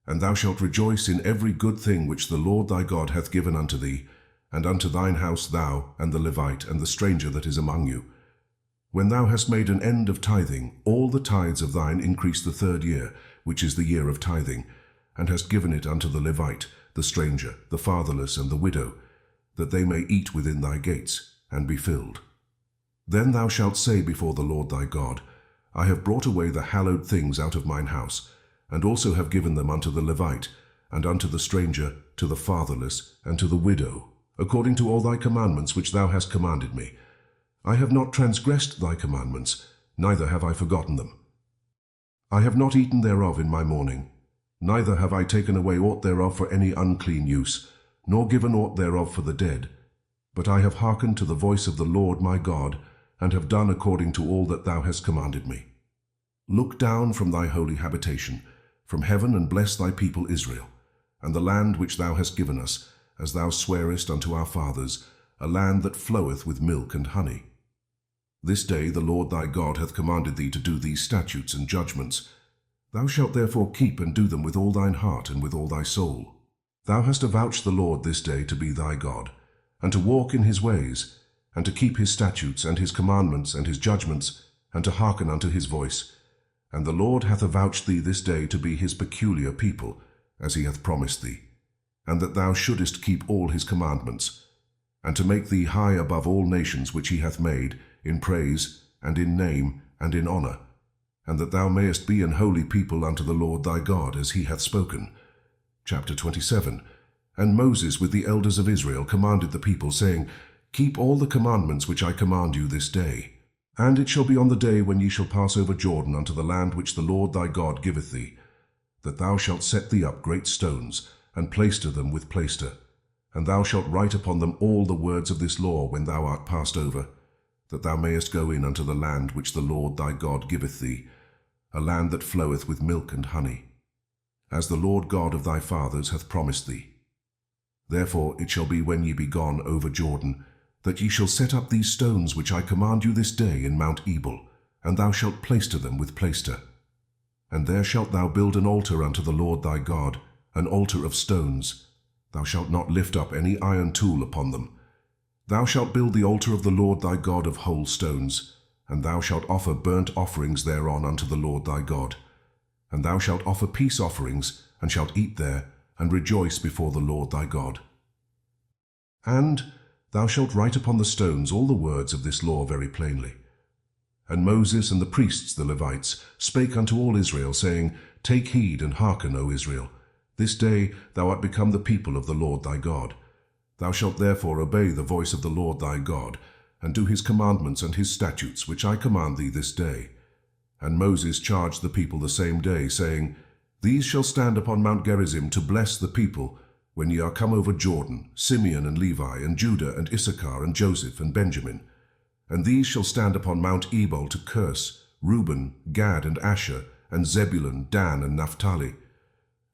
And thou shalt rejoice in every good thing which the Lord thy God hath given unto thee, and unto thine house thou, and the Levite, and the stranger that is among you. When thou hast made an end of tithing, all the tithes of thine increase the 3rd year, which is the year of tithing, and hast given it unto the Levite, the stranger, the fatherless, and the widow, that they may eat within thy gates, and be filled. Then thou shalt say before the Lord thy God, I have brought away the hallowed things out of mine house, and also have given them unto the Levite, and unto the stranger, to the fatherless, and to the widow, according to all thy commandments which thou hast commanded me. I have not transgressed thy commandments, neither have I forgotten them. I have not eaten thereof in my mourning, neither have I taken away aught thereof for any unclean use, nor given aught thereof for the dead. But I have hearkened to the voice of the Lord my God, and have done according to all that thou hast commanded me. Look down from thy holy habitation, from heaven, and bless thy people Israel, and the land which thou hast given us, as thou swarest unto our fathers, a land that floweth with milk and honey. This day the Lord thy God hath commanded thee to do these statutes and judgments. Thou shalt therefore keep and do them with all thine heart and with all thy soul. Thou hast avouched the Lord this day to be thy God, and to walk in his ways, and to keep his statutes and his commandments and his judgments, and to hearken unto his voice. And the Lord hath avouched thee this day to be his peculiar people, as he hath promised thee, and that thou shouldest keep all his commandments, and to make thee high above all nations which he hath made, in praise, and in name, and in honour, and that thou mayest be an holy people unto the Lord thy God, as he hath spoken. Chapter 27. And Moses with the elders of Israel commanded the people, saying, Keep all the commandments which I command you this day. And it shall be on the day when ye shall pass over Jordan unto the land which the Lord thy God giveth thee, that thou shalt set thee up great stones, and plaister them with plaister. And thou shalt write upon them all the words of this law when thou art passed over, that thou mayest go in unto the land which the Lord thy God giveth thee, a land that floweth with milk and honey, as the Lord God of thy fathers hath promised thee. Therefore it shall be when ye be gone over Jordan, that ye shall set up these stones which I command you this day in Mount Ebal, and thou shalt plaister them with plaister. And there shalt thou build an altar unto the Lord thy God, an altar of stones. Thou shalt not lift up any iron tool upon them. Thou shalt build the altar of the Lord thy God of whole stones, and thou shalt offer burnt offerings thereon unto the Lord thy God. And thou shalt offer peace offerings, and shalt eat there, and rejoice before the Lord thy God. And thou shalt write upon the stones all the words of this law very plainly. And Moses and the priests the Levites spake unto all Israel, saying, Take heed and hearken, O Israel. This day thou art become the people of the Lord thy God. Thou shalt therefore obey the voice of the Lord thy God, and do his commandments and his statutes, which I command thee this day. And Moses charged the people the same day, saying, These shall stand upon Mount Gerizim to bless the people, when ye are come over Jordan, Simeon and Levi, and Judah, and Issachar, and Joseph, and Benjamin. And these shall stand upon Mount Ebal to curse, Reuben, Gad, and Asher, and Zebulun, Dan, and Naphtali.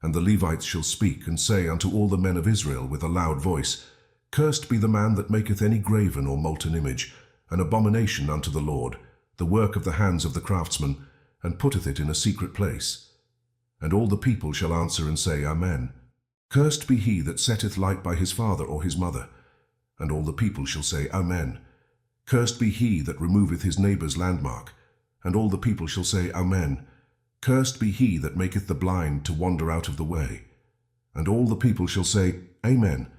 And the Levites shall speak, and say unto all the men of Israel with a loud voice, Cursed be the man that maketh any graven or molten image, an abomination unto the Lord, the work of the hands of the craftsman, and putteth it in a secret place. And all the people shall answer and say, Amen. Cursed be he that setteth light by his father or his mother. And all the people shall say, Amen. Cursed be he that removeth his neighbour's landmark. And all the people shall say, Amen. Cursed be he that maketh the blind to wander out of the way. And all the people shall say, Amen.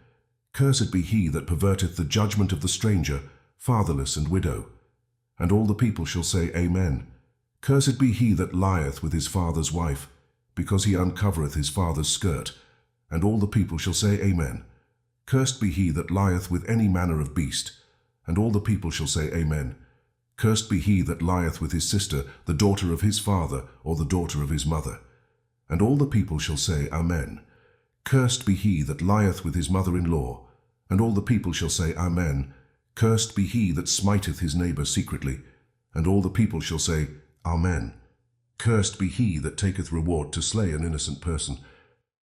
Cursed be he that perverteth the judgment of the stranger, fatherless and widow. And all the people shall say, Amen. Cursed be he that lieth with his father's wife, because he uncovereth his father's skirt. And all the people shall say, Amen. Cursed be he that lieth with any manner of beast. And all the people shall say, Amen. Cursed be he that lieth with his sister, the daughter of his father, or the daughter of his mother. And all the people shall say, Amen. Cursed be he that lieth with his mother-in-law. And all the people shall say, Amen. Cursed be he that smiteth his neighbour secretly. And all the people shall say, Amen. Cursed be he that taketh reward to slay an innocent person.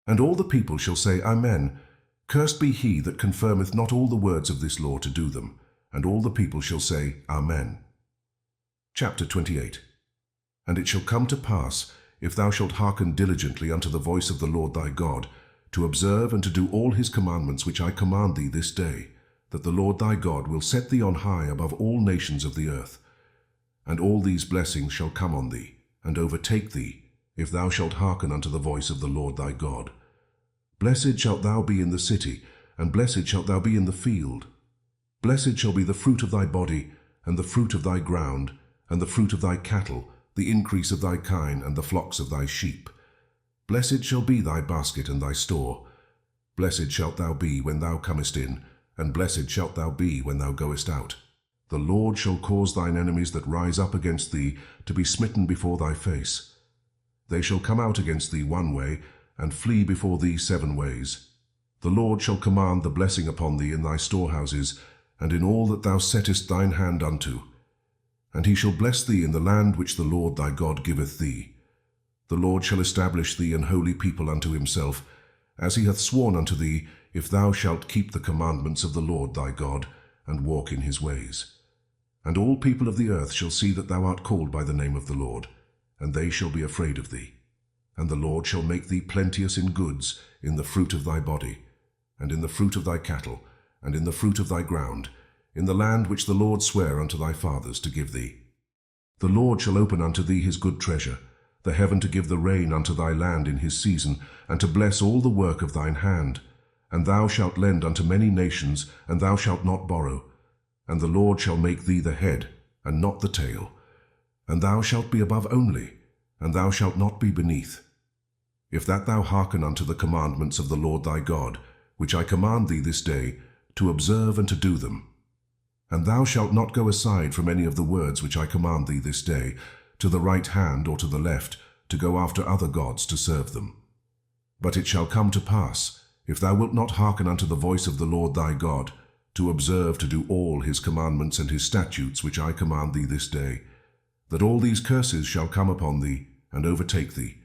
And all the people shall say, Amen. Cursed be he that confirmeth not all the words of this law to do them. And all the people shall say, Amen. Chapter 28. And it shall come to pass, if thou shalt hearken diligently unto the voice of the Lord thy God, to observe and to do all his commandments which I command thee this day, that the Lord thy God will set thee on high above all nations of the earth. And all these blessings shall come on thee, and overtake thee, if thou shalt hearken unto the voice of the Lord thy God. Blessed shalt thou be in the city, and blessed shalt thou be in the field. Blessed shall be the fruit of thy body, and the fruit of thy ground, and the fruit of thy cattle, the increase of thy kine, and the flocks of thy sheep. Blessed shall be thy basket and thy store. Blessed shalt thou be when thou comest in, and blessed shalt thou be when thou goest out. The Lord shall cause thine enemies that rise up against thee to be smitten before thy face. They shall come out against thee one way, and flee before thee 7 ways. The Lord shall command the blessing upon thee in thy storehouses, and in all that thou settest thine hand unto. And he shall bless thee in the land which the Lord thy God giveth thee. The Lord shall establish thee an holy people unto himself, as he hath sworn unto thee, if thou shalt keep the commandments of the Lord thy God, and walk in his ways. And all people of the earth shall see that thou art called by the name of the Lord, and they shall be afraid of thee. And the Lord shall make thee plenteous in goods, in the fruit of thy body, and in the fruit of thy cattle, and in the fruit of thy ground, in the land which the Lord sware unto thy fathers to give thee. The Lord shall open unto thee his good treasure, the heaven to give the rain unto thy land in his season, and to bless all the work of thine hand. And thou shalt lend unto many nations, and thou shalt not borrow. And the Lord shall make thee the head, and not the tail. And thou shalt be above only, and thou shalt not be beneath. If that thou hearken unto the commandments of the Lord thy God, which I command thee this day, to observe and to do them. And thou shalt not go aside from any of the words which I command thee this day, to the right hand or to the left, to go after other gods to serve them. But it shall come to pass, if thou wilt not hearken unto the voice of the Lord thy God, to observe to do all his commandments and his statutes which I command thee this day, that all these curses shall come upon thee, and overtake thee.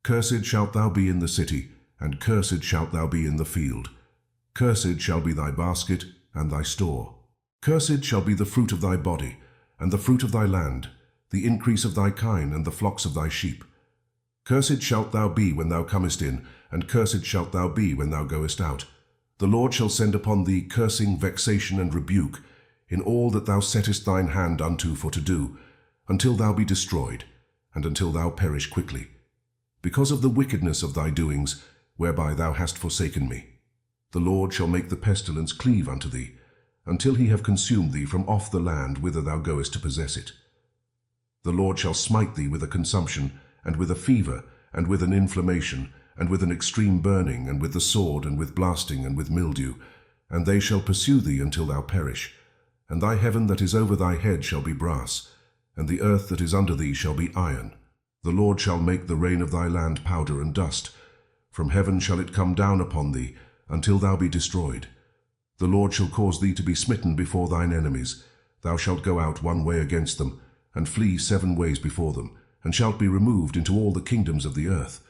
Cursed shalt thou be in the city, and cursed shalt thou be in the field. Cursed shall be thy basket and thy store. Cursed shall be the fruit of thy body, and the fruit of thy land, the increase of thy kine, and the flocks of thy sheep. Cursed shalt thou be when thou comest in, and cursed shalt thou be when thou goest out. The Lord shall send upon thee cursing, vexation, and rebuke, in all that thou settest thine hand unto for to do, until thou be destroyed, and until thou perish quickly, because of the wickedness of thy doings, whereby thou hast forsaken me. The Lord shall make the pestilence cleave unto thee, until he have consumed thee from off the land whither thou goest to possess it. The Lord shall smite thee with a consumption, and with a fever, and with an inflammation, and with an extreme burning, and with the sword, and with blasting, and with mildew, and they shall pursue thee until thou perish. And thy heaven that is over thy head shall be brass, and the earth that is under thee shall be iron. The Lord shall make the rain of thy land powder and dust. From heaven shall it come down upon thee, until thou be destroyed. The Lord shall cause thee to be smitten before thine enemies. Thou shalt go out one way against them, and flee 7 ways before them, and shalt be removed into all the kingdoms of the earth.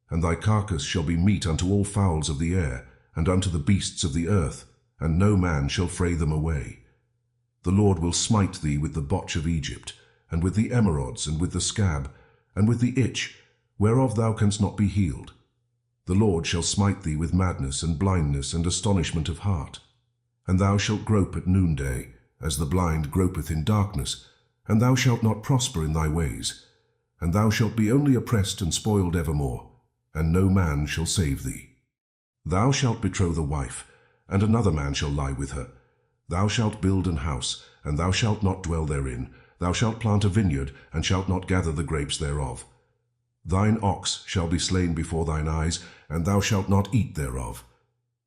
And thy carcass shall be meat unto all fowls of the air, and unto the beasts of the earth, and no man shall fray them away. The Lord will smite thee with the botch of Egypt, and with the emerods, and with the scab, and with the itch, whereof thou canst not be healed. The Lord shall smite thee with madness, and blindness, and astonishment of heart. And thou shalt grope at noonday, as the blind gropeth in darkness, and thou shalt not prosper in thy ways. And thou shalt be only oppressed and spoiled evermore, and no man shall save thee. Thou shalt betroth a wife, and another man shall lie with her. Thou shalt build an house, and thou shalt not dwell therein. Thou shalt plant a vineyard, and shalt not gather the grapes thereof. Thine ox shall be slain before thine eyes, and thou shalt not eat thereof.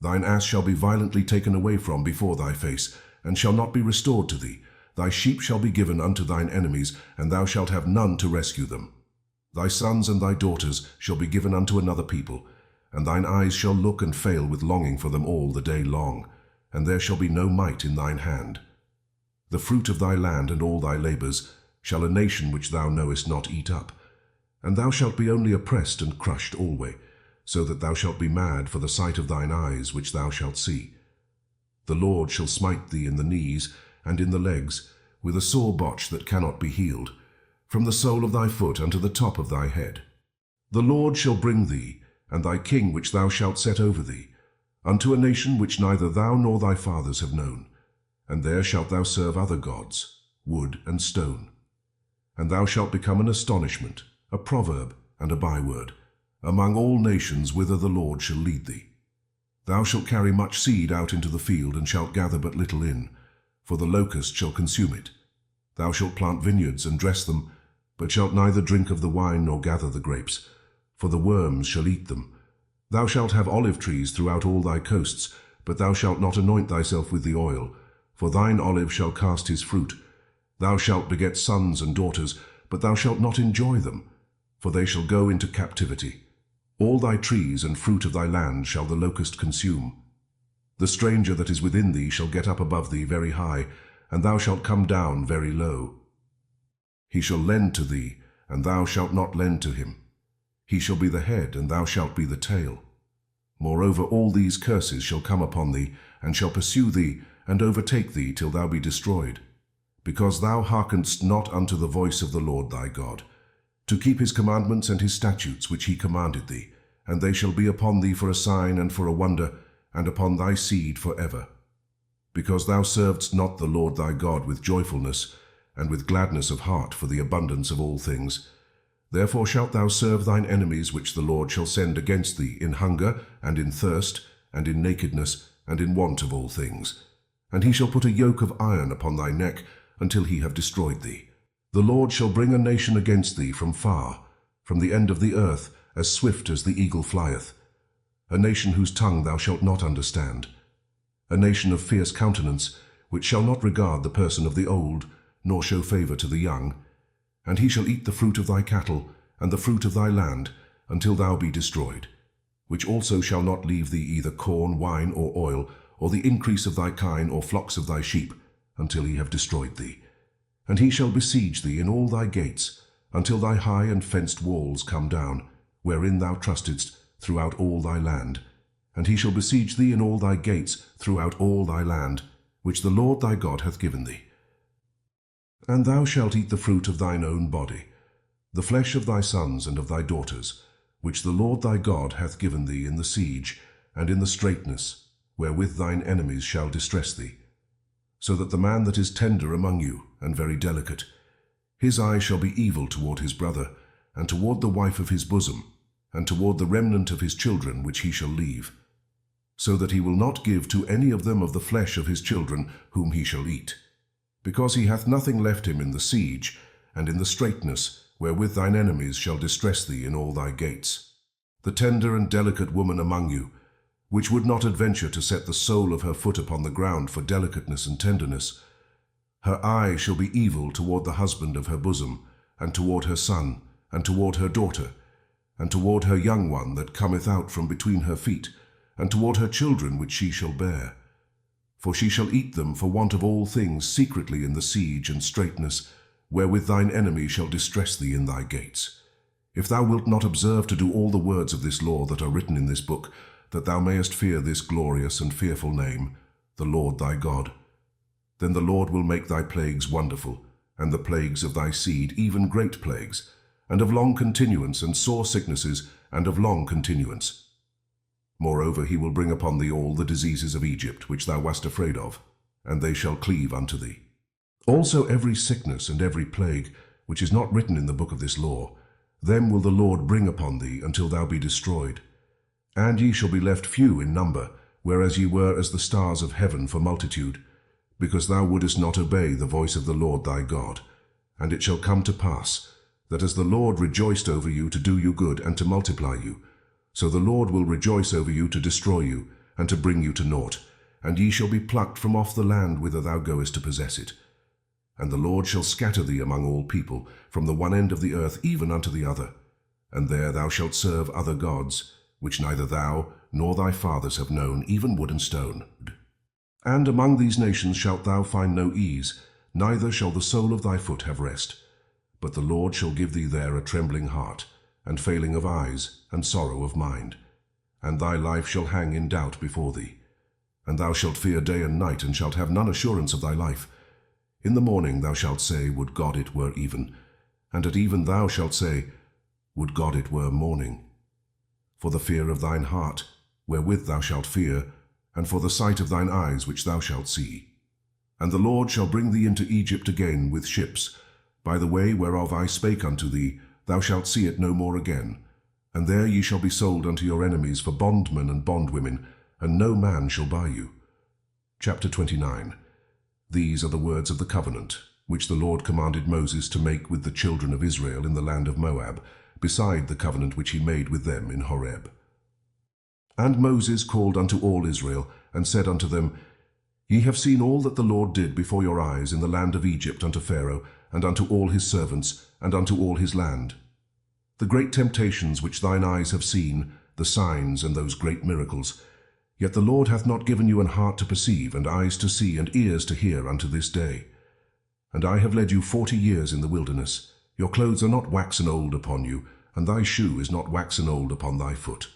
Thine ass shall be violently taken away from before thy face, and shall not be restored to thee. Thy sheep shall be given unto thine enemies, and thou shalt have none to rescue them. Thy sons and thy daughters shall be given unto another people, and thine eyes shall look and fail with longing for them all the day long, and there shall be no might in thine hand. The fruit of thy land and all thy labours shall a nation which thou knowest not eat up, and thou shalt be only oppressed and crushed alway. so that thou shalt be mad for the sight of thine eyes which thou shalt see. The Lord shall smite thee in the knees and in the legs, with a sore botch that cannot be healed, from the sole of thy foot unto the top of thy head. The Lord shall bring thee, and thy king which thou shalt set over thee, unto a nation which neither thou nor thy fathers have known, and there shalt thou serve other gods, wood and stone. And thou shalt become an astonishment, a proverb, and a byword, among all nations whither the Lord shall lead thee. Thou shalt carry much seed out into the field, and shalt gather but little in, for the locust shall consume it. Thou shalt plant vineyards and dress them, but shalt neither drink of the wine nor gather the grapes, for the worms shall eat them. Thou shalt have olive trees throughout all thy coasts, but thou shalt not anoint thyself with the oil, for thine olive shall cast his fruit. Thou shalt beget sons and daughters, but thou shalt not enjoy them, for they shall go into captivity. All thy trees and fruit of thy land shall the locust consume. The stranger that is within thee shall get up above thee very high, and thou shalt come down very low. He shall lend to thee, and thou shalt not lend to him. He shall be the head, and thou shalt be the tail. Moreover, all these curses shall come upon thee, and shall pursue thee, and overtake thee till thou be destroyed, because thou hearkenedst not unto the voice of the Lord thy God, to keep his commandments and his statutes which he commanded thee, and they shall be upon thee for a sign and for a wonder, and upon thy seed for ever. Because thou servedst not the Lord thy God with joyfulness, and with gladness of heart for the abundance of all things, therefore shalt thou serve thine enemies which the Lord shall send against thee in hunger, and in thirst, and in nakedness, and in want of all things. And he shall put a yoke of iron upon thy neck, until he have destroyed thee. The Lord shall bring a nation against thee from far, from the end of the earth, as swift as the eagle flieth. A nation whose tongue thou shalt not understand. A nation of fierce countenance, which shall not regard the person of the old, nor show favour to the young. And he shall eat the fruit of thy cattle, and the fruit of thy land, until thou be destroyed, which also shall not leave thee either corn, wine, or oil, or the increase of thy kine, or flocks of thy sheep, until he have destroyed thee. And he shall besiege thee in all thy gates, until thy high and fenced walls come down, wherein thou trustedst, throughout all thy land. And he shall besiege thee in all thy gates, throughout all thy land, which the Lord thy God hath given thee. And thou shalt eat the fruit of thine own body, the flesh of thy sons and of thy daughters, which the Lord thy God hath given thee in the siege, and in the straitness, wherewith thine enemies shall distress thee. So that the man that is tender among you, and very delicate, his eye shall be evil toward his brother, and toward the wife of his bosom, and toward the remnant of his children which he shall leave, so that he will not give to any of them of the flesh of his children whom he shall eat, because he hath nothing left him in the siege, and in the straitness, wherewith thine enemies shall distress thee in all thy gates. The tender and delicate woman among you, which would not adventure to set the sole of her foot upon the ground for delicateness and tenderness, her eye shall be evil toward the husband of her bosom, and toward her son, and toward her daughter, and toward her young one that cometh out from between her feet, and toward her children which she shall bear. For she shall eat them for want of all things secretly in the siege and straitness, wherewith thine enemy shall distress thee in thy gates. If thou wilt not observe to do all the words of this law that are written in this book, that thou mayest fear this glorious and fearful name, the Lord thy God, then the Lord will make thy plagues wonderful, and the plagues of thy seed even great plagues, and of long continuance, and sore sicknesses, and of long continuance. Moreover, he will bring upon thee all the diseases of Egypt, which thou wast afraid of, and they shall cleave unto thee. Also every sickness and every plague, which is not written in the book of this law, them will the Lord bring upon thee until thou be destroyed. And ye shall be left few in number, whereas ye were as the stars of heaven for multitude, because thou wouldest not obey the voice of the Lord thy God. And it shall come to pass, that as the Lord rejoiced over you to do you good and to multiply you, so the Lord will rejoice over you to destroy you, and to bring you to naught, and ye shall be plucked from off the land whither thou goest to possess it. And the Lord shall scatter thee among all people, from the one end of the earth even unto the other, and there thou shalt serve other gods, which neither thou nor thy fathers have known, even wood and stone. And among these nations shalt thou find no ease, neither shall the sole of thy foot have rest. But the Lord shall give thee there a trembling heart, and failing of eyes, and sorrow of mind, and thy life shall hang in doubt before thee. And thou shalt fear day and night, and shalt have none assurance of thy life. In the morning thou shalt say, Would God it were even. And at even thou shalt say, Would God it were morning. For the fear of thine heart, wherewith thou shalt fear, and for the sight of thine eyes which thou shalt see. And the Lord shall bring thee into Egypt again with ships. By the way whereof I spake unto thee, thou shalt see it no more again. And there ye shall be sold unto your enemies for bondmen and bondwomen, and no man shall buy you. Chapter 29. These are the words of the covenant, which the Lord commanded Moses to make with the children of Israel in the land of Moab, beside the covenant which he made with them in Horeb. And Moses called unto all Israel, and said unto them, Ye have seen all that the Lord did before your eyes in the land of Egypt unto Pharaoh, and unto all his servants, and unto all his land. The great temptations which thine eyes have seen, the signs and those great miracles. Yet the Lord hath not given you an heart to perceive, and eyes to see, and ears to hear unto this day. And I have led you 40 years in the wilderness. Your clothes are not waxen old upon you, and thy shoe is not waxen old upon thy foot.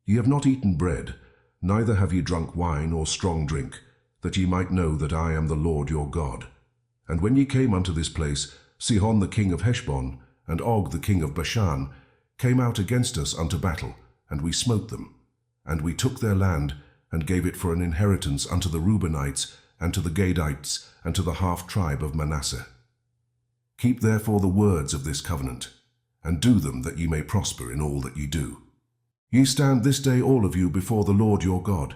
Ye have not eaten bread, neither have ye drunk wine or strong drink, that ye might know that I am the Lord your God. And when ye came unto this place, Sihon the king of Heshbon, and Og the king of Bashan, came out against us unto battle, and we smote them. And we took their land, and gave it for an inheritance unto the Reubenites, and to the Gadites, and to the half-tribe of Manasseh. Keep therefore the words of this covenant, and do them, that ye may prosper in all that ye do. Ye stand this day all of you before the Lord your God,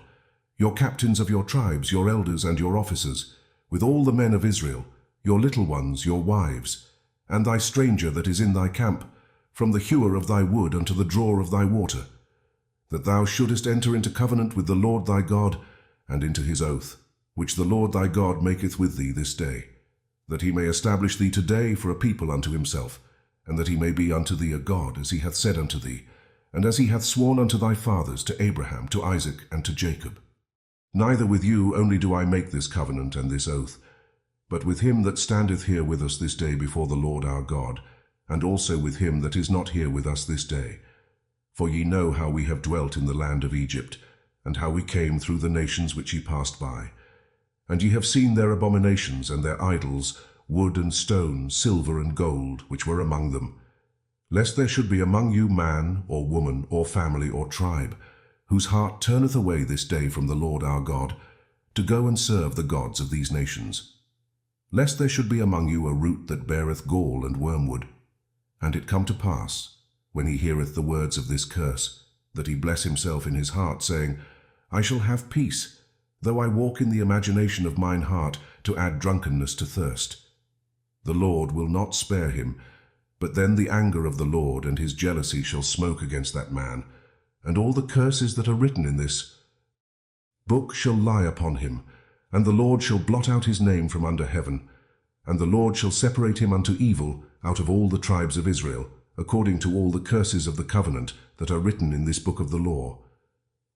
your captains of your tribes, your elders and your officers, with all the men of Israel, your little ones, your wives, and thy stranger that is in thy camp, from the hewer of thy wood unto the drawer of thy water, that thou shouldest enter into covenant with the Lord thy God, and into his oath, which the Lord thy God maketh with thee this day, that he may establish thee today for a people unto himself, and that he may be unto thee a God, as he hath said unto thee, and as he hath sworn unto thy fathers, to Abraham, to Isaac, and to Jacob. Neither with you only do I make this covenant and this oath, but with him that standeth here with us this day before the Lord our God, and also with him that is not here with us this day. For ye know how we have dwelt in the land of Egypt, and how we came through the nations which ye passed by. And ye have seen their abominations and their idols, wood and stone, silver and gold, which were among them. Lest there should be among you man, or woman, or family, or tribe, whose heart turneth away this day from the Lord our God, to go and serve the gods of these nations. Lest there should be among you a root that beareth gall and wormwood. And it come to pass, when he heareth the words of this curse, that he bless himself in his heart, saying, I shall have peace, though I walk in the imagination of mine heart, to add drunkenness to thirst. The Lord will not spare him, but then the anger of the Lord and his jealousy shall smoke against that man, and all the curses that are written in this book shall lie upon him, and the Lord shall blot out his name from under heaven, and the Lord shall separate him unto evil out of all the tribes of Israel, according to all the curses of the covenant that are written in this book of the law,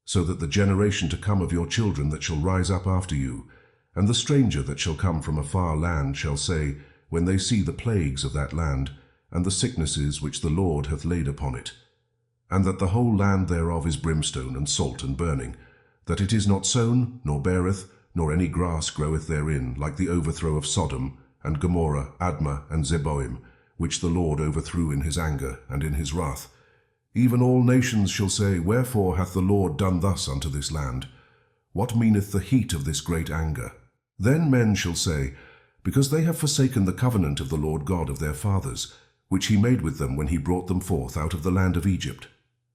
so that the generation to come of your children that shall rise up after you, and the stranger that shall come from a far land shall say, when they see the plagues of that land, and the sicknesses which the Lord hath laid upon it, and that the whole land thereof is brimstone and salt and burning, that it is not sown, nor beareth, nor any grass groweth therein, like the overthrow of Sodom, and Gomorrah, Admah, and Zeboim, which the Lord overthrew in his anger and in his wrath. Even all nations shall say, Wherefore hath the Lord done thus unto this land? What meaneth the heat of this great anger? Then men shall say, Because they have forsaken the covenant of the Lord God of their fathers, which he made with them when he brought them forth out of the land of Egypt.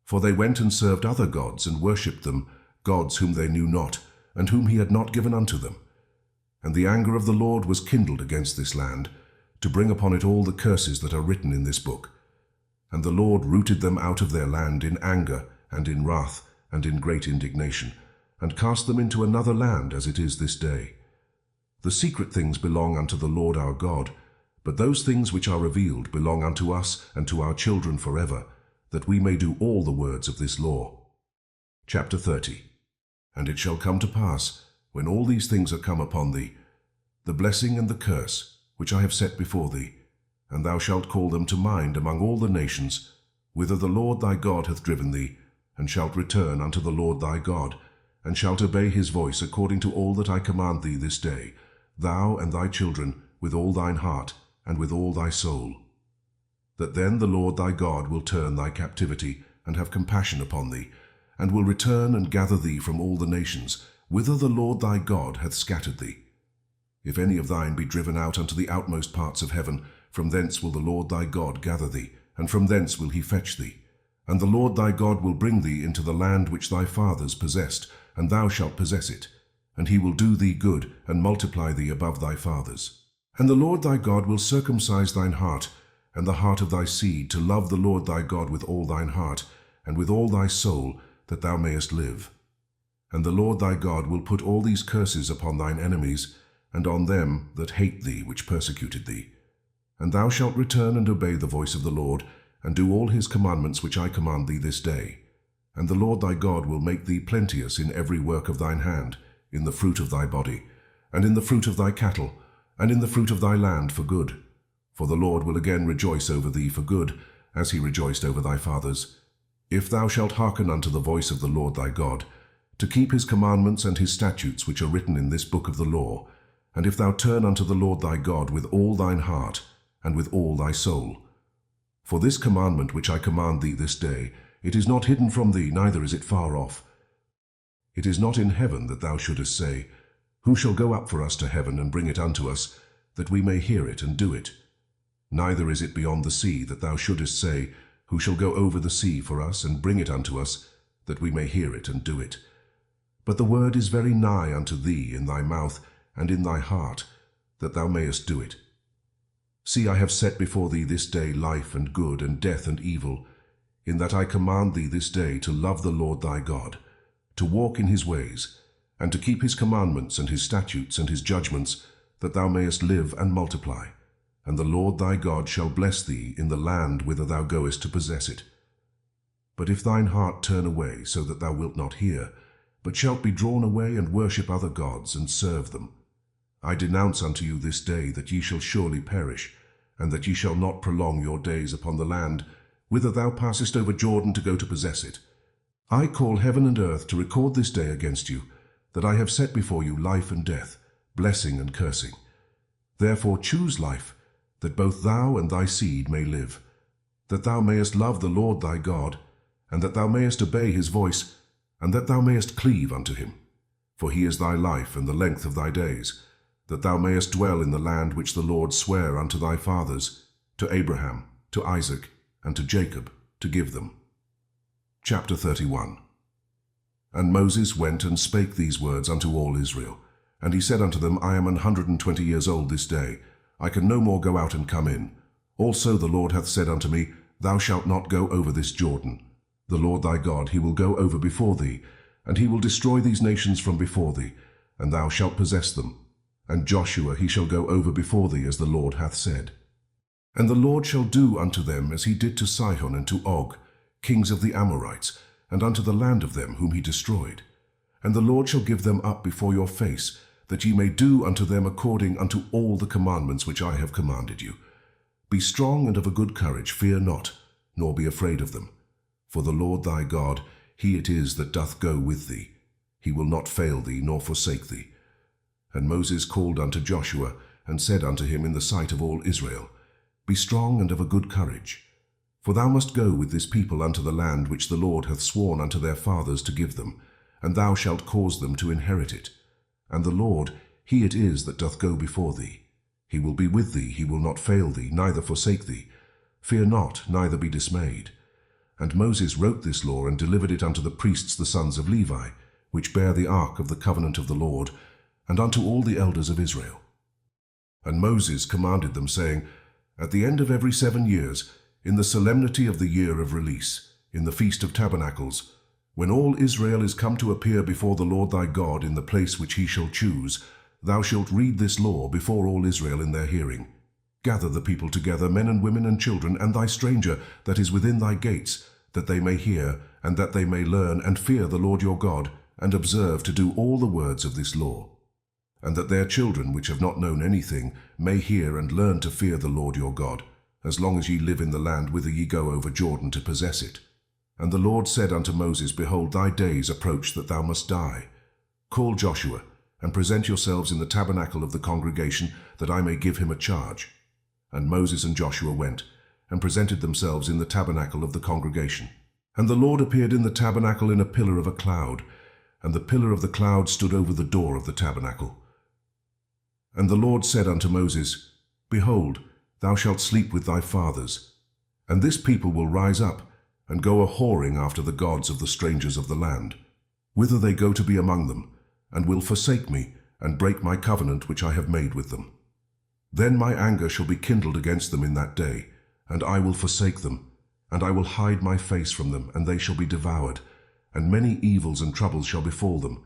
For they went and served other gods, and worshipped them, gods whom they knew not, and whom he had not given unto them. And the anger of the Lord was kindled against this land, to bring upon it all the curses that are written in this book. And the Lord rooted them out of their land in anger, and in wrath, and in great indignation, and cast them into another land, as it is this day. The secret things belong unto the Lord our God, but those things which are revealed belong unto us and to our children forever, that we may do all the words of this law. Chapter 30. And it shall come to pass, when all these things are come upon thee, the blessing and the curse, which I have set before thee, and thou shalt call them to mind among all the nations, whither the Lord thy God hath driven thee, and shalt return unto the Lord thy God, and shalt obey his voice according to all that I command thee this day, thou and thy children, with all thine heart, and with all thy soul. That then the Lord thy God will turn thy captivity, and have compassion upon thee, and will return and gather thee from all the nations, whither the Lord thy God hath scattered thee. If any of thine be driven out unto the outmost parts of heaven, from thence will the Lord thy God gather thee, and from thence will he fetch thee. And the Lord thy God will bring thee into the land which thy fathers possessed, and thou shalt possess it. And he will do thee good, and multiply thee above thy fathers. And the Lord thy God will circumcise thine heart, and the heart of thy seed, to love the Lord thy God with all thine heart, and with all thy soul, that thou mayest live. And the Lord thy God will put all these curses upon thine enemies, and on them that hate thee, which persecuted thee. And thou shalt return and obey the voice of the Lord, and do all his commandments which I command thee this day. And the Lord thy God will make thee plenteous in every work of thine hand, in the fruit of thy body, and in the fruit of thy cattle, and in the fruit of thy land for good. For the Lord will again rejoice over thee for good, as he rejoiced over thy fathers, if thou shalt hearken unto the voice of the Lord thy God, to keep his commandments and his statutes which are written in this book of the law, and if thou turn unto the Lord thy God with all thine heart, and with all thy soul. For this commandment which I command thee this day, it is not hidden from thee, neither is it far off. It is not in heaven that thou shouldest say, Who shall go up for us to heaven and bring it unto us, that we may hear it and do it? Neither is it beyond the sea that thou shouldest say, Who shall go over the sea for us and bring it unto us, that we may hear it and do it? But the word is very nigh unto thee, in thy mouth and in thy heart, that thou mayest do it. See, I have set before thee this day life and good, and death and evil, in that I command thee this day to love the Lord thy God, to walk in his ways, and to keep his commandments and his statutes and his judgments, that thou mayest live and multiply. And the Lord thy God shall bless thee in the land whither thou goest to possess it. But if thine heart turn away, so that thou wilt not hear, but shalt be drawn away and worship other gods, and serve them, I denounce unto you this day that ye shall surely perish, and that ye shall not prolong your days upon the land, whither thou passest over Jordan to go to possess it. I call heaven and earth to record this day against you, that I have set before you life and death, blessing and cursing. Therefore choose life, that both thou and thy seed may live, that thou mayest love the Lord thy God, and that thou mayest obey his voice, and that thou mayest cleave unto him. For he is thy life and the length of thy days, that thou mayest dwell in the land which the Lord sware unto thy fathers, to Abraham, to Isaac, and to Jacob, to give them. Chapter 31. And Moses went and spake these words unto all Israel. And he said unto them, I am 120 years old this day. I can no more go out and come in. Also the Lord hath said unto me, Thou shalt not go over this Jordan. The Lord thy God, he will go over before thee, and he will destroy these nations from before thee, and thou shalt possess them. And Joshua he shall go over before thee, as the Lord hath said. And the Lord shall do unto them as he did to Sihon and to Og, kings of the Amorites, and unto the land of them whom he destroyed. And the Lord shall give them up before your face, that ye may do unto them according unto all the commandments which I have commanded you. Be strong and of a good courage, fear not, nor be afraid of them. For the Lord thy God, he it is that doth go with thee. He will not fail thee, nor forsake thee. And Moses called unto Joshua, and said unto him in the sight of all Israel, Be strong and of a good courage. For thou must go with this people unto the land which the Lord hath sworn unto their fathers to give them, and thou shalt cause them to inherit it. And the Lord, he it is that doth go before thee. He will be with thee, he will not fail thee, neither forsake thee. Fear not, neither be dismayed. And Moses wrote this law, and delivered it unto the priests the sons of Levi, which bear the ark of the covenant of the Lord, and unto all the elders of Israel. And Moses commanded them, saying, At the end of every 7 years, in the solemnity of the year of release, in the Feast of Tabernacles, when all Israel is come to appear before the Lord thy God in the place which he shall choose, thou shalt read this law before all Israel in their hearing. Gather the people together, men and women and children, and thy stranger that is within thy gates, that they may hear, and that they may learn, and fear the Lord your God, and observe to do all the words of this law. And that their children, which have not known anything, may hear and learn to fear the Lord your God, as long as ye live in the land whither ye go over Jordan to possess it. And the Lord said unto Moses, Behold, thy days approach that thou must die. Call Joshua, and present yourselves in the tabernacle of the congregation, that I may give him a charge. And Moses and Joshua went, and presented themselves in the tabernacle of the congregation. And the Lord appeared in the tabernacle in a pillar of a cloud, and the pillar of the cloud stood over the door of the tabernacle. And the Lord said unto Moses, Behold, thou shalt sleep with thy fathers, and this people will rise up, and go a-whoring after the gods of the strangers of the land, whither they go to be among them, and will forsake me, and break my covenant which I have made with them. Then my anger shall be kindled against them in that day, and I will forsake them, and I will hide my face from them, and they shall be devoured, and many evils and troubles shall befall them,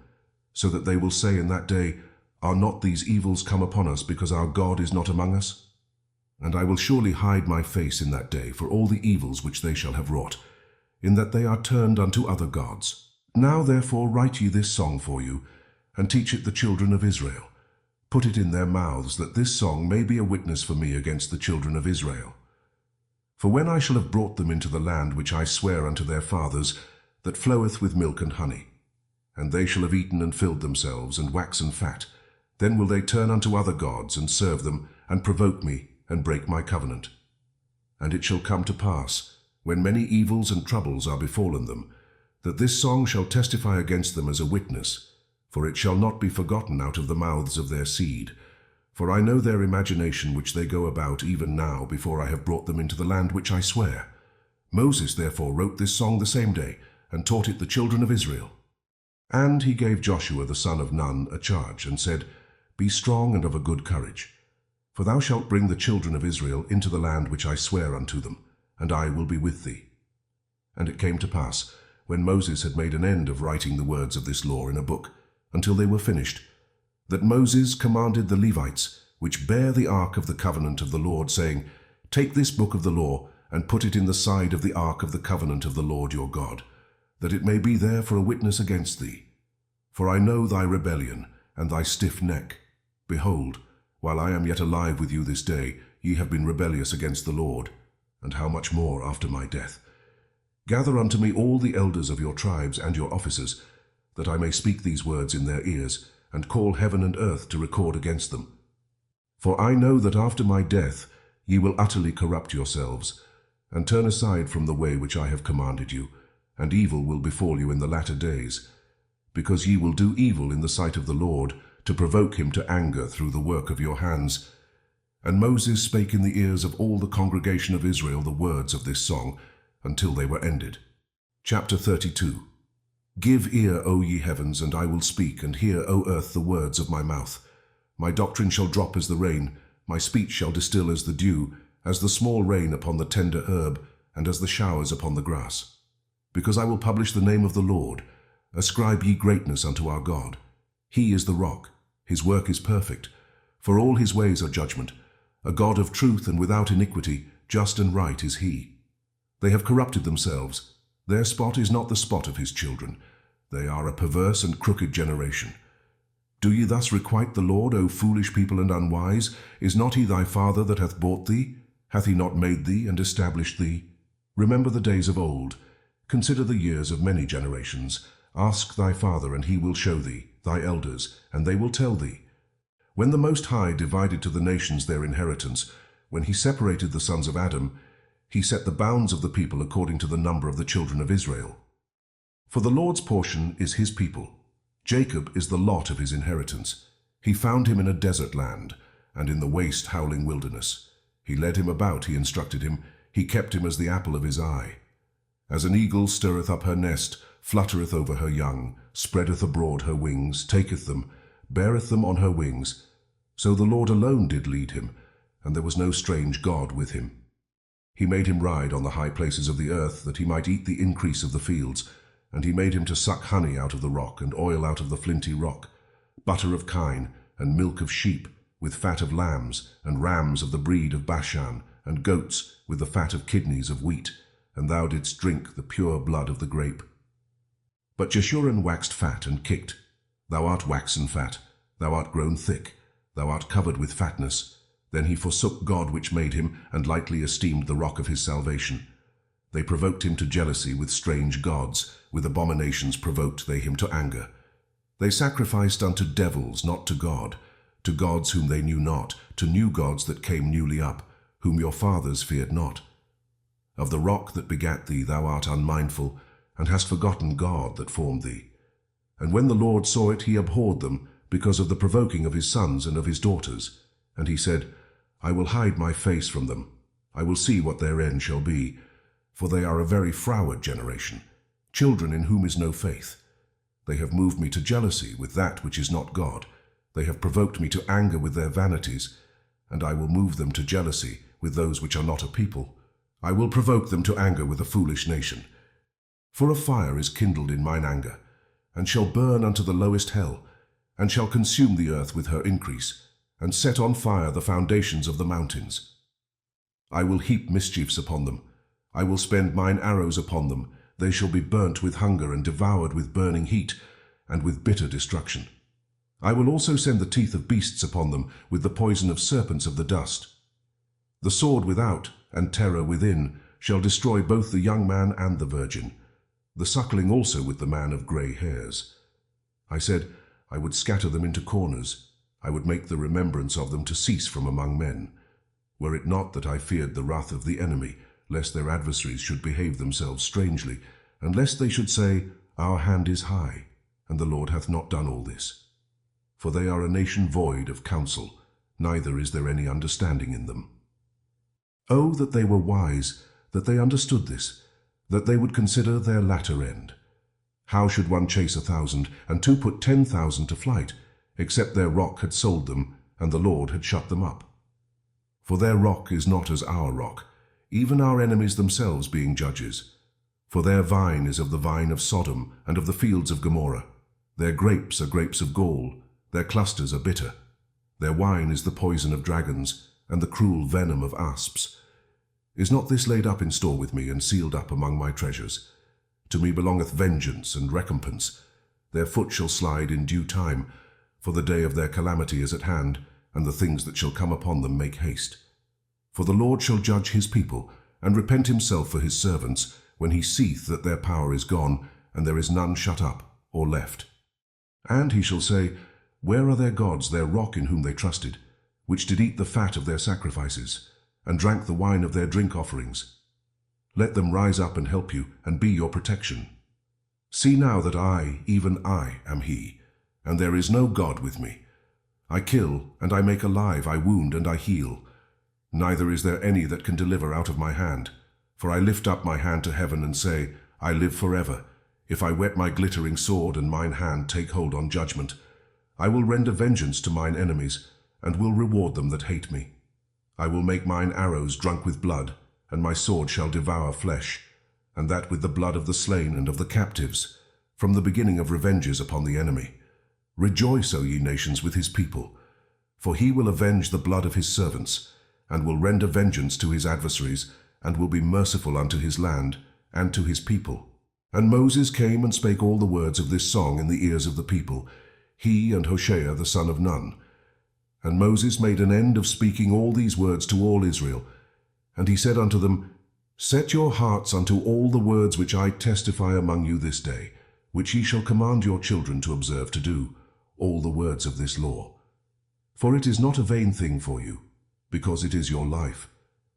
so that they will say in that day, Are not these evils come upon us, because our God is not among us? And I will surely hide my face in that day for all the evils which they shall have wrought, in that they are turned unto other gods. Now therefore write ye this song for you, and teach it the children of Israel. Put it in their mouths, that this song may be a witness for me against the children of Israel. For when I shall have brought them into the land which I swear unto their fathers, that floweth with milk and honey, and they shall have eaten and filled themselves, and waxen fat, then will they turn unto other gods, and serve them, and provoke me, and break my covenant. And it shall come to pass, when many evils and troubles are befallen them, that this song shall testify against them as a witness, for it shall not be forgotten out of the mouths of their seed. For I know their imagination which they go about even now, before I have brought them into the land which I swear. Moses therefore wrote this song the same day, and taught it the children of Israel. And he gave Joshua the son of Nun a charge, and said, Be strong and of a good courage, for thou shalt bring the children of Israel into the land which I swear unto them, and I will be with thee. And it came to pass, when Moses had made an end of writing the words of this law in a book, until they were finished, that Moses commanded the Levites, which bear the ark of the covenant of the Lord, saying, Take this book of the law, and put it in the side of the ark of the covenant of the Lord your God, that it may be there for a witness against thee. For I know thy rebellion, and thy stiff neck. Behold, while I am yet alive with you this day, ye have been rebellious against the Lord, and how much more after my death. Gather unto me all the elders of your tribes and your officers, that I may speak these words in their ears, and call heaven and earth to record against them. For I know that after my death ye will utterly corrupt yourselves, and turn aside from the way which I have commanded you, and evil will befall you in the latter days, because ye will do evil in the sight of the Lord, to provoke him to anger through the work of your hands. And Moses spake in the ears of all the congregation of Israel the words of this song, until they were ended. Chapter 32. Give ear, O ye heavens, and I will speak, and hear, O earth, the words of my mouth. My doctrine shall drop as the rain, my speech shall distill as the dew, as the small rain upon the tender herb, and as the showers upon the grass. Because I will publish the name of the Lord. Ascribe ye greatness unto our God. He is the rock, his work is perfect, for all his ways are judgment. A God of truth and without iniquity, just and right is he. They have corrupted themselves. Their spot is not the spot of his children. They are a perverse and crooked generation. Do ye thus requite the Lord, O foolish people and unwise? Is not he thy father that hath bought thee? Hath he not made thee and established thee? Remember the days of old. Consider the years of many generations. Ask thy father, and he will show thee, thy elders, and they will tell thee. When the Most High divided to the nations their inheritance, when he separated the sons of Adam, he set the bounds of the people according to the number of the children of Israel. For the Lord's portion is his people. Jacob is the lot of his inheritance. He found him in a desert land, and in the waste howling wilderness. He led him about, he instructed him, he kept him as the apple of his eye. As an eagle stirreth up her nest, fluttereth over her young, spreadeth abroad her wings, taketh them, beareth them on her wings. So the Lord alone did lead him, and there was no strange God with him. He made him ride on the high places of the earth, that he might eat the increase of the fields, and he made him to suck honey out of the rock, and oil out of the flinty rock, butter of kine, and milk of sheep, with fat of lambs, and rams of the breed of Bashan, and goats, with the fat of kidneys of wheat, and thou didst drink the pure blood of the grape. But Jeshurun waxed fat and kicked. Thou art waxen fat, thou art grown thick, thou art covered with fatness. Then he forsook God which made him, and lightly esteemed the rock of his salvation. They provoked him to jealousy with strange gods, with abominations provoked they him to anger. They sacrificed unto devils, not to God, to gods whom they knew not, to new gods that came newly up, whom your fathers feared not. Of the rock that begat thee thou art unmindful, and hast forgotten God that formed thee. And when the Lord saw it, he abhorred them, because of the provoking of his sons and of his daughters. And he said, I will hide my face from them. I will see what their end shall be. For they are a very froward generation, children in whom is no faith. They have moved me to jealousy with that which is not God. They have provoked me to anger with their vanities, and I will move them to jealousy with those which are not a people. I will provoke them to anger with a foolish nation. For a fire is kindled in mine anger, and shall burn unto the lowest hell, and shall consume the earth with her increase, and set on fire the foundations of the mountains. I will heap mischiefs upon them. I will spend mine arrows upon them. They shall be burnt with hunger and devoured with burning heat, and with bitter destruction. I will also send the teeth of beasts upon them, with the poison of serpents of the dust. The sword without, and terror within, shall destroy both the young man and the virgin, the suckling also with the man of grey hairs. I said, I would scatter them into corners. I would make the remembrance of them to cease from among men. Were it not that I feared the wrath of the enemy, lest their adversaries should behave themselves strangely, and lest they should say, Our hand is high, and the Lord hath not done all this. For they are a nation void of counsel, neither is there any understanding in them. Oh, that they were wise, that they understood this, that they would consider their latter end. How should one chase 1,000, and two put 10,000 to flight, except their rock had sold them, and the Lord had shut them up? For their rock is not as our rock, even our enemies themselves being judges. For their vine is of the vine of Sodom, and of the fields of Gomorrah. Their grapes are grapes of gall, their clusters are bitter. Their wine is the poison of dragons, and the cruel venom of asps. Is not this laid up in store with me, and sealed up among my treasures? To me belongeth vengeance and recompense. Their foot shall slide in due time, for the day of their calamity is at hand, and the things that shall come upon them make haste. For the Lord shall judge his people, and repent himself for his servants, when he seeth that their power is gone, and there is none shut up or left. And he shall say, Where are their gods, their rock in whom they trusted, which did eat the fat of their sacrifices, and drank the wine of their drink offerings? Let them rise up and help you, and be your protection. See now that I, even I, am he, and there is no God with me. I kill, and I make alive, I wound, and I heal. Neither is there any that can deliver out of my hand. For I lift up my hand to heaven, and say, I live forever. If I whet my glittering sword, and mine hand take hold on judgment, I will render vengeance to mine enemies, and will reward them that hate me. I will make mine arrows drunk with blood, and my sword shall devour flesh, and that with the blood of the slain and of the captives, from the beginning of revenges upon the enemy. Rejoice, O ye nations, with his people, for he will avenge the blood of his servants, and will render vengeance to his adversaries, and will be merciful unto his land, and to his people. And Moses came and spake all the words of this song in the ears of the people, he and Hoshea the son of Nun. And Moses made an end of speaking all these words to all Israel. And he said unto them, Set your hearts unto all the words which I testify among you this day, which ye shall command your children to observe to do, all the words of this law. For it is not a vain thing for you, because it is your life.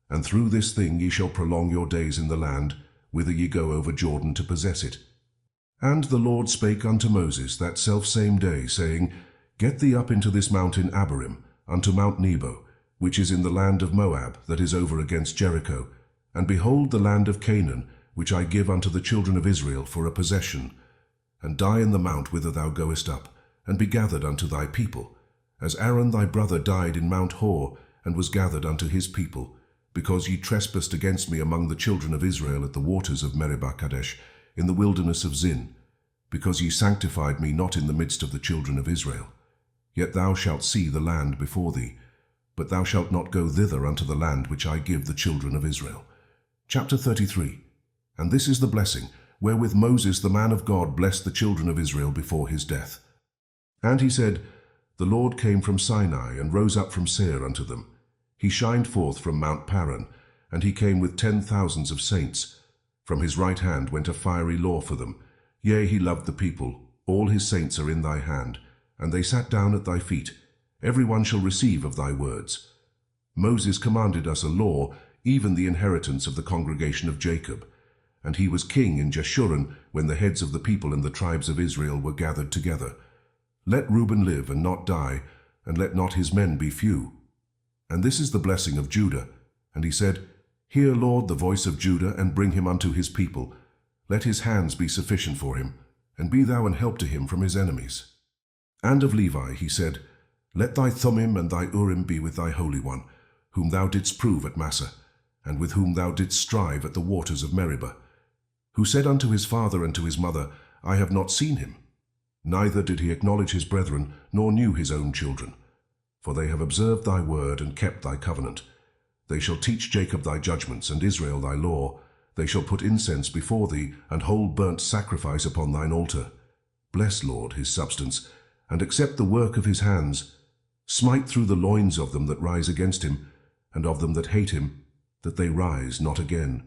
And through this thing ye shall prolong your days in the land, whither ye go over Jordan to possess it. And the Lord spake unto Moses that selfsame day, saying, Get thee up into this mountain Abarim, unto Mount Nebo, which is in the land of Moab, that is over against Jericho, and behold the land of Canaan, which I give unto the children of Israel for a possession. And die in the mount whither thou goest up, and be gathered unto thy people, as Aaron thy brother died in Mount Hor, and was gathered unto his people, because ye trespassed against me among the children of Israel at the waters of Meribah Kadesh, in the wilderness of Zin, because ye sanctified me not in the midst of the children of Israel. Yet thou shalt see the land before thee, but thou shalt not go thither unto the land which I give the children of Israel. Chapter 33. And this is the blessing, wherewith Moses the man of God blessed the children of Israel before his death. And he said, The Lord came from Sinai, and rose up from Seir unto them. He shined forth from Mount Paran, and he came with 10,000s of saints. From his right hand went a fiery law for them. Yea, he loved the people. All his saints are in thy hand, and they sat down at thy feet. Every one shall receive of thy words. Moses commanded us a law, even the inheritance of the congregation of Jacob. And he was king in Jeshurun when the heads of the people and the tribes of Israel were gathered together. Let Reuben live and not die, and let not his men be few. And this is the blessing of Judah. And he said, Hear, Lord, the voice of Judah, and bring him unto his people. Let his hands be sufficient for him, and be thou an help to him from his enemies. And of Levi he said, Let thy Thummim and thy Urim be with thy Holy One, whom thou didst prove at Massah, and with whom thou didst strive at the waters of Meribah, who said unto his father and to his mother, I have not seen him. Neither did he acknowledge his brethren, nor knew his own children. For they have observed thy word and kept thy covenant. They shall teach Jacob thy judgments, and Israel thy law. They shall put incense before thee, and whole burnt sacrifice upon thine altar. Bless, Lord, his substance, and accept the work of his hands. Smite through the loins of them that rise against him, and of them that hate him, that they rise not again.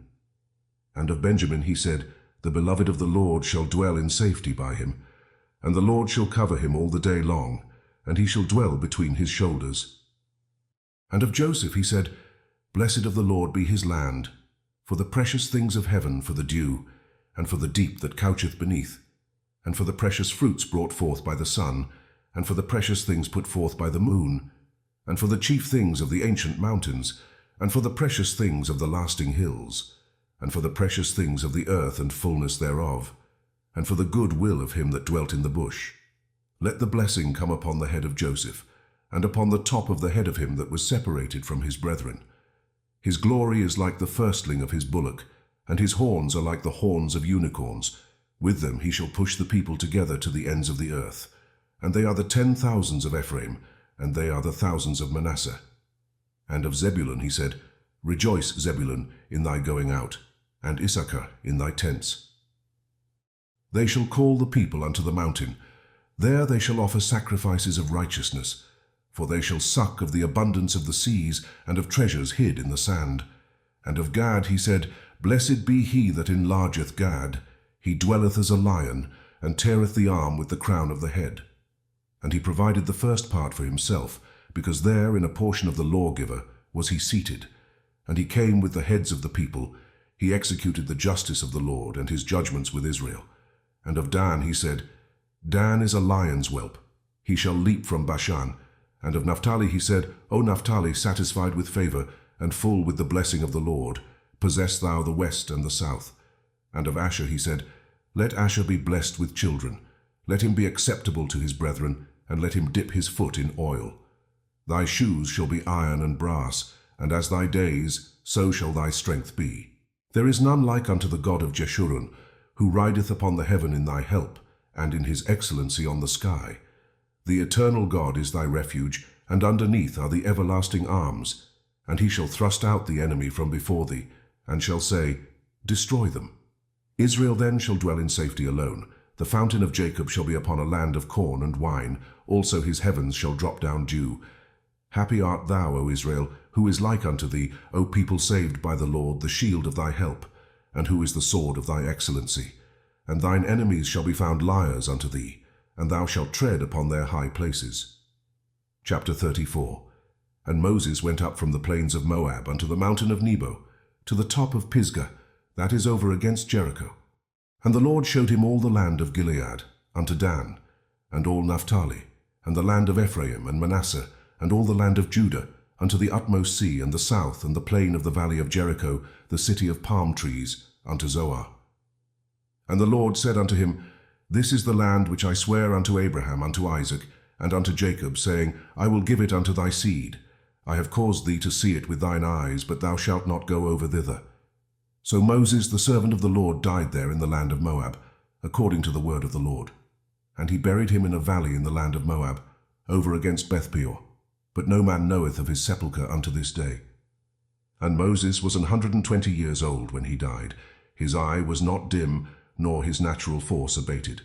And of Benjamin he said, The beloved of the Lord shall dwell in safety by him, and the Lord shall cover him all the day long, and he shall dwell between his shoulders. And of Joseph he said, Blessed of the Lord be his land, for the precious things of heaven, for the dew, and for the deep that coucheth beneath, and for the precious fruits brought forth by the sun, and for the precious things put forth by the moon, and for the chief things of the ancient mountains, and for the precious things of the lasting hills, and for the precious things of the earth and fullness thereof, and for the good will of him that dwelt in the bush. Let the blessing come upon the head of Joseph, and upon the top of the head of him that was separated from his brethren. His glory is like the firstling of his bullock, and his horns are like the horns of unicorns. With them he shall push the people together to the ends of the earth. And they are the 10,000s of Ephraim, and they are the thousands of Manasseh. And of Zebulun he said, Rejoice, Zebulun, in thy going out, and Issachar in thy tents. They shall call the people unto the mountain. There they shall offer sacrifices of righteousness, for they shall suck of the abundance of the seas, and of treasures hid in the sand. And of Gad he said, Blessed be he that enlargeth Gad. He dwelleth as a lion, and teareth the arm with the crown of the head. And he provided the first part for himself, because there in a portion of the lawgiver was he seated. And he came with the heads of the people. He executed the justice of the Lord, and his judgments with Israel. And of Dan he said, Dan is a lion's whelp. He shall leap from Bashan. And of Naphtali he said, O Naphtali, satisfied with favor, and full with the blessing of the Lord, possess thou the west and the south. And of Asher he said, Let Asher be blessed with children. Let him be acceptable to his brethren, and let him dip his foot in oil. Thy shoes shall be iron and brass, and as thy days, so shall thy strength be. There is none like unto the God of Jeshurun, who rideth upon the heaven in thy help, and in his excellency on the sky. The eternal God is thy refuge, and underneath are the everlasting arms. And he shall thrust out the enemy from before thee, and shall say, Destroy them. Israel then shall dwell in safety alone. The fountain of Jacob shall be upon a land of corn and wine. Also his heavens shall drop down dew. Happy art thou, O Israel, who is like unto thee, O people saved by the Lord, the shield of thy help, and who is the sword of thy excellency. And thine enemies shall be found liars unto thee, and thou shalt tread upon their high places. Chapter 34. And Moses went up from the plains of Moab unto the mountain of Nebo, to the top of Pisgah, that is over against Jericho. And the Lord showed him all the land of Gilead, unto Dan, and all Naphtali, and the land of Ephraim and Manasseh, and all the land of Judah, unto the utmost sea, and the south, and the plain of the valley of Jericho, the city of palm trees, unto Zoar. And the Lord said unto him, This is the land which I sware unto Abraham, unto Isaac, and unto Jacob, saying, I will give it unto thy seed. I have caused thee to see it with thine eyes, but thou shalt not go over thither. So Moses, the servant of the Lord, died there in the land of Moab, according to the word of the Lord. And he buried him in a valley in the land of Moab, over against Bethpeor. But no man knoweth of his sepulchre unto this day. And Moses was 120 years old when he died. His eye was not dim, nor his natural force abated.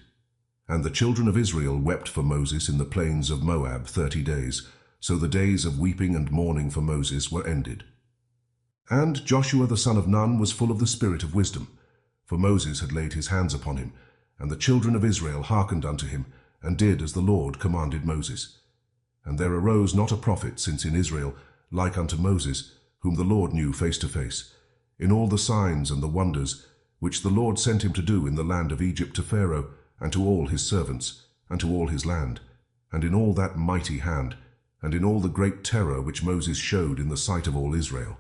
And the children of Israel wept for Moses in the plains of Moab 30 days. So the days of weeping and mourning for Moses were ended. And Joshua the son of Nun was full of the spirit of wisdom, for Moses had laid his hands upon him, and the children of Israel hearkened unto him, and did as the Lord commanded Moses. And there arose not a prophet since in Israel like unto Moses, whom the Lord knew face to face, in all the signs and the wonders which the Lord sent him to do in the land of Egypt to Pharaoh, and to all his servants, and to all his land, and in all that mighty hand, and in all the great terror which Moses showed in the sight of all Israel.